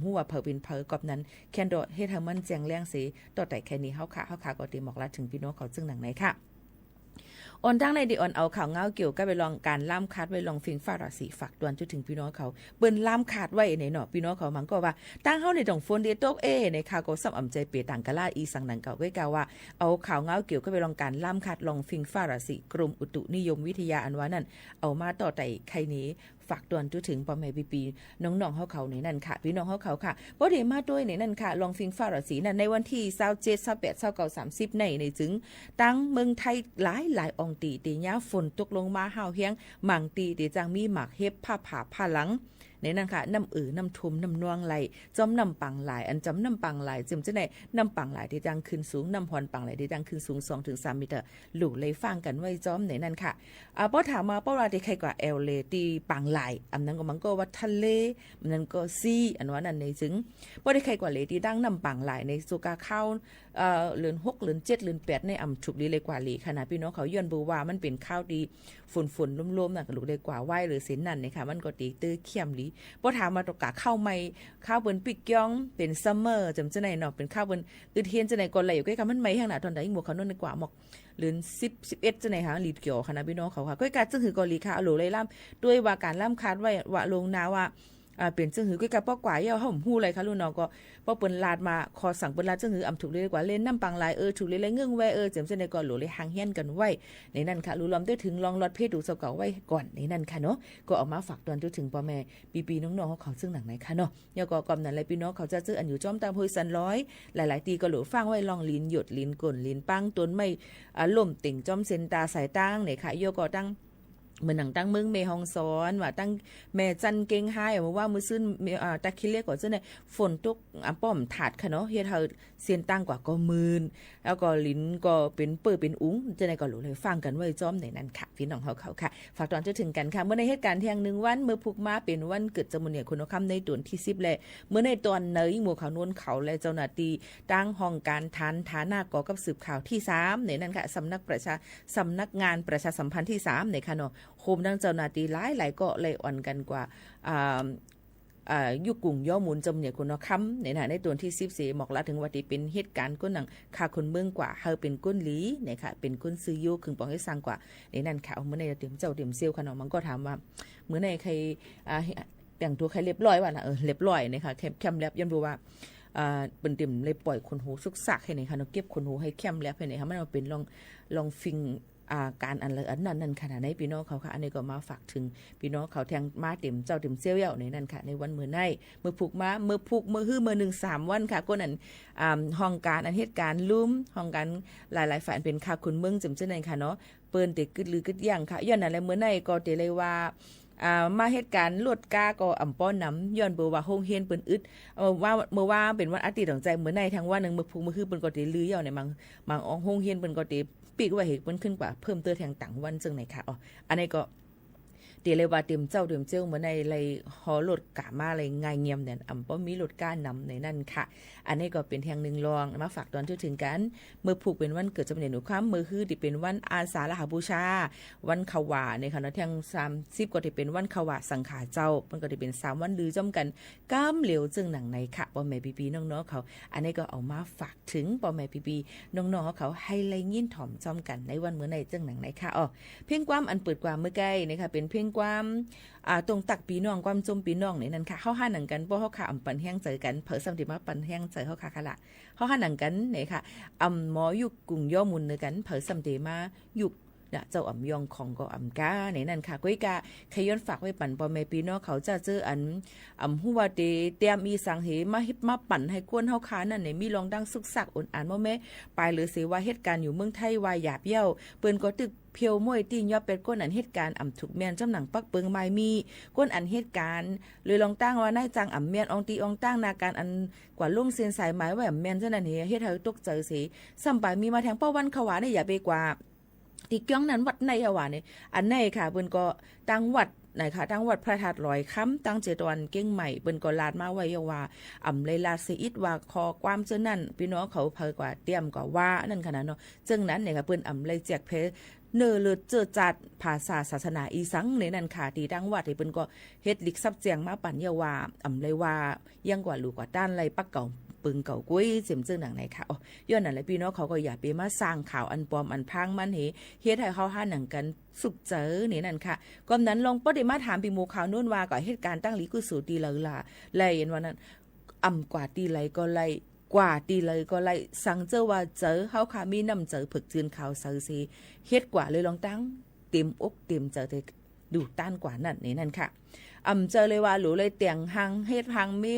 หัวเผอเป็นเผอกอบนั้นแคนโดเฮ็ดให้มันแจงแรงสิต่อแต่แค่นี้เฮาค่ะก็ติบอกลาถึงพี่น้องเขาจึงหนังไหนค่ะออนตั้งในดิออนเอาข่าวเงาเกี่ยวกับไปลองการล่ามคัดไว้ลองฟิงฟ้าราศีฝากดวนจนถึงพี่น้องเขาเปิ้นล่ามคัดไว้ในเนาะพี่น้องเขามันก็ว่าตั้งเฮาในตรงฝนเดตกในข่าวก็ซ้ำอำใจเปต่างกะลาอีสังนังเก่าไว้กล่าวว่าเอาข่าวเงาเกี่ยวกับไปลองการล่ามคัดลองฟิงฟ้าราศีกรมอุตุนิยมวิทยาอันว่านั่นเอามาต่อไต่ไข่นี้ ฝากตอนจุถึงปอแม่ปีน้องๆเฮาเขาในนั่นค่ะพี่น้องเฮาเขาค่ะบ่ได้มาด้วยในนั่นค่ะลองฟิงฟ้าราศีนั่นในวันที่27 28 29 30ในจึงตั้งเมืองไทยหลายองตีติยาฝนตกลงมาห้าวเฮียงหมั่งตีติจังมีหมากเฮ็บผ้าผาผ้าหลังในนั้นค่ะน้ำน้ำทุมน้ำนวงไหลจอมน้ำปังหลายอันจอมน้ำปังหลายจึงจะได้น้ำปังหลายที่จังขึ้นสูงน้ำหอนปังหลายที่จังขึ้นสูง 2-3 เมตรหลู่เลยฟังกันไว้จอมในนั้นค่ะป้อถามมาป้อว่าที่ใครกว่าเอลเลตีปังหลายอันนั้นก็มันก็ว่าทะเลมันนั้นก็ซีอันว่านั้นในจึงป้อได้ใครกว่าเลตีดังน้ำปังหลายในสุกาเข้าเลือน6เลือน7เลือน8ในฉุกดีเลยกว่าลีขนาดพี่น้องเขาย้อนบูว่ามันเป็นข้าวดีฝนร่มๆน่ะก็ลูกได้กว่าไหวหรือเส้นนั่นนะคะมันก็ตีตื้อเข้มลีพอถามมาตกกะข้าวใหม่ข้าวเปิ้นปิกย่องเป็นซัมเมอร์จำจะไหนเนาะเป็นข้าวเปิ้นอึดเฮียนจะไหนก่อนไหลอยู่ใกล้ๆมันใหม่ข้างหน้าตอนใดหมวกเขาโน่นดีกว่าหมอกเลือน10 11จะไหนหาลีดเกี่ยวขนาดพี่น้องเขาค่ะก้อยกาจึงหือกอลีค่ะเอาโหลเลยล่ำด้วยว่าการล่ำคาดไว้ว่าลงนาว่าเป็นจึงหือก้อยกาป้อกว่าเย่าเฮาฮู้อะไรคะลูกน้องก็ป้อเปิ้นลาดมาคอสั่งเปิ้นลาดจึงหือถูกเลยกว่าเล่นน้ำปังลายถูกเลยเงื่องแวจำจะไหนก่อนโหลเลยหางเฮียนกันไว้ในนั้นค่ะรู้ล้อมได้ถึงลองลอดเพศดูเสาเก่าไว้ก่อนในนั้นค่ะเนาะก็ออกมาฝากตอนจนถึงพ่อแม่ปีน้องๆเขาซึ่งหนังไหนค่ะเนาะยก็กอมนั้นเลยพี่น้องเขาจะซื้ออันอยู่จ้อมตามห้วยสันร้อยหลายๆตีก็โหลฟังไว้ลองลิ้นหยดลิ้นก่นลิ้นปังต้นไม่ล่มติ่งจ้อมเซนตาสายตั้งไหนค่ะโยก็ตั้งเหมือนหนังตั้งเมืองเมฮองซอนว่าตั้งแม่จันเก่งไห้ว่าว่ามือซื่นตะคิเล็กกว่าเจ้าเนี่ยฝนตกป้อมถาดค่ะเนาะเฮ็ดเฮาเสียนตั้งกว่าก็มืนแล้วก็ลิ้นก็เป็นเปื้อเป็นอุ้งจะได้ก็รู้เลยฟังกันไว้จ้อมในนั้นค่ะพี่น้องเขาค่ะฝากตอนจะถึงกันค่ะเมื่อในเหตุการณ์เที่ยง1วันเมื่อพุกมาเป็นวันเกิดจมุนเนี่ยคุณค่ำในตวนที่10แลเมื่อในตอนเนยหมู่เขานวลเขาและเจ้าหน้าที่ตั้งห้องการฐานะก่อกับสืบข่าวที่3ในนั้นค่ะสำนักงานประชาสัมพันธ์ที่3ในค่ะเนาะโคมดังเจ้าหน้าที่หลายก็เลยอ่อนกันกว่ายุกุ่งย่อมูลจำเนี่ยคุณคำในตัวที่14หมอกละถึงว่าที่เป็นเหตุการณ์ก้นหนังคาคนเมืองกว่าเฮาเป็นก้นหลีเนี่ยค่ะเป็นก้นซื้อโยคึงปองให้สร้างกว่าในนั้นค่ะเมื่อในเตรียมเจ้าเตรียมเซลขนมมันก็ถามว่าเมื่อในใครแต่งตัวใครเรียบร้อยว่าน่ะเรียบร้อยนะคะแคมแลบยันบอกว่าเป็นเต็มเลยปล่อยคนหูสุกสักให้ไหนค่ะเนาะเก็บคนหูให้แคมแลบให้ไหนค่ะมันมาเป็นลองฟิงการอันละอันนั้นขนาดไหนพี่น้องเขาค่ะอันนี้ก็มาฝากถึงพี่น้องเขาแทงมาเต็มเจ้าเต็มเซี่ยวในนั้นค่ะในวันมื้อในมื้อผูกมามื้อผูกมื้อฮื้อมื้อ1 3วันค่ะก็นั้นห้องการอันเหตุการณ์ลุ่มห้องการหลายๆฝ่ายเป็นค่ะคุณเมืองจำเจนค่ะเนาะเปิ้นติกึดลือกึดย่างค่ะย้อนอะไรมื้อในก็เตเลยว่ามาเหตุการณ์ลดกาก็ป้อนน้ำย้อนเบอร์ว่าโฮงเฮียนเปิ้นอึดว่าเมื่อว่าเป็นวันอาทิตย์ของใจมื้อในทั้งวันนึงมื้อผูกมื้อฮื้อเปิ้นก็ติลือเยาในบางโฮงเฮียนเปิ้นก็ติปีกว่าเหตุมันขึ้นกว่าเพิ่มเติมแทงต่างวันจึงไหนค่ะอันนี้ก็เดี๋ยวเลยว่าเตรียมเจ้าเมื่อในเลยฮอรถกะมาเลยง่ายเงียบเนี่ยป้อมีรถก้านนำในนั่นค่ะอันนี้ก็เป็นแทงหนึ่งรองมาฝากตอนถึงกันเมื่อผูกเป็นวันเกิดจำเนียนหนูข้ามมือคือที่เป็นวันอาสาฬหบูชาวันขวาในค่ะนะแทง30ก็ที่เป็นวันขวาสังขาเจ้ามันก็ที่เป็น3วันลือจ้อมกันก้ามเหลียวจึงหนังในค่ะป้อแม่ปีน้องๆเขาอันนี้ก็เอามาฝากถึงป้อแม่ปีน้องๆเขาให้ไล่ยินถ่อมจ้อมกันในวันเมื่อในจึงหนังในค่ะเพ่งความอันเปิดความเมื่อใกล้นะคะเป็นเพ่งความตรงตักปีน้องความจมปีน้องนี่นั่นค่ะเฮาหาหนังกันบ่เฮาค่ะปันแห้งเจอกันเผอสำติมาปันแห้งเจอเฮาค่ะละเฮาหาหนังกันนี่ค่ะหมอยุกกุ่งย่อมุนเนกันเผอสำติมายุกเจ้ายองของก็กาในนั่นค่ะก้อยกาขย้อนฝากไว้ปั่นพ่อแม่พี่น้องเขาจะเจอฮู้ว่าเตรียมมีสังเหมาฮิบมาปั่นให้กวนเฮาคานั่นนี่มีลองดังสุกสักอ่อนบ่แม่ไปหรือสิว่าเหตุการณ์อยู่เมืองไทยว่าหยาบเย้าเปิ้นก็ตึกเพียวมวยตีนยอเป็ดก้นอันเหตุการณ์ถูกแม่นจำหนังปักเปิงไม้มีก้นอันเหตุการณ์เลยลองตั้งว่านายจังแม่นองตีองตั้งนาการอันกว่าลุงเซียนสายไม้ว่าแม่นจังนั้นเฮ็ดให้ตกใจสิซ้ำไปมีมาแทงป้อวันขวาได้อย่าไปกว่าที่เกี้ยงนั้นวัดในว่านี่อันในค่ะเปิ้นก็ตั้งวัดไหนค่ะตั้งวัดพระธาตุลอยค้ำตั้งเจตวันเก้งใหม่เปิ้นก็ลาดมาไว้ว่าเลยลาสิอิดว่าคอความเจ้านั่นพี่น้องเขาเพอกว่าเตรียมกว่าว่านั่นขนาดเนาะจึงนั้นเนี่ยค่ะเปิ้นเลยแจกเพเนอเลือเจอจัดภาษาศาสนาอีสังในนั้นค่ะที่ตั้งวัดที่เปิ้นก็เฮ็ดลิกซับแจงมาปั่นยาว่าเลยว่ายังกว่าลูกกว่าด้านไรปักเก่าปึงเก่ากุ้ยเสียมจึงหนังไหนค่ะย้อนนั่นแหละพี่น้องเขาก็อย่าไปมาสร้างข่าวอันปลอมอันพังมันเฮ็ดให้เขาหาหนังกันสุกเจอนี่นั่นค่ะก่อนนั้นลองบ่ได้มาถามพี่หมู่ข่าวนู่นว่าก็เหตุการณ์ตั้งหลีกุสูตีเลยล่ะไล่เห็นว่านั้นกว่าตีไรก็ไล่กว่าตีเลยก็ไล่สั่งเจอว่าเจอเฮาค่ะมีน้ำเจอผึกจืนข่าวเซอซีเฮ็ดกว่าเลยลองตั้งเต็มอกเต็มเจอ ดูต้านกว่านั่นนี่นั่นค่ะเจอเลยว่าหลูเลยเตียงหังเฮ็ดหังมี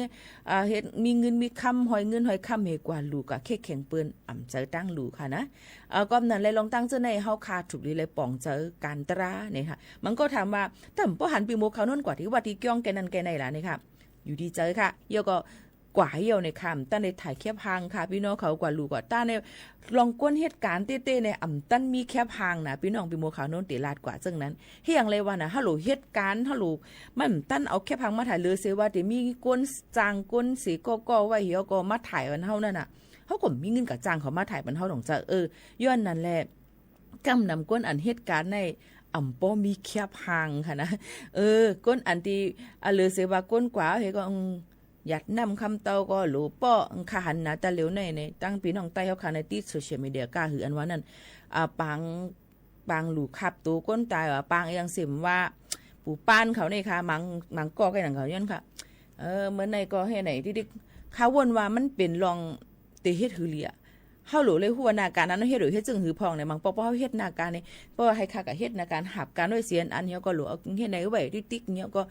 เฮ็ดมีเงินมีคำหอยเงินหอยคำเฮกว่าหลูกะแค่แข็งปืนเจอตั้งหลูค่ะนะก็นั่นเลยลองตั้งเจอในเฮาคาถูกเลยป่องเจอการตราเนี่ยค่ะมันก็ถามว่าแต่บ่หันปีโมเขานั่นกว่าที่ว่าที่ก้องแกนั่นแกไหนล่ะนี่ค่ะอยู่ดีเจอค่ะเยอะก็กว่าเหี่ยวในคำตั้นในถ่ายแคบหางค่ะพี่น้องเขากว่าลูกกว่าต้าในลองก้นเหตุการณ์เต้ๆในตั้นมีแคบหางนะพี่น้องปีโมขาวโน้นตีลาดกว่าจังนั้นเฮียงเลยว่านะฮัลโหลเหตุการณ์ฮัลโหลมันตั้นเอาแคบหางมาถ่ายเลยเสียว่าแต่มีก้นจางก้นสีก็ไว้เหี่ยวก็มาถ่ายมันเฮานั่นน่ะเขาก็มีเงินกับจางเขามาถ่ายมันเฮาของจะย้อนนั่นแหละกำนำก้นอันเหตุการณ์ในป้อมีแคบหางค่ะนะก้นอันที่เลยเสียว่าก้นกว่าเฮก็หยัดนำคำเตาก็หลูป้อขหันนะแต่เหลียวในตั้งพี่น้องใต้เขาขาในติดโซเชียลมีเดียกล้าหืออันว่านั่นปางหลูขับตัวก้นตายว่าปางยังสิมว่าปู่ป้านเขาเนี่ยค่ะมังก็แค่หนังเขาย้อนค่ะเหมือนในก็ให้ไหนที่เขาวนว่ามันเป็นลองเตเฮ็ดหือเลียเฮาหลูเลยหัวหน้าการนั้นเฮ็ดหรือเฮ็ดจึงหือพองเนี่ยมังปอเฮาเฮ็ดหน้าการนี่เพราะว่าให้ค่ากับเฮ็ดหน้าการหับการด้วยเสียนอันเฮียก็หลูเฮ็ดไหนไว้ติ๊กๆเฮียก็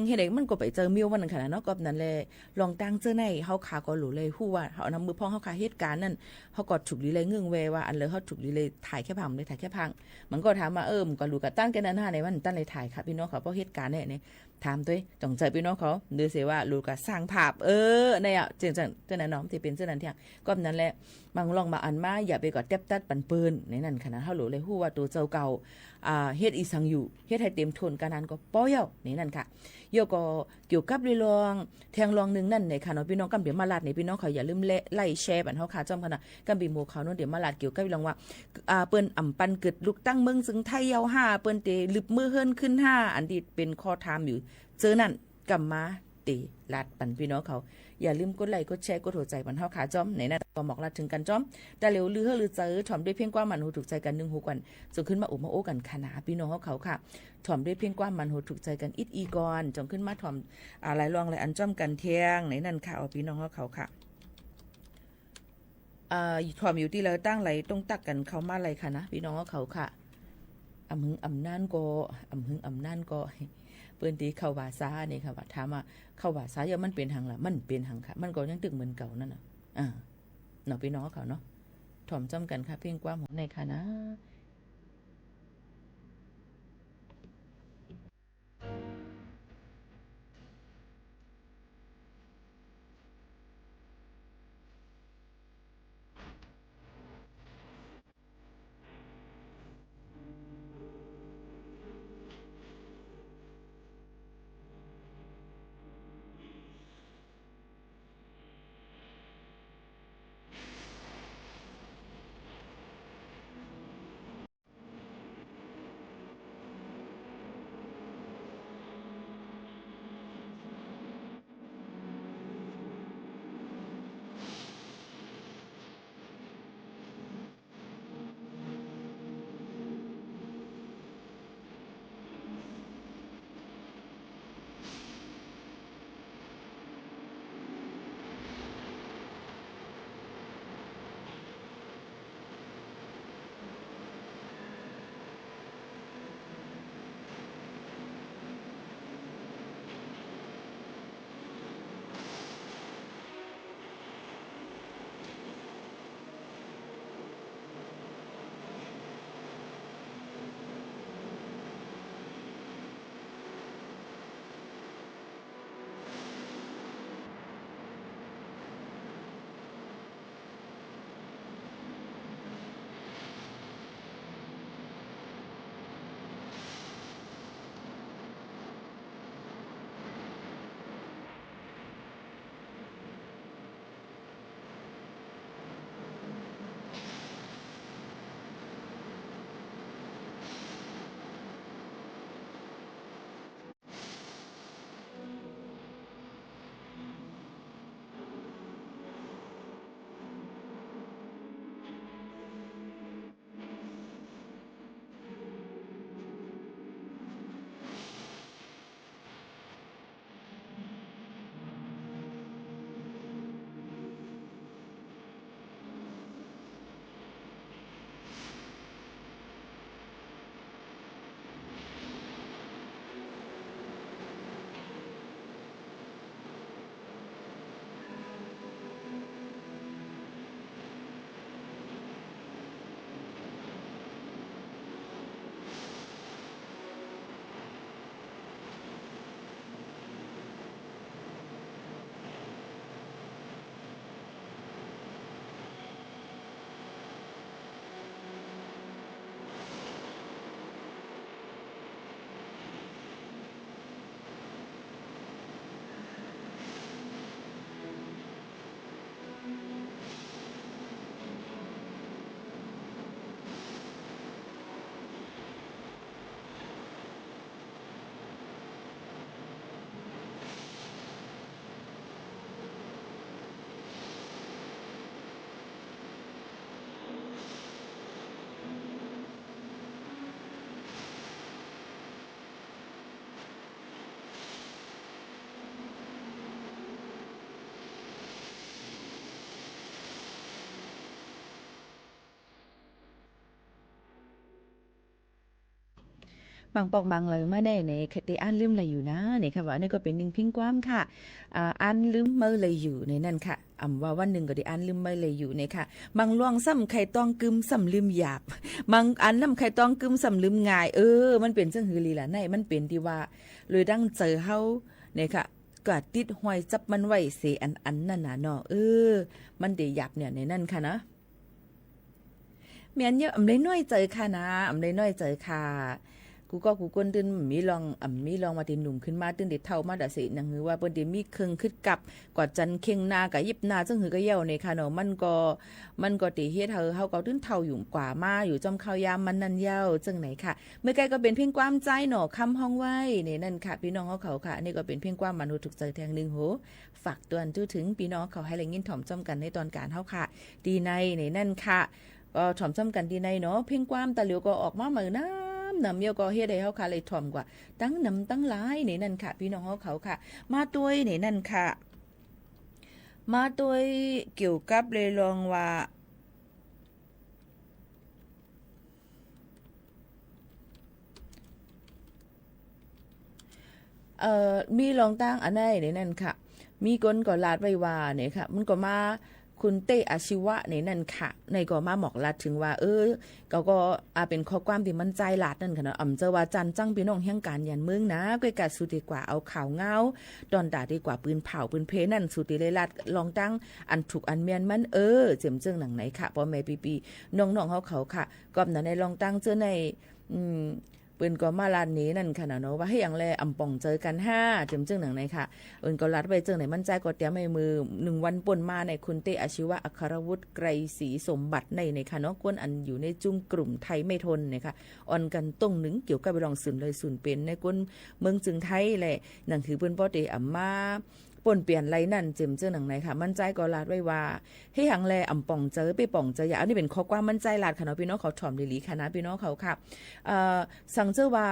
เฮ็ดไหนมันก็ไปเจอมิวมันขนาดเนาะก็นั่นแหละลองตั้งเจอในเฮาขาก็หลูเลยฮู้ว่าเฮานำมือพองเฮาขาเหตุการณ์นั่นเฮาก็ถูกลีเลยงึงแวว่าอันเลยเฮาถูกลีเลยถ่ายแค่พังเลยถ่ายแค่พังมันก็ถามว่ามันก็หลูกับตั้งแกนั้นหาในวันตั้งเลยถ่ายค่ะพี่น้องเขาเพราะเหตุการณ์เนี่ยถามด้วยต้องใจพี่น้องเขาดูสิว่าหลูกับสร้างภาพเนี่ยจังๆนั้นน้องที่เป็นเจ้านั้นที่ก็นั่นแหละบางลองมาอันมาอย่าไปกอดแทบตัดปันปืนในนั้นขนาดเฮาหลูเลยฮู้ว่าตัวเจ้าเก่าเฮ็ดอีสังอยู่เฮ็ดให้เต็มทนการนั้นก็ป้อยนี่นั่นค่ะโยก็เกี่ยวกับเรื่องแทงรองนึงนั่นในค่ะเนาะพี่น้องกำเดี๋ยวมาลาดในพี่น้องเขาอย่าลืมไล่แชร์บันเฮาค่ะจ้อมค่ะนะกำบีโมเขาเนาะเดี๋ยวมาลาดเกี่ยวกับเรื่องว่าเปิ้นปันเกิดลูกตั้งเมืองซึ่งไทยยาว5เปิ้นเตลึบมือเฮิรนขึ้น5อันที่เป็นข้อถามอยู่เจอนั่นกำมาตีลาดปันพี่น้องเขาอย่าลืมกดไลค์กดแชร์กดหัวใจบันเฮาขาจ้อมไหนน่ะก็บอกลาถึงกันจ้อมแต่เร็วลือหรือเจอถ่อมด้วยเพียงกว่ามันหูถูกใจกัน1หูกันจงขึ้นมาอุมาโอกันขนาพี่น้องเขาค่ะถ่อมด้วยเพียงกว่ามันหูถูกใจกันอิดอีกอนจงขึ้นมาถ่อมอะไรลองอะไรอันจ้อมกันเที่ยงไหนนั่นค่ะเอาพี่น้องเขาค่ะถ่อมอยู่ที่เราตั้งไหลต้องตักกันเขามาอะไรค่ะนะพี่น้องเขาค่ะอำหึงอำนั่นก็เปิ้นตีเข้าว่าซานี่ค่ะว่าถามว่าเข้าว่าซาอย่ามันเป็นหังล่ะมันเป็นหังค่ะมันก็ยังตึกเหมือนเก่านั่นน่ะเนาะพี่น้องเขาเนาะถ่อมจ้ำกันค่ะเพียงกว่าหมดในค่ะนะ บางปอกบางเลยมาได้ในคติอ่านลืมเลยอยู่นะเนี่ยค่ะว่านี่ก็เป็นหนึ่งพิงความค่ะอ่านลืมเมื่อเลยอยู่ในนั่นค่ะว่าวันหนึ่งก็ได้อ่านลืมเมื่อเลยอยู่เนี่ยค่ะบางล่วงซ้ำไข่ต้องกึมซ้ำลืมหยาบบางอันน้ำไข่ต้องกึมซ้ำลืมง่ายมันเป็นจังหือลีล่ะในมันเป็นที่ว่าเลยดังเจอเฮาเนี่ยค่ะก็ติดห้อยจับมันไว้เสอันนั่นน่ะเนาะมันได้หยับเนี่ยในนั่นค่ะนะเมียนเยอะได้น้อยเจอค่ะนะได้น้อยเจอค่ะกูก้นตื่นมีลองมาติหนุ่มขึ้นมาตื่นเด็ดเท่ามาดะสินังหือว่าเปิ้นได้มีเครื่องขึ้นกับกว่าจันเข่งนากับยิบนาจังหือก็เย่าในค่ะเนาะมันก็ติเฮ็ดเฮาก็ตื่นเท่าอยู่กว่ามาอยู่จอมข้าวยามมันนั่นเย่าจังไหนค่ะเมื่อไกลก็เป็นเพียงความใจเนาะคำห้องไว้นี่นั่นค่ะพี่น้องเขาค่ะนี่ก็เป็นเพียงความมนุษย์ถูกใจแทงนึงโหฝากเตือนถึงพี่น้องเขาให้แรงยินถ่อมจ้อมกันในตอนการเฮาค่ะดีในนี่นั่นค่ะก็ถ่อมจ้อมกันดีในเนาะเพียงความตะเหลียวก็ออกมาเหมือนน้ำเมียวก็เฮ็ดให้เฮาค่ะเลยถ่อมกว่าตั้งน้ำตั้งหลายนี่นั่นค่ะพี่น้องเขาค่ะมาตัวนี่นั่นค่ะมาตัวเกี่ยวกับเลยลองว่ามีลองตั้งอันไหนนี่นั่นค่ะมีคนก็ลาดไว้ว่าเนี่ยค่ะมันก็มาคุณเตอาชีวะในนั่นค่ะในก็มาหมอกลัดถึงว่าก็เป็นข้อความที่มันใจลาดนั่นค่ะเนาะเจอว่าจันจังพี่น้องแห่งการยันเมืองนะก้อยกัดสุดีกว่าเอาข่าวเงาดอนด่าดีกว่าปืนเผาปืนเพนั่นสุดีเลยลาดลองตั้งอันถูกอันเมียนมันเจียมเจิงหนังไหนค่ะพอแม่ปีน้องเขาค่ะก็นั้นในลองตั้งเจอในปืนก็มาลานนี้นั่นค่ะเนาะว่าให้อย่างแลป่องเจอกัน5จึงหนังไหนค่ะก็ลัดไปเจอไหนมั่นใจก็เตรียมให้มือ1วันป่นมาในคุณเตอาชีวะอัครวุฒิไกรศรีสมบัติในค่ะเนาะก้นอันอยู่ในจุ่มกลุ่มไทยไม่ทนนะคะอ่อนกันตรงหนึ่งเกี่ยวกับไปลองศูนย์เลยศูนย์เป็นในก้นเมืองจึงไทยแหละหนังถือปืนป้อเตมาป่นเปลี่ยนไรนั่นเจิมเจ้าหนังไหนค่ะมั่นใจก็ลาดไว้ว่าให้หังแลป่องเจอไปป่องเจออย่าอันนี้เป็นข้อความมั่นใจลาดค่ะเนาะพี่น้องเขาถ่อมดีๆค่ะนะพี่น้องเขาค่ะสั่งเจ้าว่า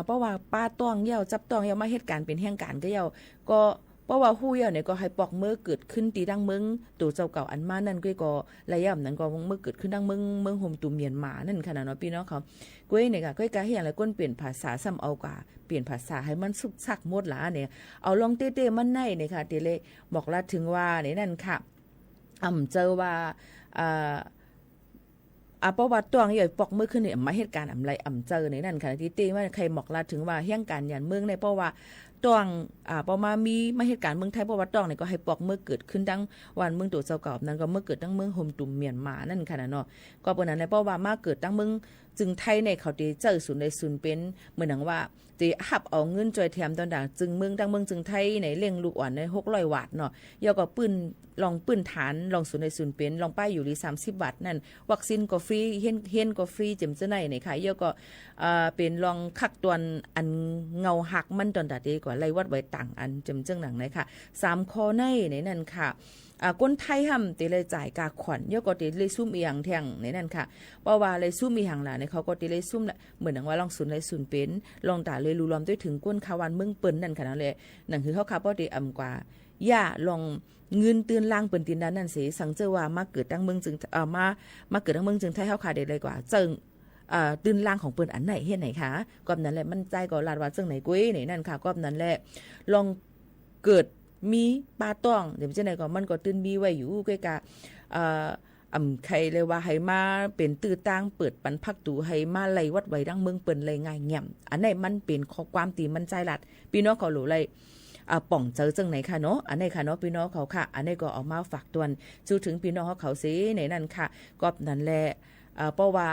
เพราะว่าป้าต้องเย่าจับต้องเย่ามาเหตุการณ์เป็นแห่งการก็เย่าก็เพราะว่าฮู้เย่าเนี่ยก็ให้ปอกเมื่อเกิดขึ้นตีดังเมืองตัวเจ้าเก่าอันมานั่นก็ระยะนั้นก็เมื่อเกิดขึ้นดังเมืองโฮมตูเมียนมานั่นค่ะเนาะพี่น้องเขาก้อยเนี่ยค่ะก้อยกะให้อย่างไรก้นเปลี่ยนภาษาซ้ำเอากว่าเปลี่ยนภาษาให้มันสุกซักหมดละเนี่ยเอาลองเต้ๆมันในเนี่ยค่ะเตเลบอกลาถึงว่าเนี่ยนั่นค่ะเจอว่าเพราะว่าตัวใหญ่ปอกมือขึ้นเนี่ยมาเหตุการณ์ไรเจอในนั่นค่ะที่ตีว่าใครบอกลาถึงว่าแห่งการยันเมืองในเพราะว่าตองพอมามีมาเหตุการณ์เมืองไทยเพราะว่าตองเนี่ยก็ให้ปอกเมื่อเกิดขึ้นดังวันเมืองตัวเจ้าเก่านั้นก็เมื่อเกิดดังเมืองโฮมตุ่มเมียนมานั่นค่ะเนาะก็ปนนั้นในเพราะว่ามาเกิดดังเมืองจึงไทยในเขาตีเจอศูนย์ในศูนย์เป็นเหมือนว่าตีหับเอาเงินจอยแถมตอนดังจึงเมืองดังเมืองจึงไทยในเลี้ยงลูกอ่อนใน600 วาทเนาะยาก็ลองปืนฐานลองศูนย์ในศูนย์เป็นลองป้ายอยู่ที่30 บาทนั่นวัคซีนก็ฟรีเฮียนก็ฟรีเจ็มเจ้าไหนในค่ะยาก็เป็นลองคักตวนอันเงาหักมันตอนตัดดีกว่าไล่วัดไว้ต่างอันเจ็มเจ้าหนังไหนค่ะ3ข้อในนั่นค่ะคนไทยทำตีเลยจ่ายกาขวัญยกก็ตีเลยซุ่มอีหยังแทงในนั่นค่ะเพราะว่าเลยซุ่มอีหยังล่ะในเขาก็ตีเลยซุ่มละเหมือนว่าลองศูนย์เลยศูนย์เป็นลองด่าเลยรูล้อมด้วยถึงก้นคาวันเมืองเปิ้นนั่นค่ะนั่นแหละนั่นคือเขาค่ะเพราะตีกว่าย่าลองเงินตื่นล่างเปิ้นตีนนั่นสิสังเจอว่ามาเกิดตั้งเมืองจึงมาเกิดตั้งเมืองจึงไทยเขาค่ะได้เลยกว่าจึงตื่นล่างของเปิ้นอันไหนเฮ็ดไหนคะก็นั้นแหละมันใจก็ลาดว่าจึงไหนกุ้ยนี่นั่นค่ะก็นั้นแหละลองเกิดมีปลาต้องเดี๋ยวจะไหนก็มันก็ตื่นมีไว้อยู่ใกล้กับใครเลยว่าให้มาเป็นตื้อตั้งเปิดปันพักตูให้มาไล่วัดไว้ดังเมืองเปิ้นเลยง่ายเงี่ยมอันไหนมันเป็นข้อความตีมันใจลัดพี่น้องเขาหลูเลยป่องเจอจังไหนค่ะเนาะอันไหนค่ะเนาะพี่น้องเขาค่ะอันไหนก็เอามาฝากตวนจูถึงพี่น้องเขาสิในนั่นค่ะก็นั่นแหละเพราะว่า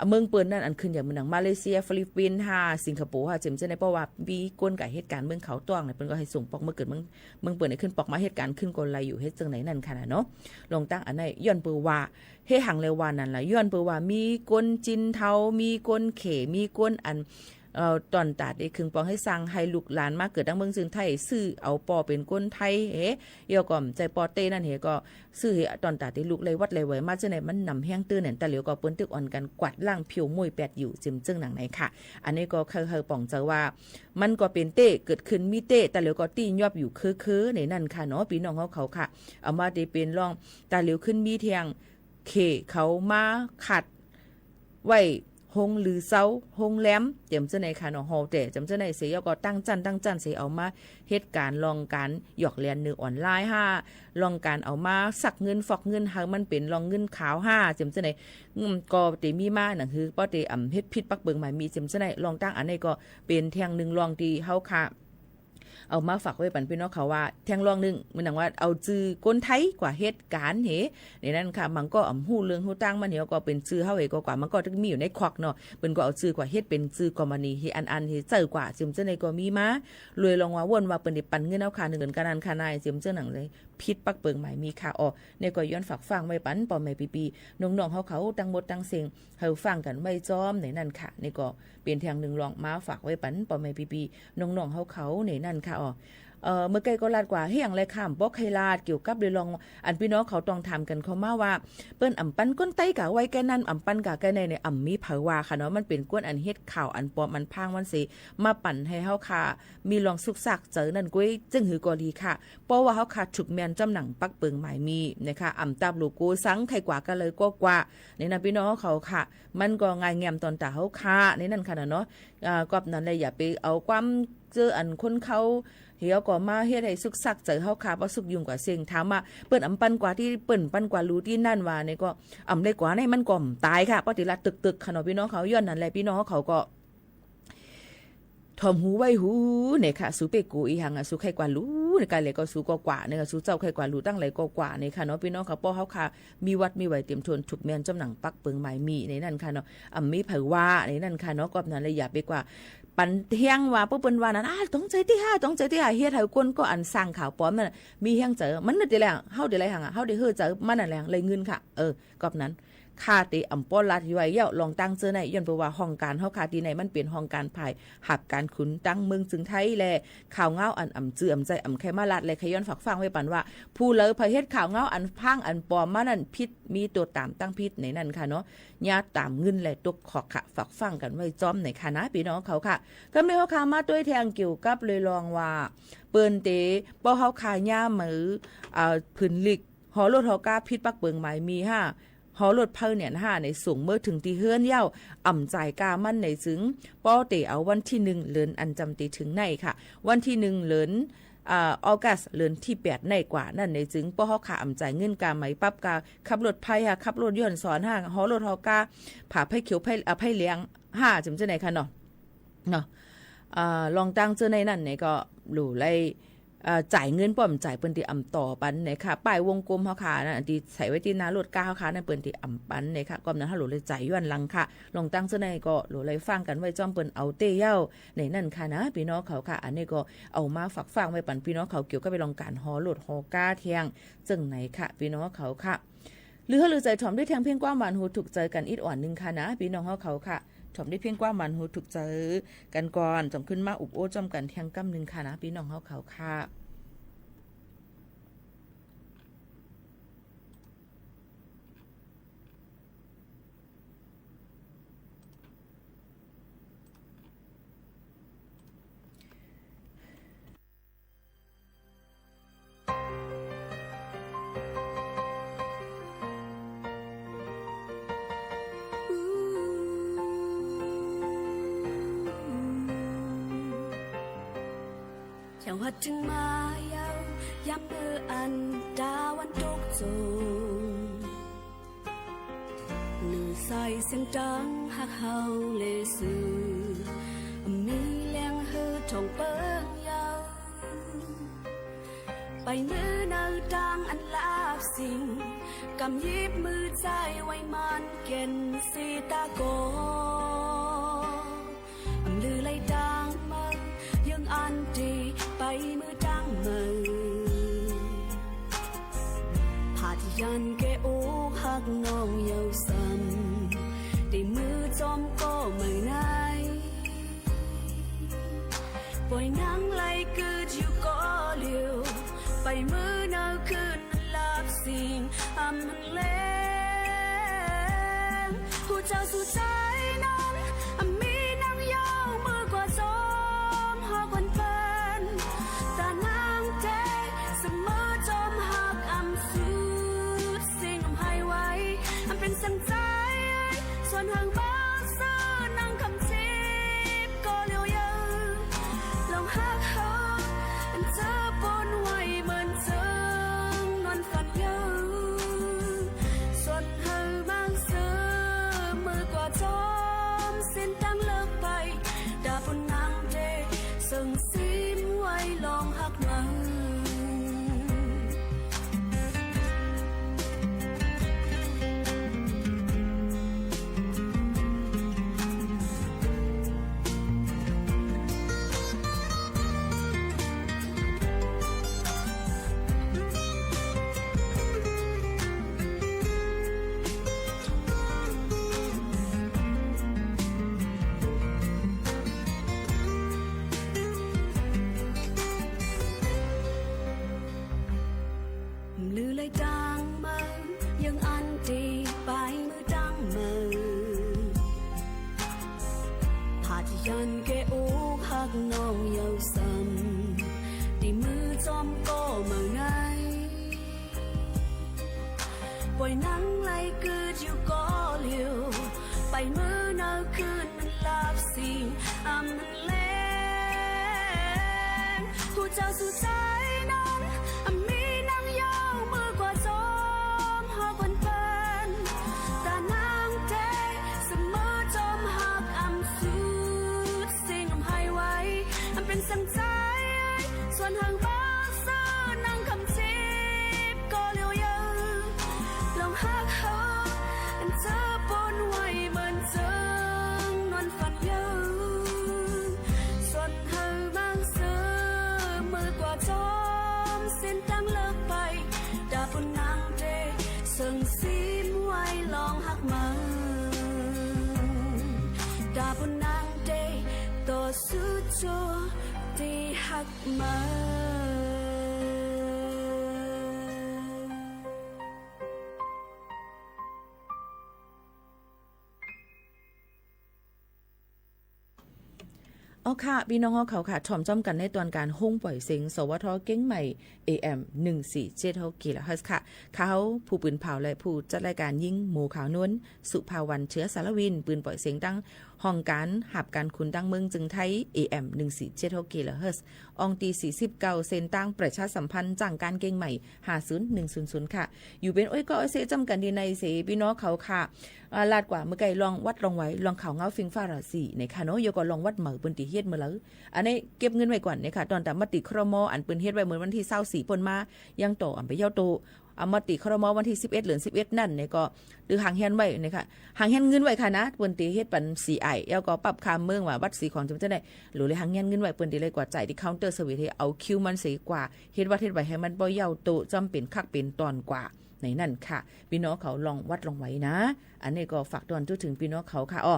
เมืองเปิ้นนั่นอันขึ้นอย่างเมืองมาเลเซียฟิลิปปินส์สิงคโปร์เจมส์ในเพราะว่ามีก้นกับเหตุการณ์เมืองเขาต้องเนี่ยเปิ้นก็ให้ส่งปอกเมื่อเกิดเมืองเปิ้นให้ขึ้นปอกมาเหตุการณ์ขึ้นกลไลอยู่เฮ็ดจังไหนนั่นค่ะเนาะลงตั้งอันไหนย้อนเปิ้นว่าเฮ็ดหังเลวานั่นล่ะย้อนเปิ้นว่ามีก้นจินเทามีก้นเขมีก้นอันตอนตัดได้ครึ่งปองให้สั่งให้ลูกหลานมาเกิดดังเมืองจึงไทยซื้อเอาปอเป็นก้นไทยเยาก่อมใจปอเต้นั่นก็ซื้อตอนตัดได้ลูกเลยวัดเลยไว้มาจังไหนมันนำแห้งตื้นเนี่ยแต่เหลียวก็เปิ้นตึกอ่อนกันกวาดล่างผิวมวยแปดอยู่จึงหนังไหนค่ะอันนี้ก็เคยป่องเจอว่ามันก็เป็นเต้เกิดขึ้นมีเต้แต่เหลียวก็ตียอบอยู่คือในนั่นค่ะเนาะพี่น้องเขาค่ะเอามาได้เป็นร่องแต่เหลียวขึ้นมีเทียงเขามาขัดไว้ หงหรือเซาหงแหลมเต็มจะในค่ะเนาะฮอแต่จำจะในเสียก็ตั้งจันเสียเอามาเฮ็ดการลองการหยอกเรียนเนื้อออนไลน์5ลองการเอามาสักเงินฟอกเงินหามันเป็นลองเงินขาว5จำจะในก็ติมีมานั่นคือป้อติเฮ็ดผิดปักเบิงหมายมีจำจะในลองตั้งอันนี้ก็เป็นแทงนึงลองที่เฮาค่ะเอามาฝากไว้ปันพี่น้องเขาว่าแทงรองนึงมันหนังว่าเอาจื้อคนไทยกว่าเหตุการณ์ในนั้นค่ะมันก็ฮู้เรื่องฮู้ตั้งมันเหี่ยวก็เป็นจื้อเฮาเองก็กว่ามันก็ต้องมีอยู่ในควักเนาะเปิ้นก็เอาจื้อกว่าเฮ็ดเป็นจื้อกอมานีที่อันที่เจอกว่าจิมเจ้าในก็มีมาเลยลองว่าวนว่าเปิ้นได้ปันเงินเอาค่าเงินกันนั้นค่านายจิมเจ้าหนังเลยพิษปักเปิงหมายมีค่ะอ๋อในก็ย้อนฝากฟังไว้ปันปอมแม่ปีๆน้องๆเขาตั้งหมดตั้งเสียงเฮาฟังกันไว้จอมในนั้นค่ะนี่ก็เป็นทางนึงลองมาฝากไว้ปันปอมแม่ปีๆน้องๆเขาในนั้นค่ะอ๋อเมื่อไกลก็ลาดกว่าเฮียงเลยค่ะบ่ใครลาดเกี่ยวกับเรื่องลองอันพี่น้องเขาต้องทำกันเขามาว่าเปิ้นอ่ำปันก้นไต้กะไว้แก่นั้นอ่ำปันกะแก่ในเนี่ยอ่ำมีเผาว่าค่ะเนาะมันเป็นก้นอันเฮ็ดข่าวอันปลอมมันพางมันสิมาปั่นให้เฮาค่ะมีลองสุกซักเจอนั่นก้อยจึงหือกอดีค่ะเพราะว่าเฮาค่ะถูกแม่นจำหนังปักเปิงหมายมีนะคะอ่ำตาบโลโก้สังใครกว่ากันเลยก็กว่าในนั้นพี่น้องเขาค่ะมันก็ง่ายแง้มตอนตาเฮาค่ะในนั้นค่ะเนาะกอบนั้นเลยอย่าไปเอาความเจออันคนเขาเหี่ยวก็มาเฮ็ดให้สุกซักเจอเฮาค่ะบ่สุกยุ่งกว่าเสียงถามว่าเปิ้นอำปันกว่าที่เปิ้นปันกว่ารู้ที่นั่นว่านี่ก็อำได้กว่าในมันก็ตายค่ะปฏิรัติตึกๆค่ะเนาะพี่น้องเขาย้อนนั่นแหละพี่น้องเขาก็ทอมหูไว้หูเนี่ยค่ะสูเปกูอีหังสูใครกว่ารู้ในการเลยก็สูกว่าเนี่ยสูเจ้าใครกว่ารู้ตั้งไหลก็กว่าเนี่ยค่ะเนาะพี่น้องเขาป้อเฮาค่ะมีวัดมีไหวเตรียมทนถูกแม่นจำหนังปักเปิงหมายมีในนั่นค่ะเนาะมีไผว่าในนั่นค่ะเนาะก็นั้นเลยอย่าไปกว่าปันเที่ยงว่าปุ๊บเปิ้นว่านั้นต้องใจที่5ต้องใจที่5เฮ็ดให้คนก็อันสร้างข่าวปลอมนั่นมีเฮียงเจอมันนั่นติแหละเฮาได้ไรหังเฮาได้เฮือเจอมันนั่นแหละเลยเงินค่ะก็นั้นค่าติอำป้อลัดไว้เย่าลองตั้งเจอในย้อนเพราะว่าห้องการเฮาค่าที่ไหนมันเป็นห้องการภายหับการขุนตั้งเมืองจึงไทยแลข่าวเงาอันเจือใจแค่มาลัดเลยขย้อนฝากฟังไว้ปันว่าผู้เลยพอเฮ็ดข่าวเงาอันพังอันปลอมมานั่นพิษมีตัวตามตั้งพิษในนั้นค่ะเนาะญาติตามเงินแลตกขอกค่ะฝากฟังกันไว้จอมในคณะพี่น้องเขาค่ะก็มีเฮาค่ามาด้วยแทงเกี่ยวกับเลยลองว่าเปิ้นเตบ่เฮาค่าย่ามือพื้นลิกหอรถเฮากาพิษปักเปิงหมายมีหอรถเพิ่นเนี่ยในสูงเมื่อถึงที่เฮือนเย้าจ่ายกามันในซึ้งป้อเตเอาวันที่1เดือนอันจำตีถึงในค่ะวันที่1เดือนออกัสเดือนที่8ในกว่านั่นในซึ้งป้อเฮาค่ะจ่ายเงินกาไหมปั๊บกาขับรถไผขับรถยนต์สอนหอรถเฮากาผาไผเขียวไผเลี้ยงจำจังได๋ค่ะเนาะลองตั้งเจอในนั่นเนี่ยก็หลู่ไล่จ่ายเงินป้อมจ่ายเปิ้นที่ต่อปันเนี่ยค่ะป้ายวงกลมเฮาค่ะนั่นที่ใส่ไว้ที่หน้ารถก้าเฮาค่ะนั่นเปิ้นที่ปันเนี่ยค่ะก็นั้นเฮาหลู่เลยจ่ายย้อนหลังค่ะลองตั้งเจอในก็หลู่เลยฟังกันไว้จ้อมเปิ้นเอาเต้เย้าในนั่นค่ะนะพี่น้องเขาค่ะอันนี้ก็เอามาฝากฟังไว้ปันพี่น้องเขาเกี่ยวกับไปลองการฮอรถฮอก้าเที่ยงจังไหนค่ะพี่น้องเขาค่ะหรือเฮาหรือใจถ่อมด้วยแทงเพียงกว้างหวานหูถูกใจกันอีกอ่อนนึงค่ะนะพี่น้องเขาค่ะถ่อมได้เพียงกว้างหวานหูถูกใจกันก่อนจอมขึ้นมาอุบโอ้จอมกันแทงกำนึงค่ะนะพี่น้องเขาค่ะchẳng hoạt trưng mà yêu yam mơ ăn đaวันตกจงnữ sai xiên trắng hắc hào lệ sư mi leng hư trong bớn yêu bay mưa nở trăng ăn lạp xinh cầm nhíp mưa trái quay man kiên si ta cô lư lay trăng mơ dương an trì bay mưa trăng mờ hạtยัน kê ô hắc nong yêu sầm để mưa chom có mây nay bồi nắng lay cứ chiều có liều bay mưa nở khơi lạp xinh lên hu trao su trái nắng mi nắng yêu mưa qua gió hoa quần phân ta nắng thế sầm mơ chom hạcสุดสิ่งhaiไว้เป็นสังใจส่วนห่างบ้าน ลือเลยดังมายังอันดีไปมือดังมือผาที่ยันแกอูหักน้องเยาวซ้ำตีมือจอมก็เมื่อไงปล่อยนังไล่กืดอยู่ก็เลี้ยวไปมือเนาคืนมันลาบสิมันเล่นผู้เจ้าสู่ใจน้องมีนางยาวมือกว่าจอมหอกวันเป็นตานางเทเสมอจอมหักสุดสิ่งให้ไว้เป็นสังใจส่วนห่างบ้างเสื้อนางคำจีบก็เลี้ยวยืลองหักเขาเธอปนไว้เหมือนเจิงนวลฝันยืส่วนเธอบางเสื้อมือกว่าจอมเส้นตั้งเลิกไปดาบนนางเดส่งซีมไว้ลองหักมาดาบนนางเดต่อสู้โจที่หักมา เอาค่ะพี่น้องเขาค่ะถ่อมจ้อมกันในตอนการห้องปล่อยเสียงสวทเก้งใหม่ AM 147กิโลเฮิรตซ์ค่ะเขาผู้ปืนเผาและผู้จัดรายการยิ่งหมู่ขาวนวลสุภาวันเชื้อสารวินปืนปล่อยเสียงตั้งห้องการหับการคุณดังเมืองจึงไทย AM 147กิโลเฮิรตซ์อองตี49เซนตั้งประชาสัมพันธ์จังการเก้งใหม่50100ค่ะอยู่เป็นอ้อยก็เสจำกันดีในเสพี่น้องเขาค่ะลาดกว่าเมื่อไกลลองวัดลองไว้ลองข่าวเงาฟิงฟ้าราศีในค่ะเนาะโยก็ลองวัดเหมือปืนตีเฮ็ดเมื่อแล้วอันนี้เก็บเงินไว้ก่อนเนี่ยค่ะตอนแต่มติครม.อันปืนเฮ็ดไว้เหมือนวันที่24ปนมายังต่ออันไปเย้าโตอมติครม.วันที่11เดือน11นั่นเนี่ยก็หรือหางแฮนไว้นะคะหางแฮนเงินไว้ค่ะนะปืนตีเฮ็ดปันสีไอแล้วก็ปรับคามเมืองว่าวัดสีของจำจะได้หรือเลยหางแฮนเงินไว้ปืนตีเลยกว่าจ่ายที่เคาน์เตอร์เซอร์วิสให้เอาคิวมันสีกว่าเฮ็ดวัดเฮ็ดไว้ให้มันบ่เย้าโตจำเป็นคักเป็นตอนกว่าในนั่นค่ะพี่น้องเขาลองวัดลองไว้นะอันนี้ก็ฝากตอนถึงพี่น้องเขาค่ะอ้อ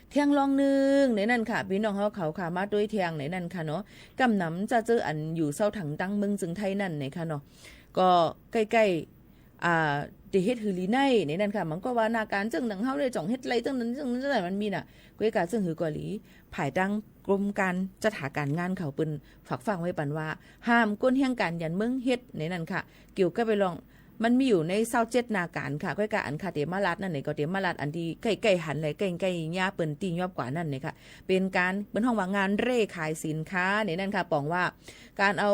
เที่ยงลองนึงในนั่นค่ะพี่น้องเขาค่ะมาด้วยเที่ยงในนั่นค่ะเนาะกำนำจะเจออันอยู่เศร้าถังตั้งเมืองจึงไทยนั่นในค่ะเนาะก็ใกล้ๆเฮ็ดฮือลีในนั่นค่ะมันก็ว่านาการจึงหนังเฮาเลยจ่องเฮ็ดไรจึงนั้นจึงนั้นมันมีน่ะก้อยกาซึ่งหือกว่าหลีภายตั้งกรมการจัดหาการงานเขาเปิ้นฝากฟังไว้ปันว่าห้ามก้นเฮียงการยันเมืองเฮ็ดในนั่นค่ะเกี่ยวกับไปลองมันมีอยู่ใน27นาการค่ะก้อยกาอันคาเตมาลัดนั่นนี่ก็เตมาลัดอันที่ใกล้ๆหันเลยใกล้ๆย่าเปิ้นตียอบกว่านั่นนี่ค่ะเป็นการเปิ้นห้องว่างานเร่ขายสินค้าในนั่นค่ะปองว่าการเอา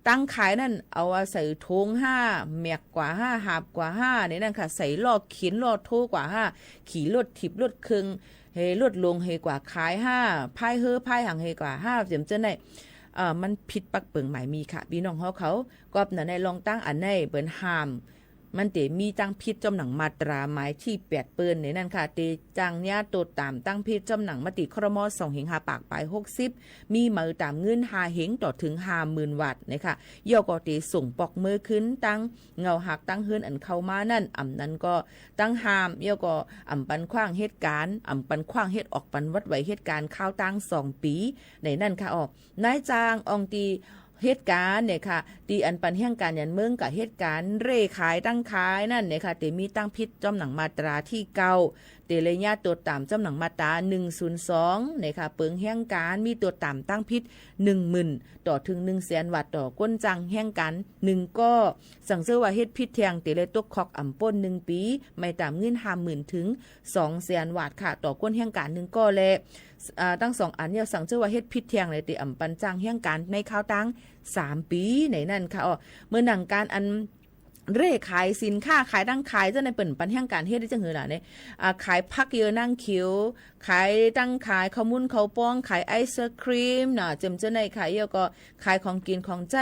ตั้งขายนั่นเอาใส่ถุง5แมกกว่า5หาบกว่า5ในนั่นค่ะใส่ลอกเขียนลอกโทกว่า5ขี่รถทิบรถครึ่งเฮลดลงเฮกว่าขาย5พายเฮอพายหังเฮกว่า5เจิมเจนได้มันผิดปักเปิงหมายมีค่ะพี่น้องเขาก็ในลองตั้งอันในเปิ้นห้ามมันเตมีตั้งพิษจำหนังมาตราหมายที่8เปิ้นในนั่นค่ะเตจังญาโตตามตั้งพิษจำหนังมติครม2เหง5ปากปลาย60มีมือตามเงิน5เหงต่อถึง 50,000 วัตต์นะคะย่อก็เตส่งปอกมือขึ้นตั้งเงาหักตั้งเฮือนอันเข้ามานั่นนั้นก็ตั้งหามย่อก็ปันขว้างเหตุการณ์ปันขว้างเฮ็ดออกปันวัดไว้เหตุการณ์ข้าวตั้ง2ปีในนั่นค่ะออกนายจางอองตีเหตุการณ์เนี่ยค่ะตีอันปันเฮียงการยันเมืองกับเหตุการณ์เร่ขายตั้งขายนั่นเนี่ยค่ะเตมีตั้งพิษจำหนังมาตราที่เก่าเตเลยญาตัวตามจำหนังมาตรา102เนี่ยค่ะเปิงเฮียงการมีตัวตามตั้งพิษ 10,000 ต่อถึง 100,000 วัตต์ต่อก้นจังเฮียงการ1ก็สั่งเสื้อว่าเฮ็ดพิษแทงเตเลยตกคอกป่น1ปีไม่ตามเงิน 50,000 ถึง 200,000 วัตต์ค่ะต่อก้นเฮียงการ1ก็และตั้ง2อันเนี่ยสั่งเชื่อว่าเฮ็ดพิษเทียงเลยติปันจังเฮียงการในข้าวตั้ง3ปีในนั่นค่ะเมื่อหนังการอันเร่ขายสินค้าขายตั้งขายจะในเปิ่นปันเฮียงการเฮ็ดได้จังหือล่ะเนี่ยขายผักเยอะนั่งคิ้วขายตั้งขายข้าวมุ้นข้าวป้องขายไอศครีมน่ะจำจะในขายเยอะก็ขายของกินของใจ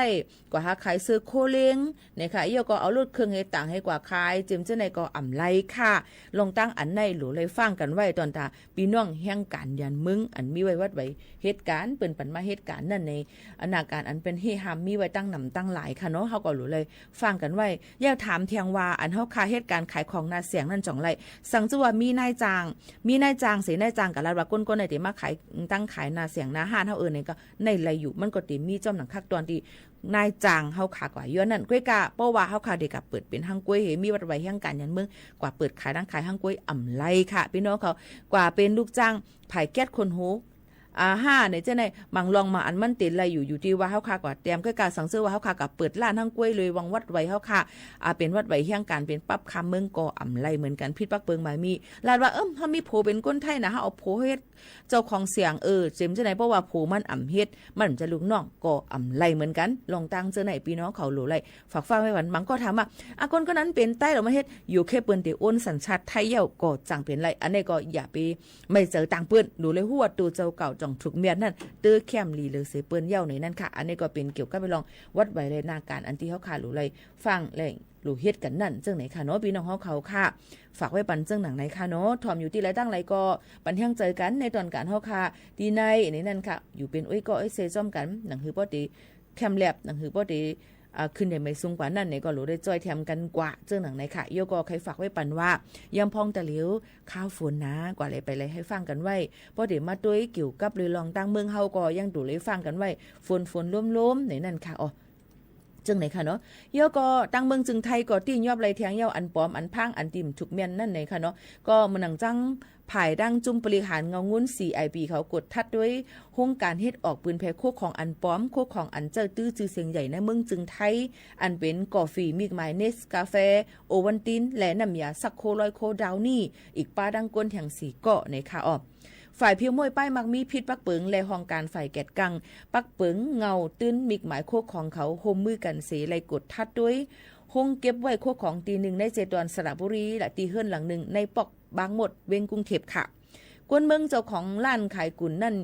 กว่าขายซื้อโคเล้งเนี่ยค่ะเยอะก็เอารถเครื่องให้ต่างให้กว่าขายจำจะในก็อ่ำไรค่ะลงตั้งอันในหลูเลยฟังกันไว้ตอนตาพี่น้องเฮียงการยันมึงอันมีไว้วัดไว้เหตุการณ์เปิ่นปันมาเหตุการณ์นั่นในอนาการอันเป็นเฮฮามมีไว้ตั้งนำตั้งหลายค่ะเนาะเฮาก็หลูเลยฟังกันไว้ อยากถามเทียงว่าอันเฮาคาเหตุการณ์ขายของนาเสียงนั่นจ่องไรสังจัวมีนายจ้างเสนายจ้างกับรัฐว่าก้นๆในที่มาขายตั้งขายนาเสียงนาห้านเฮานี่ก็ในไรอยู่มันก็ติมีจ้อมหนังคักตอนที่นายจ้างเฮาขากว่าย้อนนั่นก้วยกะเพราะว่าเฮาคาเด็กกับเปิดเป็นห้างกล้วยมีวัดไว้แห่งการยันเมืองกว่าเปิดขายตั้งขายห้างกล้วยอ่ำไรค่ะพี่น้องเขากว่าเป็นลูกจ้างไผ่แก๊สคนโห5เนี่ยเจ้าในบางลองมาอันมันติดอะไรอยู่ที่ว่าเฮาคากว่าเตรียมก็การสั่งซื้อว่าเฮาคากับเปิดร้านทั้งกล้วยเลยวังวัดไว้เฮาคาเป็นวัดไว้แห่งการเป็นปั๊บคำเมืองก่ออ่ำไรเหมือนกันพิษปักเปิงหมายมีลาดว่าเฮามีโผเป็นก้นไทยนะเฮาเอาโผเฮ็ดเจ้าของเสียงเจมเจ้าไหนเพราะว่าโผมันอ่ำเฮ็ดมันจะลูกน้องก่ออ่ำไรเหมือนกันลองตั้งเจ้าไหนพี่น้องเขาหลูไรฝากฟังไว้วันบางก็ถามว่าคนก็นั้นเป็นใต้หรือมาเฮ็ดอยู่แค่เปิ้นแต่โอนสัญชาติไทยเย่าก็จังเป็นไรอันนี้ก็อย่าไปไม่เจอต่างเปิ้นดูเลยหัวตูเจ้าเก่าจ่องถูกเมียนนั่นตื้อแคมลีเลยเสเปิ้นเย่าในนั่นค่ะอันนี้ก็เป็นเกี่ยวกับไปลองวัดไว้เลยหน้าการอันที่เฮาขาหลูไรฟังเลยหลูเฮ็ดกันนั่นจังไหนค่ะเนาะพี่น้องเฮาเขาค่ะฝากไว้ปันจังหนังไหนค่ะเนาะทอมอยู่ที่ไรตั้งไรก็ปันเที่ยงเจอกันในตอนการเฮาค่ะดีในนั่นค่ะอยู่เป็นก็เซจ้อมกันหนังหือบ่ติแคมแลบหนังหือบ่ติขึ้นได้ไม่สูงกว่านั้นเนี่ยก็รู้ได้จ้อยแถมกันกว่าเจ้าหนังไหนค่ะโยก็ใครฝากไว้ปันว่ายำพองตะเหลียวข้าวฝนนะกว่าอะไรไปเลยให้ฟังกันไว้เพราะเดี๋ยวมาด้วยเกี่ยวกับเลยลองตั้งเมืองเฮาก็ยังดูเลยฟังกันไว้ฝนล้มๆในนั่นค่ะอ๋อจึงไหนค่ะเนาะโยก็ตั้งเมืองจึงไทยก็ตีนยอบไรเทียงเยาอันปอมอันพังอันติ่มถูกเมียนนั่นไหนค่ะเนาะก็มันหนังจังภายดังจุ่มบริหารเงางุ้น CIP เขากดทัดด้วยโครงการเฮ็ดออกปืนแพโคของอันป้อมโคของอันเจ้าตื้อจือเสียงใหญ่ในเมืองจึงไทยอันเป็นกาแฟมิกไมเนสกาแฟโอวันตินและน้ำยาสักโคลอยโคดาวนี่อีกป้าดังก้นแห่งสีเกาะในค่ะอ้อฝ่ายเพียวมวยป้ายมักมีพิษปักเปิงและห้องการฝ่ายแกดกังปักเปิงเงาตื้นมิกหมายโคของเขาโฮมมือกันเสไลกดทัดด้วยห้องเก็บไว้โคของตีหนึ่งในเจดอนสระบุรีและตีเฮือนหลังหนึ่งในปอกบางหมดเวงกรุงเทพค่ะกวนเมืองเจ้าของร้านขายกุ่นนั่น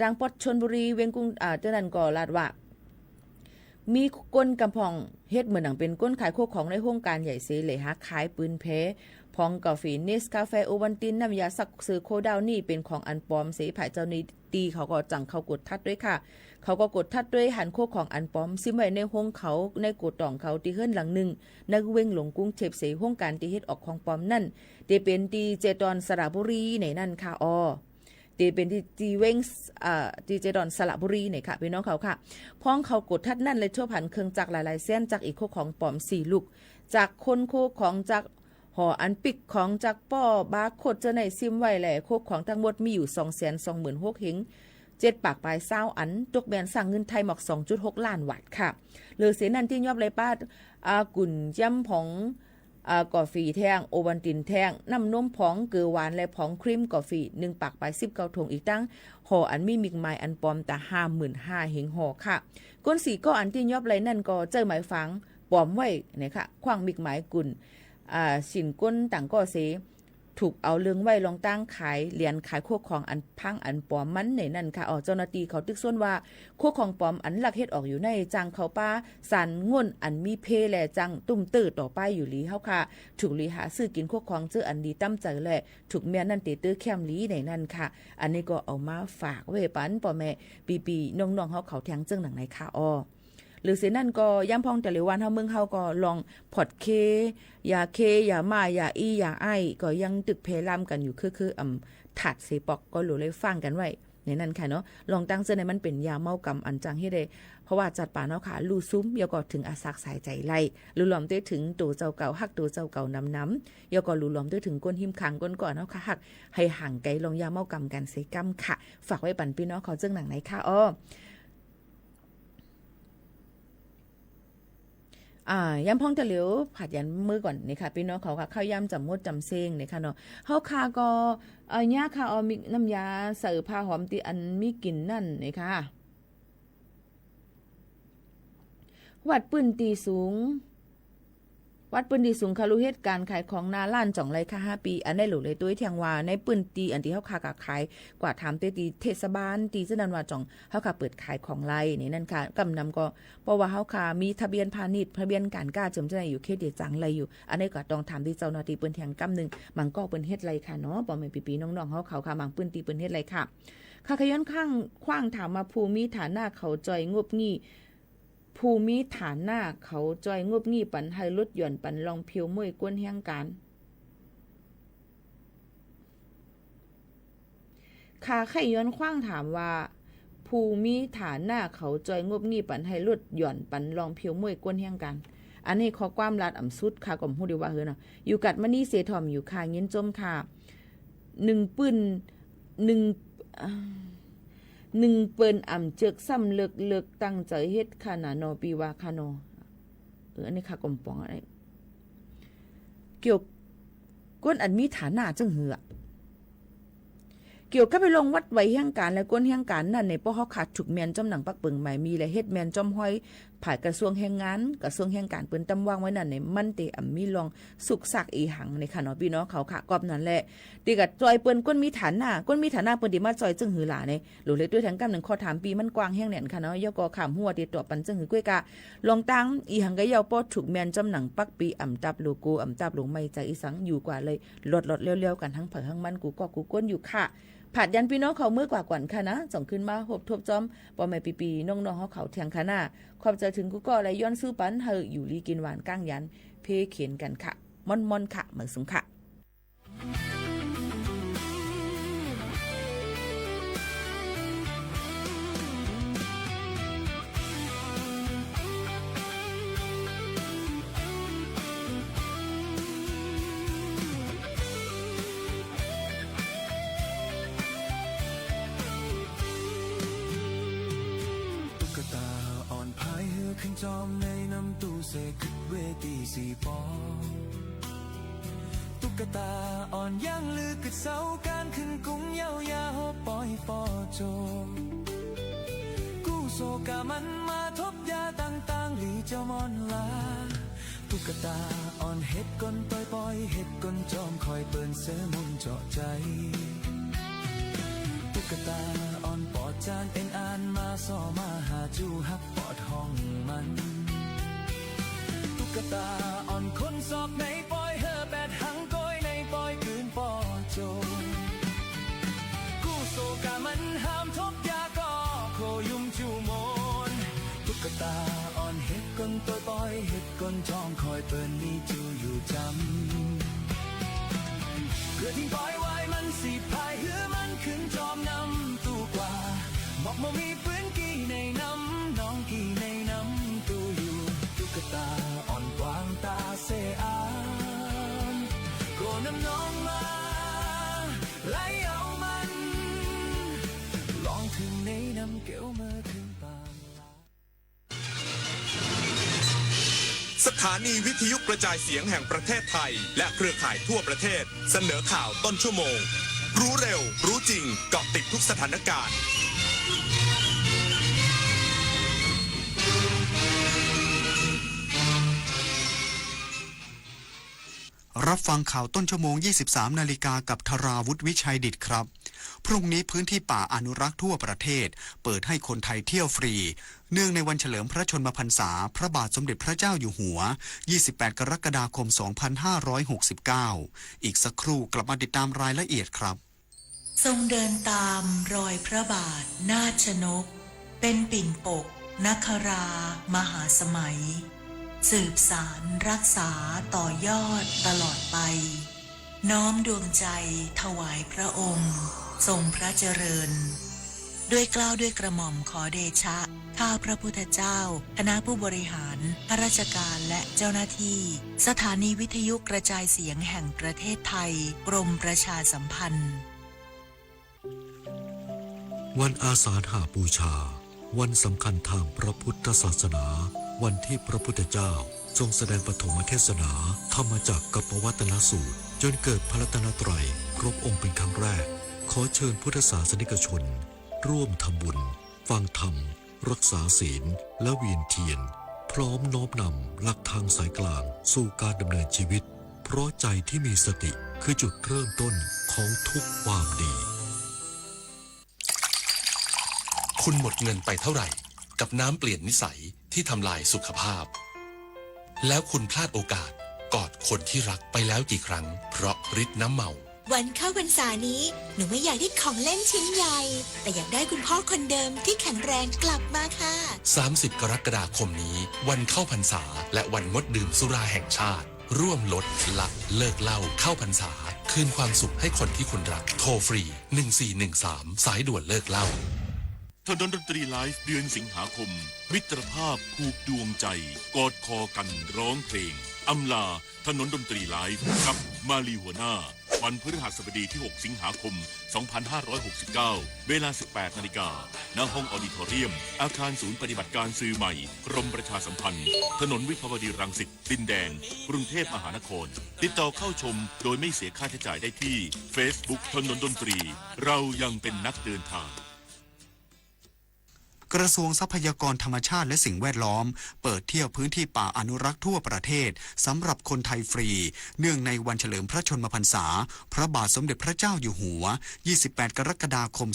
ดังปอดชลบุรีเวงกรุงเจ้านั่นก็ลาดว่ามีก้นกำพองเฮ็ดเหมือนหนังเป็นก้นขายโคของในโครงการใหญ่เสเลยฮักขายปืนเพพองกาแฟเนสกาแฟโอวันตินน้ำยาสักซื้อโคดาวนี่เป็นของอันปอมเสภายเจ้านี้ตีเขาก็จังเขากดทัดด้วยค่ะเขาก็กดทัดด้วยหันโคของอันปอมซิมไว้ในห้องเขาในกดต่องเขาตีเฮือนหลังหนึ่งนักเว้งหลงกุ้งเทพเสห้องการตีเฮ็ดออกของปอมนั่นเตเป็นตีเจดอนสระบุรีในนั่นค่ะเตเป็นตีเว้งตีเจดอนสระบุรีเนี่ยค่ะพี่น้องเขาค่ะพ้องเขากดทัดนั่นเลยทั่วผันเครื่องจักรหลายๆเส้นจากอีกโคของปอม4ลูกจากคนโคของจากห่ออันปิกของจากป้อบาโคดเจอในซิมไว้แหละโคของทั้งหมดมีอยู่ 226,000 เฮง7ปากปลาย20อันตกแบนสั่งเงินไทยหมอก 2.6 ล้านบาทค่ะเหลือเสนันที่ยอบเลยป้ากุ่นย่ำของกาแฟแท่งโอวันตินแท่งน้ำนมผองเกลือหวานและผองครีมกาแฟ1ปากปลาย19ถุงอีกตั้งห่ออันมีมิกไม้อันปลอมแต่ 55,000 เฮงห่อค่ะก้นสีก็อันที่ยอบเลยนั่นก็เจอหมายฝังปลอมไว้เนี่ยค่ะขว้างมิกไม้กุ่นสินก้นต่างก็เสถูกเอาเลืองไว้ลองตั้งขายเหรียญขายโคกของอันพังอันปลอมมันในนั่นค่ะเจ้าหน้าที่เขาตึกส่วนว่าโคกของปลอมอันหลักเฮ็ดออกอยู่ในจังเขาป้าสันง่นอันมีเพแลจังตุ่มตื้อต่อไปอยู่ลีเฮาค่ะถูกลีหาซื้อกินโคกของเจออันดีตั้มใจแหละถูกเมียนั่นติตื้อแคมลีในนั่นค่ะอันนี้ก็เอามาฝากไว้ปันพ่อแม่ปีๆน้องๆเฮาเขาแทงเจิงหนังในค่ะหรือเสนั่นก็ย่ำพองแต่ละวันเฮาเมืองเฮาก็ลองพอดเคยาเคยามาอย่าอีอย่าไอก็ยังตึกเพลามกันอยู่คือถัดเสปอกก็หลูเลยฟังกันไว้ในนั้นค่ะเนาะลองตั้งเสื้อในมันเป็นยาเมากำอันจังให้ได้เพราะว่าจัดป่าเนาะค่ะลูซุ้มยก็ถึงอาศักสายใจไล่ลูหลอมด้วยถึงตัวเจ้าเก่าฮักตัวเจ้าเก่าน้ำยก็ลูหลอมด้วยถึงก้นหิมขังก้นก่อนเนาะค่ะฮักให้ห่างไกลลองยาเมากำกันเสกำค่ะฝากไว้ปันพี่น้องเขาเจ้งหนังไหนค่ะย้ำพ้องตะเหลียวผัดยันมือก่อนนี่ค่ะพี่น้องเขาค่ะข้าวย่ำจำมดจำเซงนี่ค่ะเนาะเฮาคาก็ย่าค่ะมีน้ำยาใส่ผ้าหอมตีอันมีกลิ่นนั่นนี่ค่ะวัดปืนตีสูงวัดปืนตีสูงคารุเฮ็ดการขายของนาล้านจ่องไรค่ะ5ปีอันได้หลุเลยตัวเทียงว่าในปืนตีอันที่เฮาคากะขายกว่าถามตีเทศบาลตีเจนันว่าจ่องเฮาคาเปิดขายของไรนี่นั่นค่ะกำนำก็เพราะว่าเฮาคามีทะเบียนพาณิชย์ทะเบียนการกล้าจำได้อยู่เขตเดียจังไรอยู่อันนี้ก็ต้องถามที่เจ้าหน้าที่ปืนแทงกำนึงมันก็เปิ้นเฮ็ดไรค่ะเนาะบ่แม่นปีๆน้องๆเฮาเขาค่ะบางปืนตีปืนเฮ็ดไรค่ะค่ะขย้อนข้างขว้างถามมาภูมิฐานะเขาจ่อยงบงี้ ผู้มีฐานหน้าเขาจอยงบงี้ปันให้ลดหย่อนปันลองเพียวมวยกวนเฮียงการขาไข่ย้อนขว้างถามว่าผู้มีฐานหน้าเขาจอยงบงี้ปันให้ลดหย่อนปันลองเพียวมวยกวนเฮียงการอันนี้ข้อความลัดอ่ำสุดค่ะก่อมฮู้ดีว่าเฮือเนาะอยู่กัดมณีเสถอมอยู่ค่ะเงินจมค่ะ1ปื้น1เปิ้นอ่ำเจึกซ้ำเลิกตั้งใจเฮ็ดค่ะนะนอปีว่าค่ะนออันนี้ค่ะก่อมปองอะไรเกี่ยวก้นอันมีฐานะจังเหือเกี่ยวกับไปลงวัดไว้เฮียงการและก้นเฮียงการนั่นในป้อเขาขาดถูกแมนจอมหนังปักเปิงใหม่มีและเฮ็ดแมนจอมห้อยผ่ายกระทรวงแรงงานกระทรวงแรงการเปิ้นตำวางไว้นั่นในมันเตอ่ำมีลองสุกสักอีหังในค่ะเนาะพี่น้องเขาค่ะกอบนั่นแหละติกัดจอยเปิ้นก้นมีฐานะเปิ้นดิมาจอยจึงหือหลาเนี่ยหรือเลยด้วยทั้งกำหนึ่งข้อถามปีมันกว้างแห้งแน่นค่ะเนาะยกอขามหัวติดตัวปันจึงหือก้วยกะลองตั้งอีหังก็ยาวป้อถูกแมนจอมหนังปักปีอ่ำตับโลโก้อ่ำตับลงไม่ใจอีสังอยู่กว่าเลยลดเร็วๆกันทั้งเผอทั้งมันกูก็กูก้นอยู่ค่ะผัดยันพี่น้องเขาเมื่อกว่ากว่าค่ะนะส่งขึ้นมาหบทบจอมปอแม่ปีน้องๆเขาเถียงค่ะนะขอบใจถึงกูก็และย้อนซื้อปันเฮออยู่ลีกินหวานก้างยันเพเขียนกันค่ะม่อนค่ะเหมือนสุงค่ะขึ้นจอมในน้ำตู้เสกขึ้นเวทีสีปอตุ๊กตาอ่อนย่างลือกึดเสาการขึ้นกุ้งเยาวยาหอบปอยปอโจกู้โซกามันมาทบยาต่างๆหลีเจ้ามอนลาตุ๊กตาอ่อนเฮ็ดก้นปล่อยเฮ็ดก้นจอมคอยเปิ้นเสือมุนเจาะใจตุ๊กตาอ่อนปอดจานเป็นอ่านมาซ้อมาหาจูฮักปอดห้องมันตุ๊กตาอ่อนคนสอบในปอยเฮอแปดหังก้อยในปอยคืนปอโจกู้โซกามันห้ามทบยาก็โคยุ่มจูโมนตุ๊กตาอ่อนเฮ็ดก้นตัวปอยเฮ็ดก้นจอมคอยเปิ้นนี่จูอยู่จำเพื่อทิ้งปอยไว้มันสีพายเหือมันขึ้นจอมนำตู้กว่าบอกมามีปืนกี่ในน้ำน้องกี่ในน้ำตู้อยู่ตุ๊กตาอ่อนกวางตาเสอานโกน้ำน้องมาไล่เอามันลองถึงในน้ำเกี่ยวมาถึงปานสถานีวิทยุกระจายเสียงแห่งประเทศไทยและเครือข่ายทั่วประเทศเสนอข่าวต้นชั่วโมงรู้เร็วรู้จริงเกาะติดทุกสถานการณ์รับฟังข่าวต้นชั่วโมง 23 นาฬิกากับธราวุฒิวิชัยดิษฐ์ครับพรุ่งนี้พื้นที่ป่าอนุรักษ์ทั่วประเทศเปิดให้คนไทยเที่ยวฟรีเนื่องในวันเฉลิมพระชนมพรรษาพระบาทสมเด็จพระเจ้าอยู่หัว28 กรกฎาคม 2569อีกสักครู่กลับมาติดตามรายละเอียดครับทรงเดินตามรอยพระบาทนาชนกเป็นปิ่นปกนครามหาสมัยสืบสารรักษาต่อยอดตลอดไปน้อมดวงใจถวายพระองค์ทรงพระเจริญด้วยเกล้าด้วยกระหม่อมขอเดชะข้าพระพุทธเจ้าคณะผู้บริหารข้าราชการและเจ้าหน้าที่สถานีวิทยุกระจายเสียงแห่งประเทศไทยกรมประชาสัมพันธ์วันอาสาฬหบูชาวันสำคัญทางพระพุทธศาสนาวันที่พระพุทธเจ้าทรงแสดงปฐมเทศนาธรรมจักรกัปวัตนสูตรจนเกิดพระรัตนตรัยครบองค์เป็นครั้งแรกขอเชิญพุทธศาสนิกชนร่วมทำบุญฟังธรรมรักษาศีลและเวียนเทียนพร้อมน้อมนำหลักทางสายกลางสู่การดำเนินชีวิตเพราะใจที่มีสติคือจุดเริ่มต้นของทุกความดีคุณหมดเงินไปเท่าไหร่กับน้ำเปลี่ยนนิสัยที่ทำลายสุขภาพแล้วคุณพลาดโอกาสกอดคนที่รักไปแล้วกี่ครั้งเพราะฤทธิ์น้ำเมา วันเข้าพรรษานี้หนูไม่อยากได้ของเล่นชิ้นใหญ่แต่อยากได้คุณพ่อคนเดิมที่แข็งแรงกลับมาค่ะ30 กรกฎาคมนี้วันเข้าพรรษาและวันงดดื่มสุราแห่งชาติร่วมลดละเลิกเหล้าเข้าพรรษาคืนความสุขให้คนที่คุณรักโทรฟรี1413สายด่วนเลิกเหล้าถนนดนตรีไลฟ์เดือนสิงหาคมมิตรภาพผูกดวงใจกอดคอกันร้องเพลงอำลาถนนดนตรีไลฟ์กับมาลีหัวหน้าวันพฤหัสบดีที่ 6 สิงหาคม 2569 เวลา 18 นาฬิกาณห้องออดิทอเรียมอาคารศูนย์ปฏิบัติการสื่อใหม่กรมประชาสัมพันธ์ถนนวิภาวดีรังสิตดินแดงกรุงเทพมหานครติดต่อเข้าชมโดยไม่เสียค่าใช้จ่ายได้ที่ Facebook ถนนดนตรีเรายังเป็นนักเดินทางกระทรวงทรัพยากรธรรมชาติและสิ่งแวดล้อมเปิดเที่ยวพื้นที่ป่าอนุรักษ์ทั่วประเทศสำหรับคนไทยฟรีเนื่องในวันเฉลิมพระชนมพรรษาพระบาทสมเด็จพระเจ้าอยู่หัว28 กรกฎาคม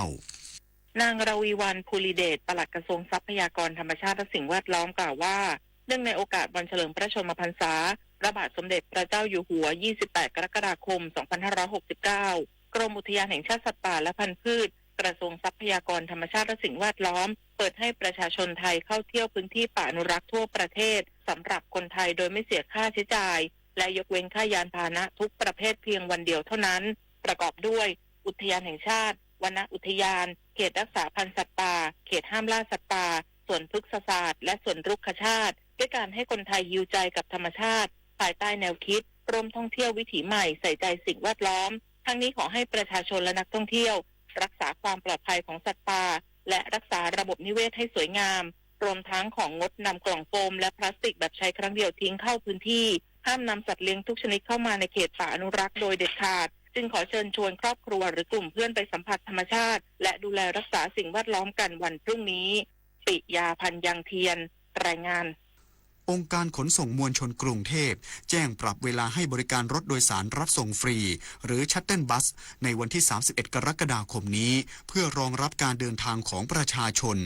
2569 นางราวีวรรณ ภูริเดช ปลัดกระทรวงทรัพยากรธรรมชาติและสิ่งแวดล้อมกล่าวว่าเนื่องในโอกาสวันเฉลิมพระชนมพรรษาพระบาทสมเด็จพระเจ้าอยู่หัว28 กรกฎาคม 2569 กรมอุทยานแห่งชาติสัตว์ป่าและพันธุ์พืชกระทรวงทรัพยากรธรรมชาติและสิ่งแวดล้อมเปิดให้ประชาชนไทยเข้าเที่ยวพื้นที่ป่าอนุรักษ์ทั่วประเทศสำหรับคนไทยโดยไม่เสียค่าใช้จ่ายและยกเว้นค่ายานพาหนะทุกประเภทเพียงวันเดียวเท่านั้นประกอบด้วยอุทยานแห่งชาติวนอุทยานเขตรักษาพันธุ์สัตว์ป่าเขตห้ามล่าสัตว์ป่าสวนพฤกษศาสตร์และสวนรุกขชาติด้วยการให้คนไทยฮีลใจกับธรรมชาติภายใต้แนวคิดร่วมท่องเที่ยววิถีใหม่ใส่ใจสิ่งแวดล้อมทั้งนี้ขอให้ประชาชนและนักท่องเที่ยวรักษาความปลอดภัยของสัตว์ป่าและรักษาระบบนิเวศให้สวยงามรวมทั้งของงดนำกล่องโฟมและพลาสติกแบบใช้ครั้งเดียวทิ้งเข้าพื้นที่ห้ามนำสัตว์เลี้ยงทุกชนิดเข้ามาในเขตป่าอนุรักษ์โดยเด็ดขาดจึงขอเชิญชวนครอบครัวหรือกลุ่มเพื่อนไปสัมผัสธรรมชาติและดูแลรักษาสิ่งแวดล้อมกันวันพรุ่งนี้ปิยาพันธ์ยังเทียนรายงานองค์การขนส่งมวลชนกรุงเทพแจ้งปรับเวลาให้บริการรถโดยสารรับส่งฟรีหรือชัตเติลบัสในวันที่31 กรกฎาคมนี้เพื่อรองรับการเดินทางของประชาชน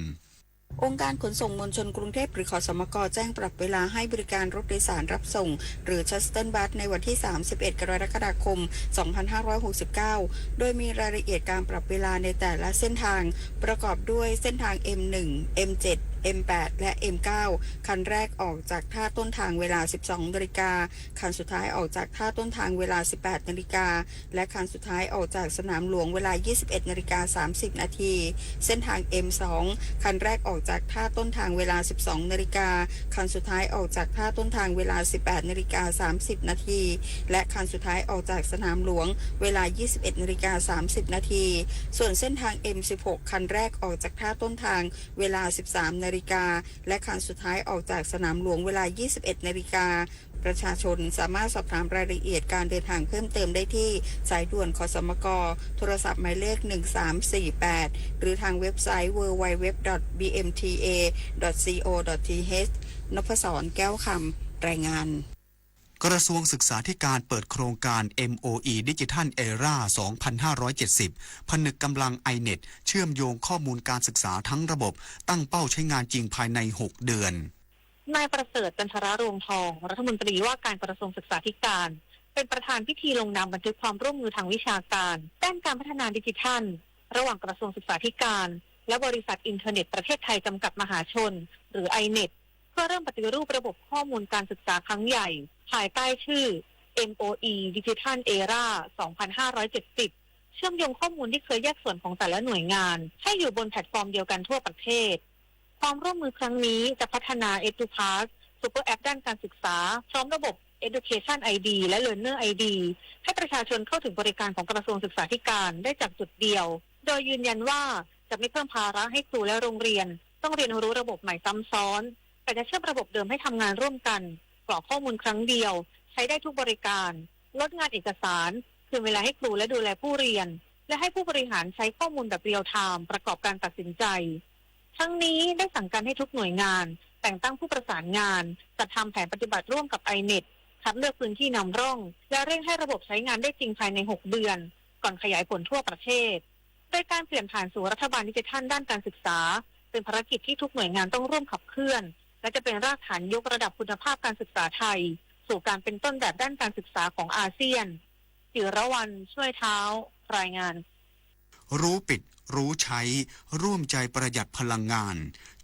องค์การขนส่งมวลชนกรุงเทพหรือขสมกแจ้งปรับเวลาให้บริการรถโดยสารรับส่งหรือชัตเติลบัสในวันที่31 กรกฎาคม 2569 โดยมีรายละเอียดการปรับเวลาในแต่ละเส้นทางประกอบด้วยเส้นทาง M1 M7 M8 และ M9 คันแรกออกจากท่าต้นทางเวลา 12 นาฬิกาคันสุดท้ายออกจากท่าต้นทางเวลา 18 นาฬิกาและคันสุดท้ายออกจากสนามหลวงเวลา 21 นาฬิกา 30 นาทีเส้นทาง M2 คันแรกออกจากท่าต้นทางเวลา 12 นาฬิกาคันสุดท้ายออกจากท่าต้นทางเวลา 18 นาฬิกา 30 นาทีและคันสุดท้ายออกจากสนามหลวงเวลา 21 นาฬิกา 30 นาทีส่วนเส้นทาง M16 คันแรกออกจากท่าต้นทางเวลา 13 นาฬิกาและคันสุดท้ายออกจากสนามหลวงเวลา 21 นาฬิกาประชาชนสามารถสอบถามรายละเอียดการเดินทางเพิ่มเติมได้ที่สายด่วนขสมกโทรศัพท์หมายเลข1348หรือทางเว็บไซต์ www.bmta.co.th นพศร แก้วคำรายงานกระทรวงศึกษาธิการเปิดโครงการ MOE Digital Era 2570 ผนึกกำลัง iNet เชื่อมโยงข้อมูลการศึกษาทั้งระบบตั้งเป้าใช้งานจริงภายใน 6 เดือนนายประเสริฐ จันทรรวงทองรัฐมนตรีว่าการกระทรวงศึกษาธิการเป็นประธานพิธีลงนามบันทึกความร่วมมือทางวิชาการด้านการพัฒนาดิจิทัลระหว่างกระทรวงศึกษาธิการและบริษัทอินเทอร์เน็ตประเทศไทยจำกัดมหาชนหรือ iNet เพื่อเริ่มปฏิรูประบบข้อมูลการศึกษาครั้งใหญ่ภายใต้ชื่อ MOE Digital Era 2570 เชื่อมโยงข้อมูลที่เคยแยกส่วนของแต่ละหน่วยงานให้อยู่บนแพลตฟอร์มเดียวกันทั่วประเทศความร่วมมือครั้งนี้จะพัฒนา EduPass Super App ด้านการศึกษาพร้อมระบบ Education ID และ Learner ID ให้ประชาชนเข้าถึงบริการของกระทรวงศึกษาธิการได้จากจุดเดียวโดยยืนยันว่าจะไม่เพิ่มภาระให้ครูและโรงเรียนต้องเรียนรู้ระบบใหม่ซ้ำซ้อนแต่จะเชื่อมระบบเดิมให้ทำงานร่วมกันกรอกข้อมูลครั้งเดียวใช้ได้ทุกบริการลดงานเอกสารคืนเวลาให้ครูและดูแลผู้เรียนและให้ผู้บริหารใช้ข้อมูลแบบเรียลไทม์ประกอบการตัดสินใจทั้งนี้ได้สั่งการให้ทุกหน่วยงานแต่งตั้งผู้ประสานงานจัดทำแผนปฏิบัติร่วมกับ iNet คัดเลือกพื้นที่นำร่องและเร่งให้ระบบใช้งานได้จริงภายใน 6 เดือนก่อนขยายผลทั่วประเทศโดยการเปลี่ยนผ่านสู่รัฐบาลดิจิทัลด้านการศึกษาเป็นภารกิจที่ทุกหน่วยงานต้องร่วมขับเคลื่อนและจะเป็นรากฐานยกระดับคุณภาพการศึกษาไทยสู่การเป็นต้นแบบด้านการศึกษาของอาเซียน จิรวรรณช่วยเท้ารายงาน รู้ปิดรู้ใช้ร่วมใจประหยัดพลังงาน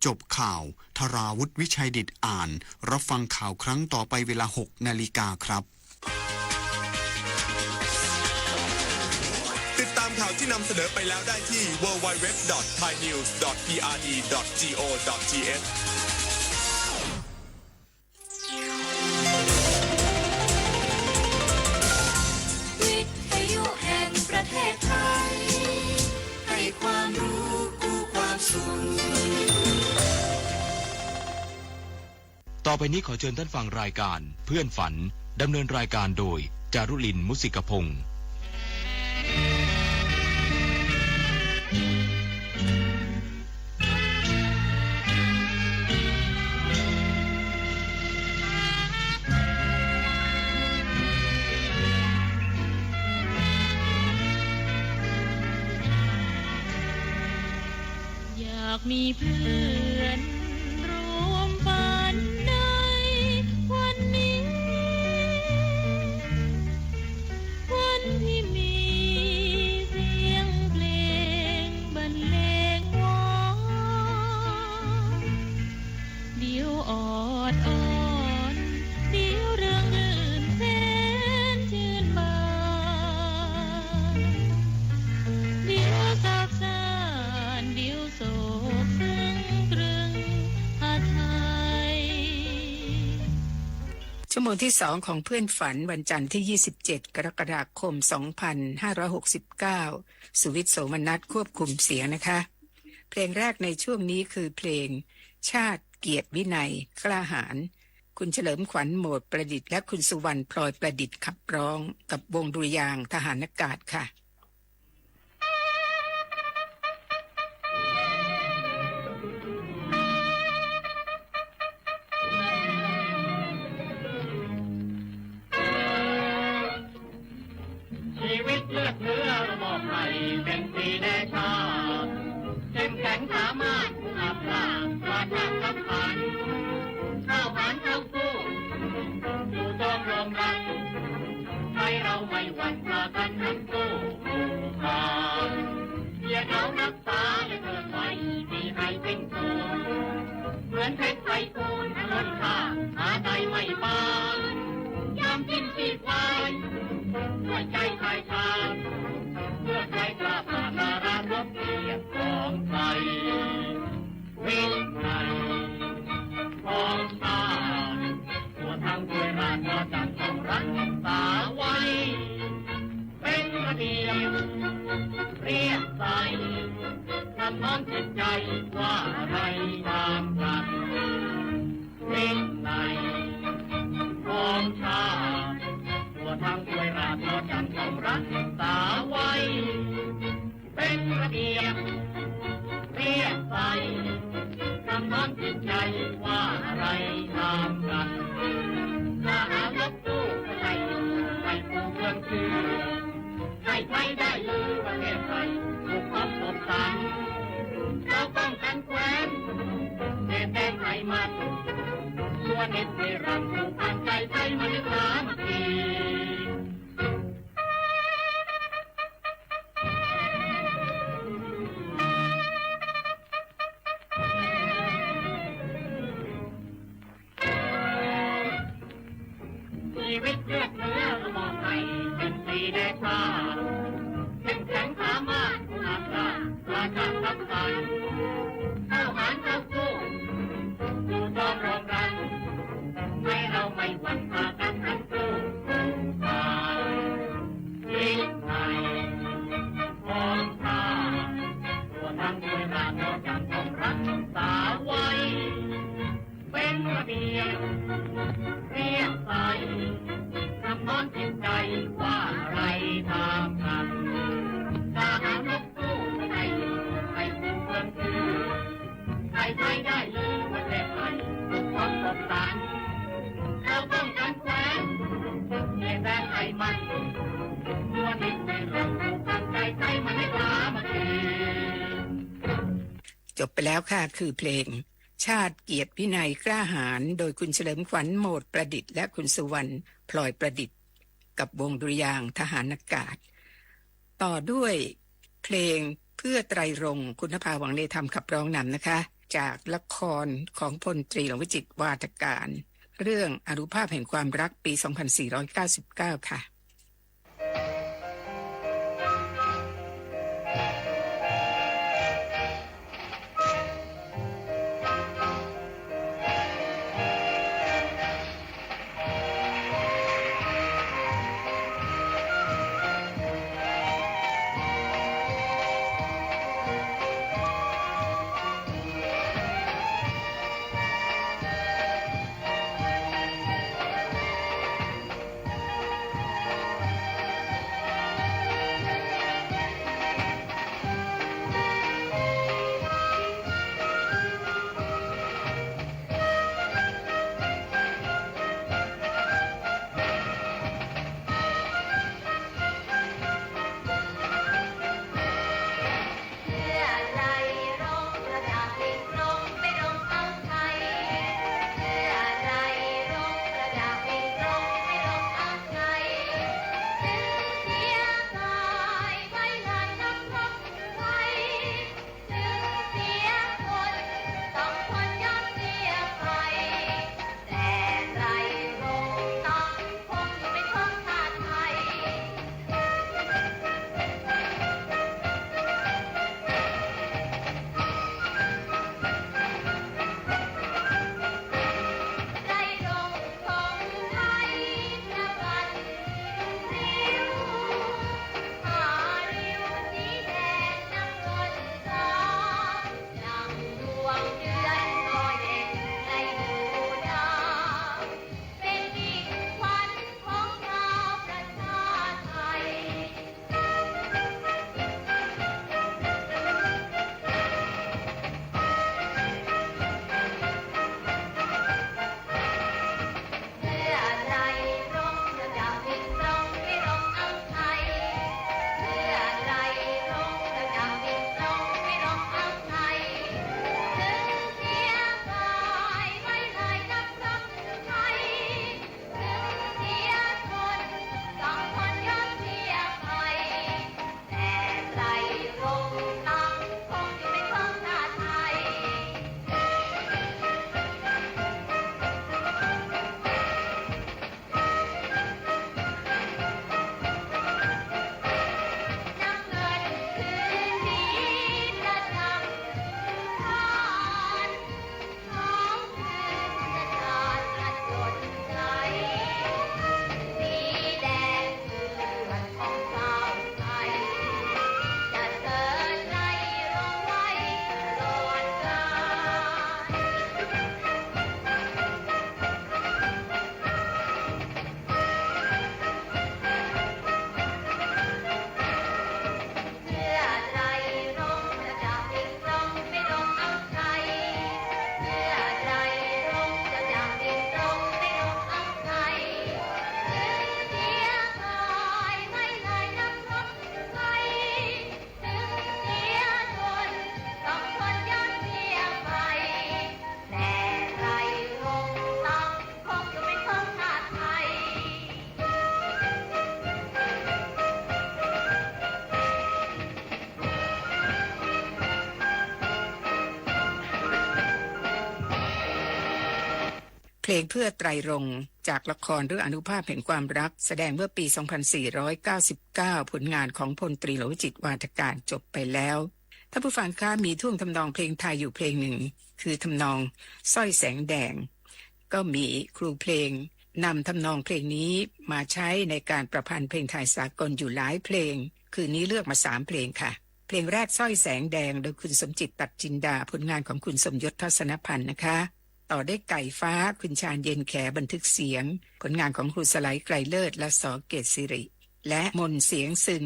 จบข่าวธราวุฒิวิชัยดิษฐ์อ่านรับฟังข่าวครั้งต่อไปเวลา 6 นาฬิกาครับ ติดตามข่าวที่นำเสนอไปแล้วได้ที่ www.thainews.prd.go.thวิทยุแห่งประเทศไทยให้ความรู้กู้ความสุข ต่อไปนี้ขอเชิญท่านฟังรายการเพื่อนฝันดำเนินรายการโดยจารุลินมุสิกพงศ์อยากมีเพื่อนรวมฝันในวันนี้ วันที่มีเสียงเพลงบรรเลงวอนเดี๋ยวออดอ่อนเดี๋ยวเรื่องรื่นแสนชื่นบานเดี๋ยวสาบสานเดี๋ยวโศกซึ้งตรึงหาไทย ชั่วโมงที่2ของเพื่อนฝันวันจันทร์ที่ 27 กรกฎาคม 2569 สุวิทย์โสมนัสควบคุมเสียงนะคะ เพลงแรกในช่วงนี้คือเพลงชาติเกียรติวินัยกล้าหาญคุณเฉลิมขวัญโหมดประดิษฐ์และคุณสุวรรณพลอยประดิษฐ์ขับร้องกับวงดุริยางค์ทหารอากาศค่ะ ชีวิตเลือดเนื้อระมอบให้เป็นสีแดงชาเข้มแข็งสามารถอับปราบปราชาทัพพันเข้าหันเข้าสู้อยู่ตรงรวมรักใครเราไม่หวั่นพากันทั้งสู้ขาดเกียรติเรารักษาและเกิดไว้มีให้เป็นคู่เหมือนเพชรไฟคูณเงินค่าหาใดไม่ปานยามทิ้งชีพไว้ด้วยใจชายชาญเพื่อใครกล้าผ่านนาราทบเกียรติของไทยวินัยของชาติตัวทั้งด้วยราชก็จังต้องรักษาไว้เป็นระเบียบเรียบใสนำน้อมจิตใจว่าอะไรตามกันวินัยของชาติตัวทั้งด้วยราชก็จังต้องรักษาไว้เป็นระเบียบเรียบใสนำน้อมจิตใจว่าอะไรตามกันถ้าหากลบสู้ก็ใช่ไม่ผูกเรื่องชื่อให้ใครได้ลือประเทศไทยถูกความสดใสเราต้องกันแคว้นเขตแดนไทยมันชัวเน็ตเนรังผูกพันใจไทยมันสามัคคี ชีวิตเลือดเนื้อระมอบให้เป็นสีแดงชาเข้มแข็งสามารถอาบราราชาทัพไทยเข้าหารเข้าสู้อยู่ตรงรองรันให้เราไม่หวั่นพากันทั้งสู้ฝ่ายิ่งใหญ่ของชาตัวทั้งด้วยราชก็จังต้องรักษาไว้เป็นระเบียบเรียบใสนำน้อมจิตใจว่าอะไรทำกันทหารรบสู้ไม่อยู่ให้ผู้เพื่อนชื่อใครได้ลือประเทศไทยทุกความสดใสเราต้องกันแคว้นเขตแดนไทยมันตัวนิดในเรื่องผูกพันใจไทยมันให้สามัคคี จบไปแล้วค่ะคือเพลงชาติเกียรติวินัยกล้าหาญโดยคุณเฉลิมขวัญโหมดประดิษฐ์และคุณสุวรรณพลอยประดิษฐ์ กับวงดุริยางค์ทหารอากาศ ต่อด้วยเพลงเพื่อไตรรงค์คุณนภาหวังเลธรรมขับร้องนำนะคะจากละครของพลตรีหลวงวิจิตรวาทการเรื่องอนุภาพแห่งความรักปี 2499 ค่ะเพลงเพื่อไตรรงค์จากละครเรื่องอนุภาพแห่งความรักแสดงเมื่อปี 2499 ผลงานของพลตรีหลวงวิจิตรวาทการจบไปแล้วท่านผู้ฟังคะมีท่วงทำนองเพลงไทยอยู่เพลงหนึ่งคือทำนองสร้อยแสงแดงก็มีครูเพลงนำทำนองเพลงนี้มาใช้ในการประพันธ์เพลงไทยสากลอยู่หลายเพลงคืนนี้เลือกมา3เพลงค่ะเพลงแรกสร้อยแสงแดงโดยคุณสมจิตตัดจินดาผลงานของคุณสมยศทัศนพันธ์นะคะต่อได้ไก่ฟ้าคุณชาญเย็นแขบันทึกเสียงผลงานของครูสไลไกรเลิศและสอเกตศิริและมนเสียงซึง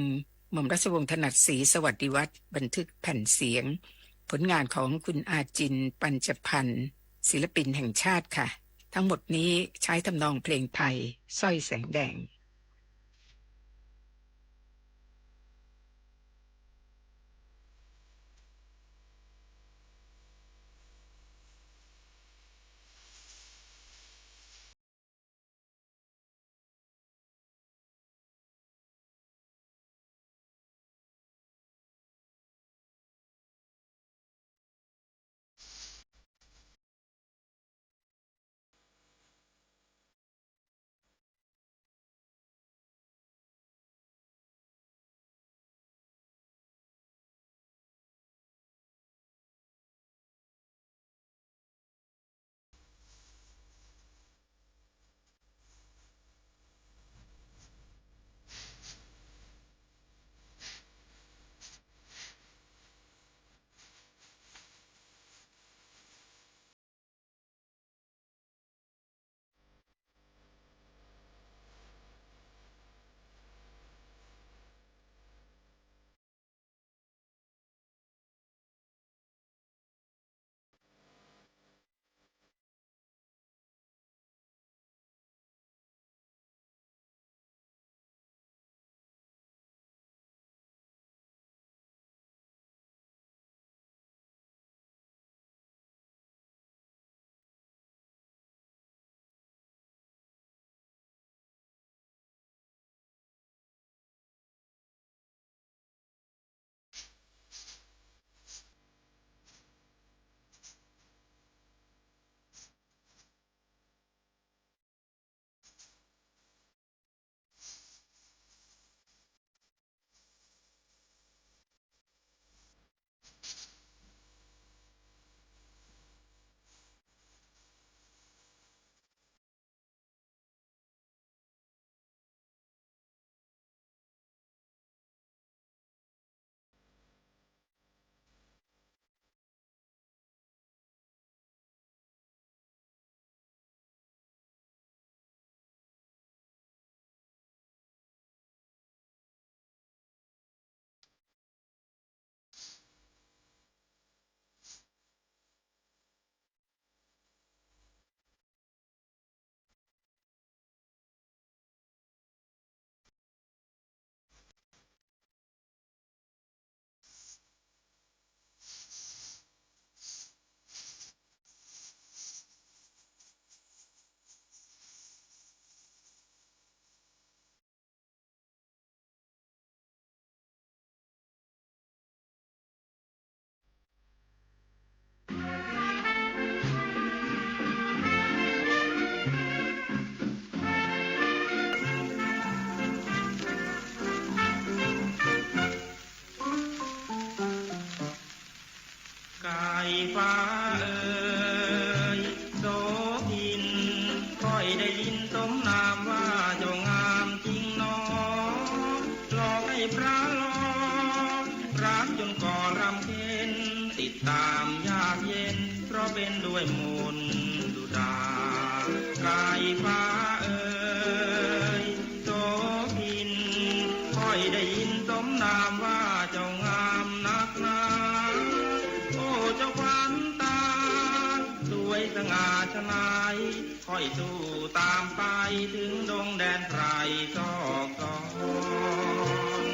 หม่อมราชวงศ์ถนัดศรีสวัสดิวัฒน์บันทึกแผ่นเสียงผลงานของคุณอาจินปัญจพันธ์ศิลปินแห่งชาติค่ะทั้งหมดนี้ใช้ทำนองเพลงไทยสร้อยแสงแดง ค่อยได้ยินสมนามว่าเจ้างามจริงหนอหลอกให้พระหลอกรักจนก่อรำเค็นติดตามยากเย็นเพราะเป็นด้วยมนต์ดุดากายฟ้าเอ่ยโสพินค่อยได้ยินสมนามว่าเจ้างามนักหนาโอ้เจ้าขวัญตาสวยสง่าชนายค่อยสู้ตามไปถึงดงแดนไพรซอกซอน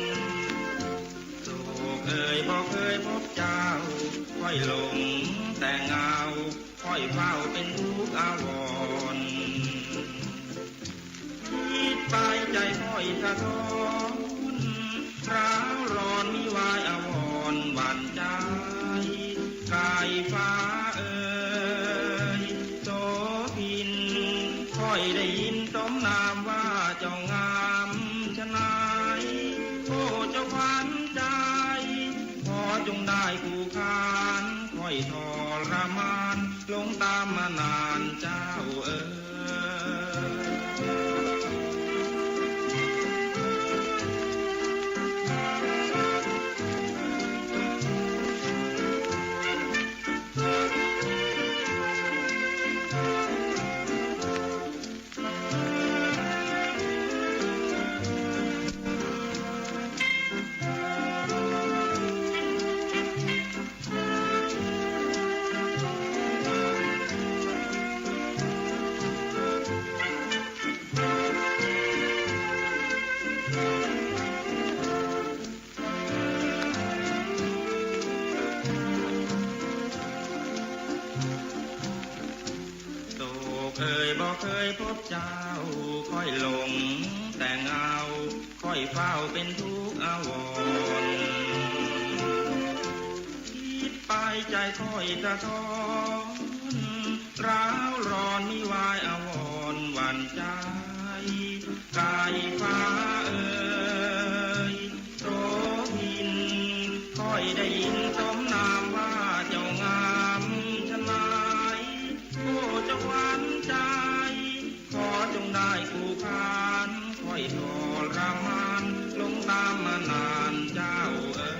โศกเอ่ยบอกเคยพบเจ้าค่อยหลงแต่เงาค่อยเฝ้าเป็นทุกข์อาวรณ์คิดไปใจค่อยสะท้อนร้าวร้อนมิวายอาวรณ์หวั่นใจกายฟ้าเอ่ยโสพินค่อยได้ยินสมนามว่าเจ้างามชนายโอ้เจ้าขวัญใจขอจงได้คู่คานค่อยทรมานลงตามมานานเจ้าเอ๋ยเคยบอกเคยพบเจ้าค่อยหลงแต่เงาค่อยเฝ้าเป็นทุกข์อาวรณ์คิดไปใจค่อยสะท้อนร้าวร้อนมิวายอาวรณ์หวั่นใจกายฟ้าเอ่ยโสพินค่อยได้ยินสมนามว่าเจ้างามชนายโอ้เจ้าขวัญใจขอจงได้คู่คานค่อยทรมานลงตามมานานเจ้าเอ๋ย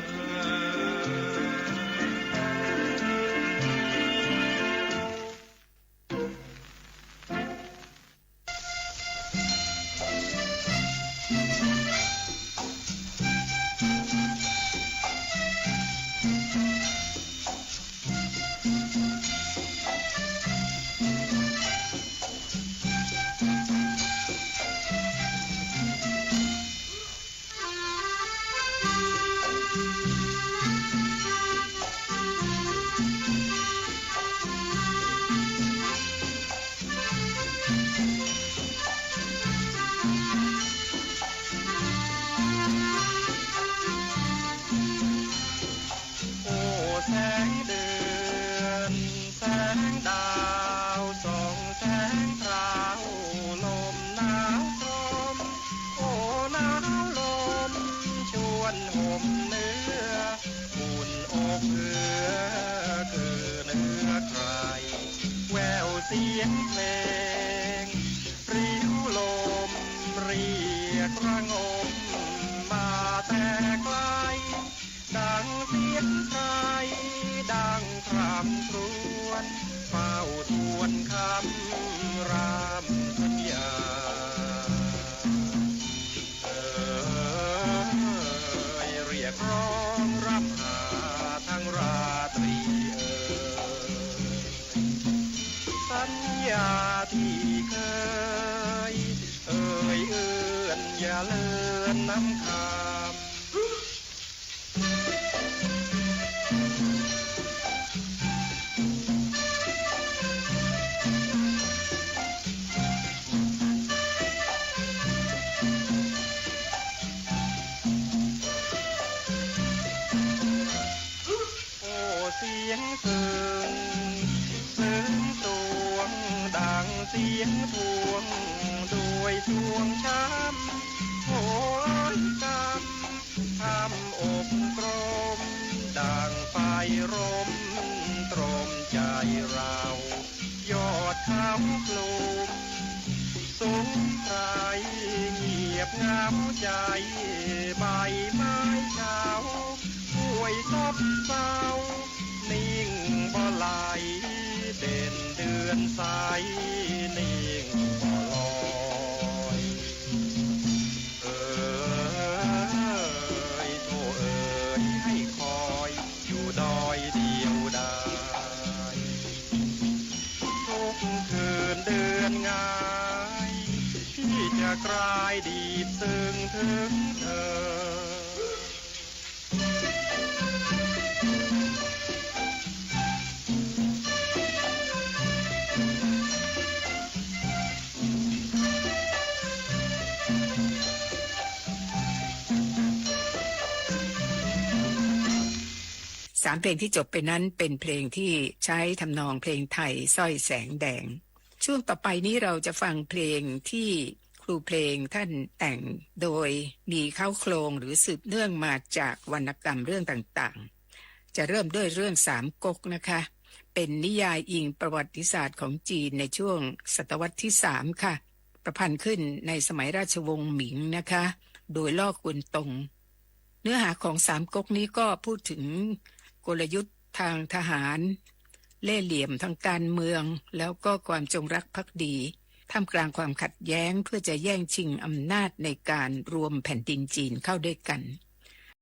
เสียงเพลงริ้วลมเรียกระงมมาแต่ไกลดังเสียงไทยดังคร่ำครวญเฝ้าทวนคำรำสัญญาเรียกร้องรำหาทั้งราตรีสัญญาที่เคยเอื้อนอย่าเลือนน้ำคำโอ้เสียงซึ้งตวงดังเสียงทวงด้วยทวงช้ำโหยกำทำอกกรมดังไฟรมตรมใจเรายอดเขากลุ่ม ยบเหงาใจใบไม้เช้าป่วยซบเศร้านิ่งบ่ไหลเด่นเดือนใสนิ่งบ่ลอยโทให้คอยอยู่ดอยเดียวดายทุกคืนเดือนงายที่จะกลายดีดซึ้งถึงเธอ3 เพลงที่จบไปนั้นเป็นเพลงที่ใช้ทำนองเพลงไทยสร้อยแสงแดงช่วงต่อไปนี้เราจะฟังเพลงที่ครูเพลงท่านแต่งโดยมีเข้าโครงหรือสืบเนื่องมาจากวรรณกรรมเรื่องต่างๆจะเริ่มด้วยเรื่องสามก๊กนะคะเป็นนิยายอิงประวัติศาสตร์ของจีนในช่วงศตวรรษที่3ค่ะประพันธ์ขึ้นในสมัยราชวงศ์หมิงนะคะโดยล่อกวนตงเนื้อหาของสามก๊กนี้ก็พูดถึงกลยุทธ์ทางทหารเล่ห์เหลี่ยมทางการเมืองแล้วก็ความจงรักภักดีท่ามกลางความขัดแย้งเพื่อจะแย่งชิงอำนาจในการรวมแผ่นดินจีนเข้าด้วยกัน